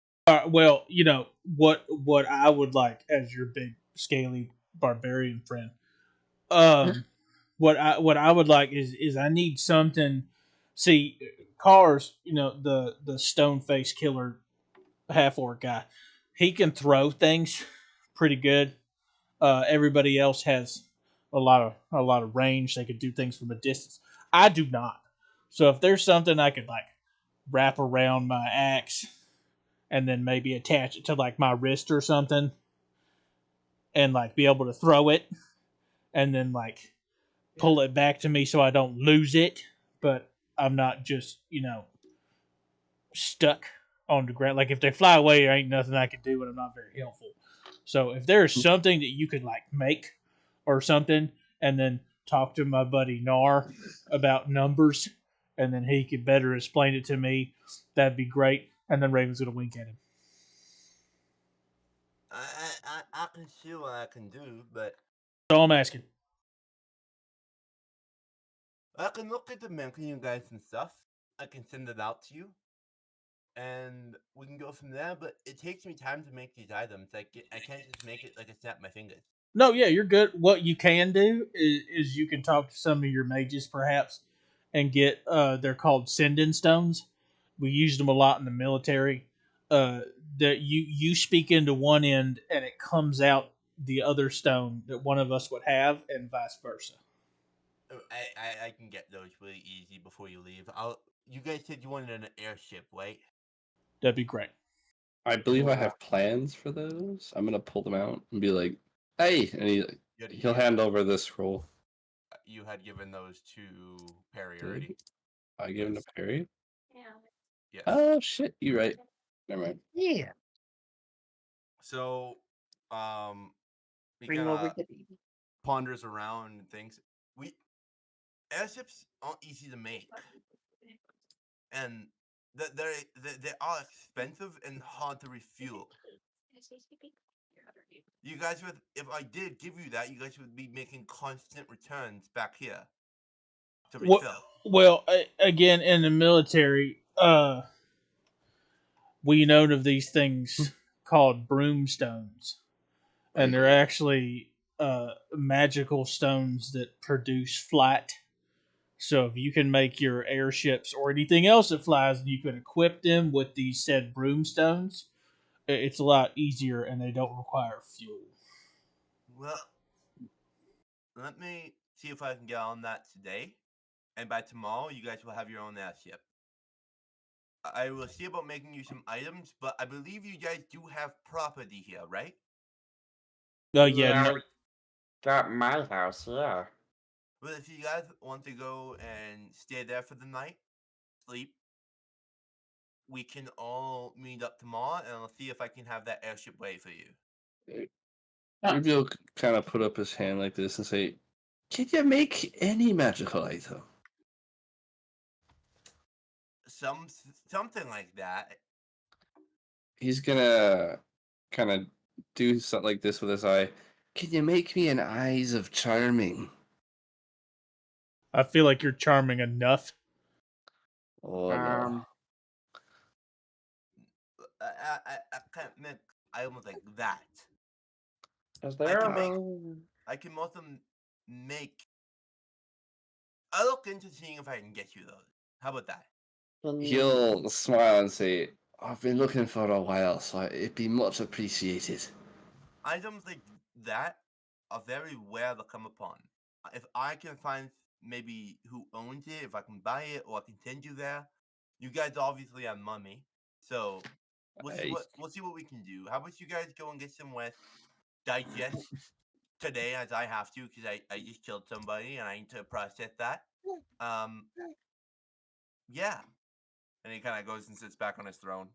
[SPEAKER 2] Well, you know what I would like as your big scaly barbarian friend. What I would like is I need something. See, Cars, you know, the stone face killer half orc guy, he can throw things pretty good. Everybody else has a lot of range. They could do things from a distance. I do not. So if there's something I could like wrap around my axe and then maybe attach it to like my wrist or something and like be able to throw it and then like pull it back to me so I don't lose it, but I'm not just, you know, stuck on the ground. Like if they fly away, there ain't nothing I can do and I'm not very helpful. So if there's something that you could like make or something and then talk to my buddy Nar about numbers and then he could better explain it to me, that'd be great. And then Raven's gonna wink at him.
[SPEAKER 3] I can see what I can do, but
[SPEAKER 2] So I'm asking.
[SPEAKER 3] I can look at the menu guys and stuff. I can send it out to you, and we can go from there. But it takes me time to make these items. I can't just make it like I snap my fingers.
[SPEAKER 2] No, yeah, you're good. What you can do is you can talk to some of your mages perhaps and get they're called sending stones. We used them a lot in the military. That you speak into one end and it comes out the other stone that one of us would have, and vice versa.
[SPEAKER 3] I can get those really easy before you leave. You guys said you wanted an airship, right?
[SPEAKER 2] That'd be great.
[SPEAKER 7] I believe I have plans for those. I'm gonna pull them out and be like, "Hey," and he'll hand over this scroll.
[SPEAKER 3] You had given those to Perry already.
[SPEAKER 7] I give him to Perry.
[SPEAKER 3] Yes.
[SPEAKER 7] Oh shit! You're right. Never mind.
[SPEAKER 6] Yeah.
[SPEAKER 3] So, he
[SPEAKER 6] Bring
[SPEAKER 3] kinda
[SPEAKER 6] over the baby.
[SPEAKER 3] ponders around and thinks airships aren't easy to make, and they are expensive and hard to refuel. You guys would, if I did give you that, you guys would be making constant returns back here to refill.
[SPEAKER 2] Well, again, in the military, we know of these things called broomstones, and they're actually magical stones that produce flight. So if you can make your airships or anything else that flies, and you can equip them with these said broomstones, it's a lot easier, and they don't require fuel.
[SPEAKER 3] Well, let me see if I can get on that today, and by tomorrow, you guys will have your own airship. I will see about making you some items, but I believe you guys do have property here, right?
[SPEAKER 2] Oh yeah, no,
[SPEAKER 5] we got my house, yeah.
[SPEAKER 3] Well, if you guys want to go and stay there for the night, sleep, we can all meet up tomorrow, and I'll see if I can have that airship wait for you.
[SPEAKER 7] Ruby will kind of put up his hand like this and say, "Can you make any magical item?"
[SPEAKER 3] Something like that.
[SPEAKER 7] He's gonna kind of do something like this with his eye. Can you make me an eyes of charming?
[SPEAKER 2] I feel like you're charming enough.
[SPEAKER 7] Oh no.
[SPEAKER 3] I can't make items like that.
[SPEAKER 5] Is
[SPEAKER 3] I
[SPEAKER 5] there
[SPEAKER 3] can
[SPEAKER 5] a
[SPEAKER 3] make.
[SPEAKER 5] room?
[SPEAKER 3] I can also make. I'll look into seeing if I can get you those. How about that?
[SPEAKER 7] He'll smile and say, "I've been looking for a while, so it'd be much appreciated."
[SPEAKER 3] Items like that are very rare to come upon. If I can find maybe who owns it, if I can buy it, or I can send you there. You guys obviously have money, so we'll see what we can do. How about you guys go and get some rest, digest today as I have to because I just killed somebody and I need to process that. Yeah. And he kind of goes and sits back on his throne.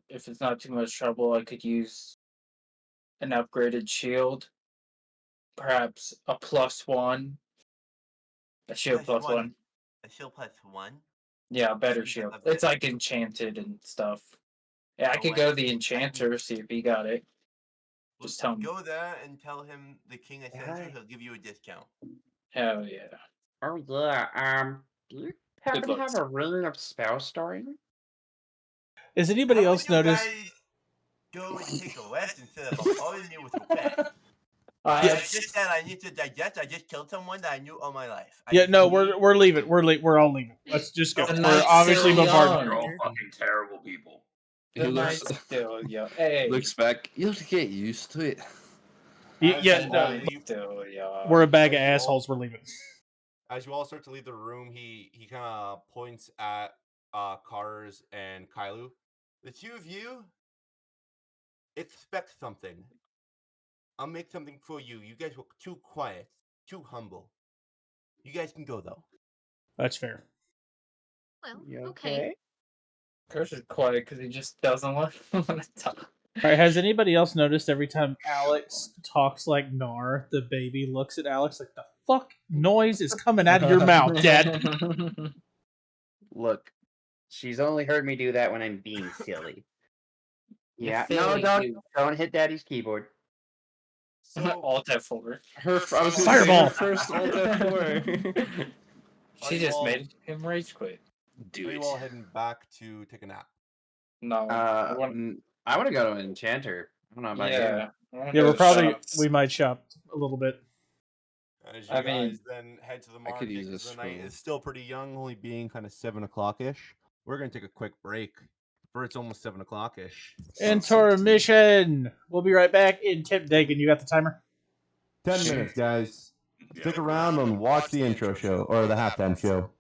[SPEAKER 6] If it's not too much trouble, I could use an upgraded shield. Perhaps a +1. A shield +1.
[SPEAKER 3] A shield +1?
[SPEAKER 6] Yeah, a better shield. It's like enchanted and stuff. Yeah, I could go to the enchanter, see if he got it. Just tell him.
[SPEAKER 3] Go there and tell him the king I sent you. He'll give you a discount.
[SPEAKER 6] Hell yeah.
[SPEAKER 5] Oh yeah. Do you happen to have a ring of spell storing?
[SPEAKER 2] Has anybody else noticed?
[SPEAKER 3] Go and take a rest instead of following me with your pet.
[SPEAKER 6] I
[SPEAKER 3] just said I need to digest. I just killed someone that I knew all my life.
[SPEAKER 2] Yeah, no, we're leaving. We're all leaving. Let's just go. We're obviously bombarded.
[SPEAKER 4] You're all fucking terrible people.
[SPEAKER 7] He looks,
[SPEAKER 6] still, yeah. Hey.
[SPEAKER 7] looks back. You'll get used to it.
[SPEAKER 2] Yeah, no, we're a bag of assholes. We're leaving.
[SPEAKER 3] As you all start to leave the room, he kind of points at Kars and Kailu. The two of you expect something. I'll make something for you. You guys were too quiet, too humble. You guys can go though.
[SPEAKER 2] That's fair.
[SPEAKER 8] Well, okay.
[SPEAKER 6] Kurs is quiet because he just doesn't want to talk.
[SPEAKER 2] All right, has anybody else noticed every time Alex talks like Nar, the baby looks at Alex like, the fuck noise is coming out of your mouth, Dad?
[SPEAKER 9] Look, she's only heard me do that when I'm being silly. Yeah, no, don't hit Daddy's keyboard.
[SPEAKER 3] So,
[SPEAKER 6] Alt F4.
[SPEAKER 7] I was
[SPEAKER 2] Fireball.
[SPEAKER 7] First Alt F4.
[SPEAKER 6] She just made him rage quit.
[SPEAKER 3] Are you all heading back to take a nap?
[SPEAKER 6] No.
[SPEAKER 9] I want to go to an enchanter. I don't know about
[SPEAKER 2] Yeah, we're probably we might shop a little bit.
[SPEAKER 3] As you guys then head to the market,
[SPEAKER 7] could use
[SPEAKER 3] because
[SPEAKER 7] this
[SPEAKER 3] the night
[SPEAKER 7] for-
[SPEAKER 3] is still pretty young, only being kind of 7 o'clock-ish. We're going to take a quick break, for it's almost 7 o'clock-ish.
[SPEAKER 2] Intermission! We'll be right back in Tip Dagan. You got the timer?
[SPEAKER 3] 10 minutes, guys. Stick around and watch the intro show, or the halftime show.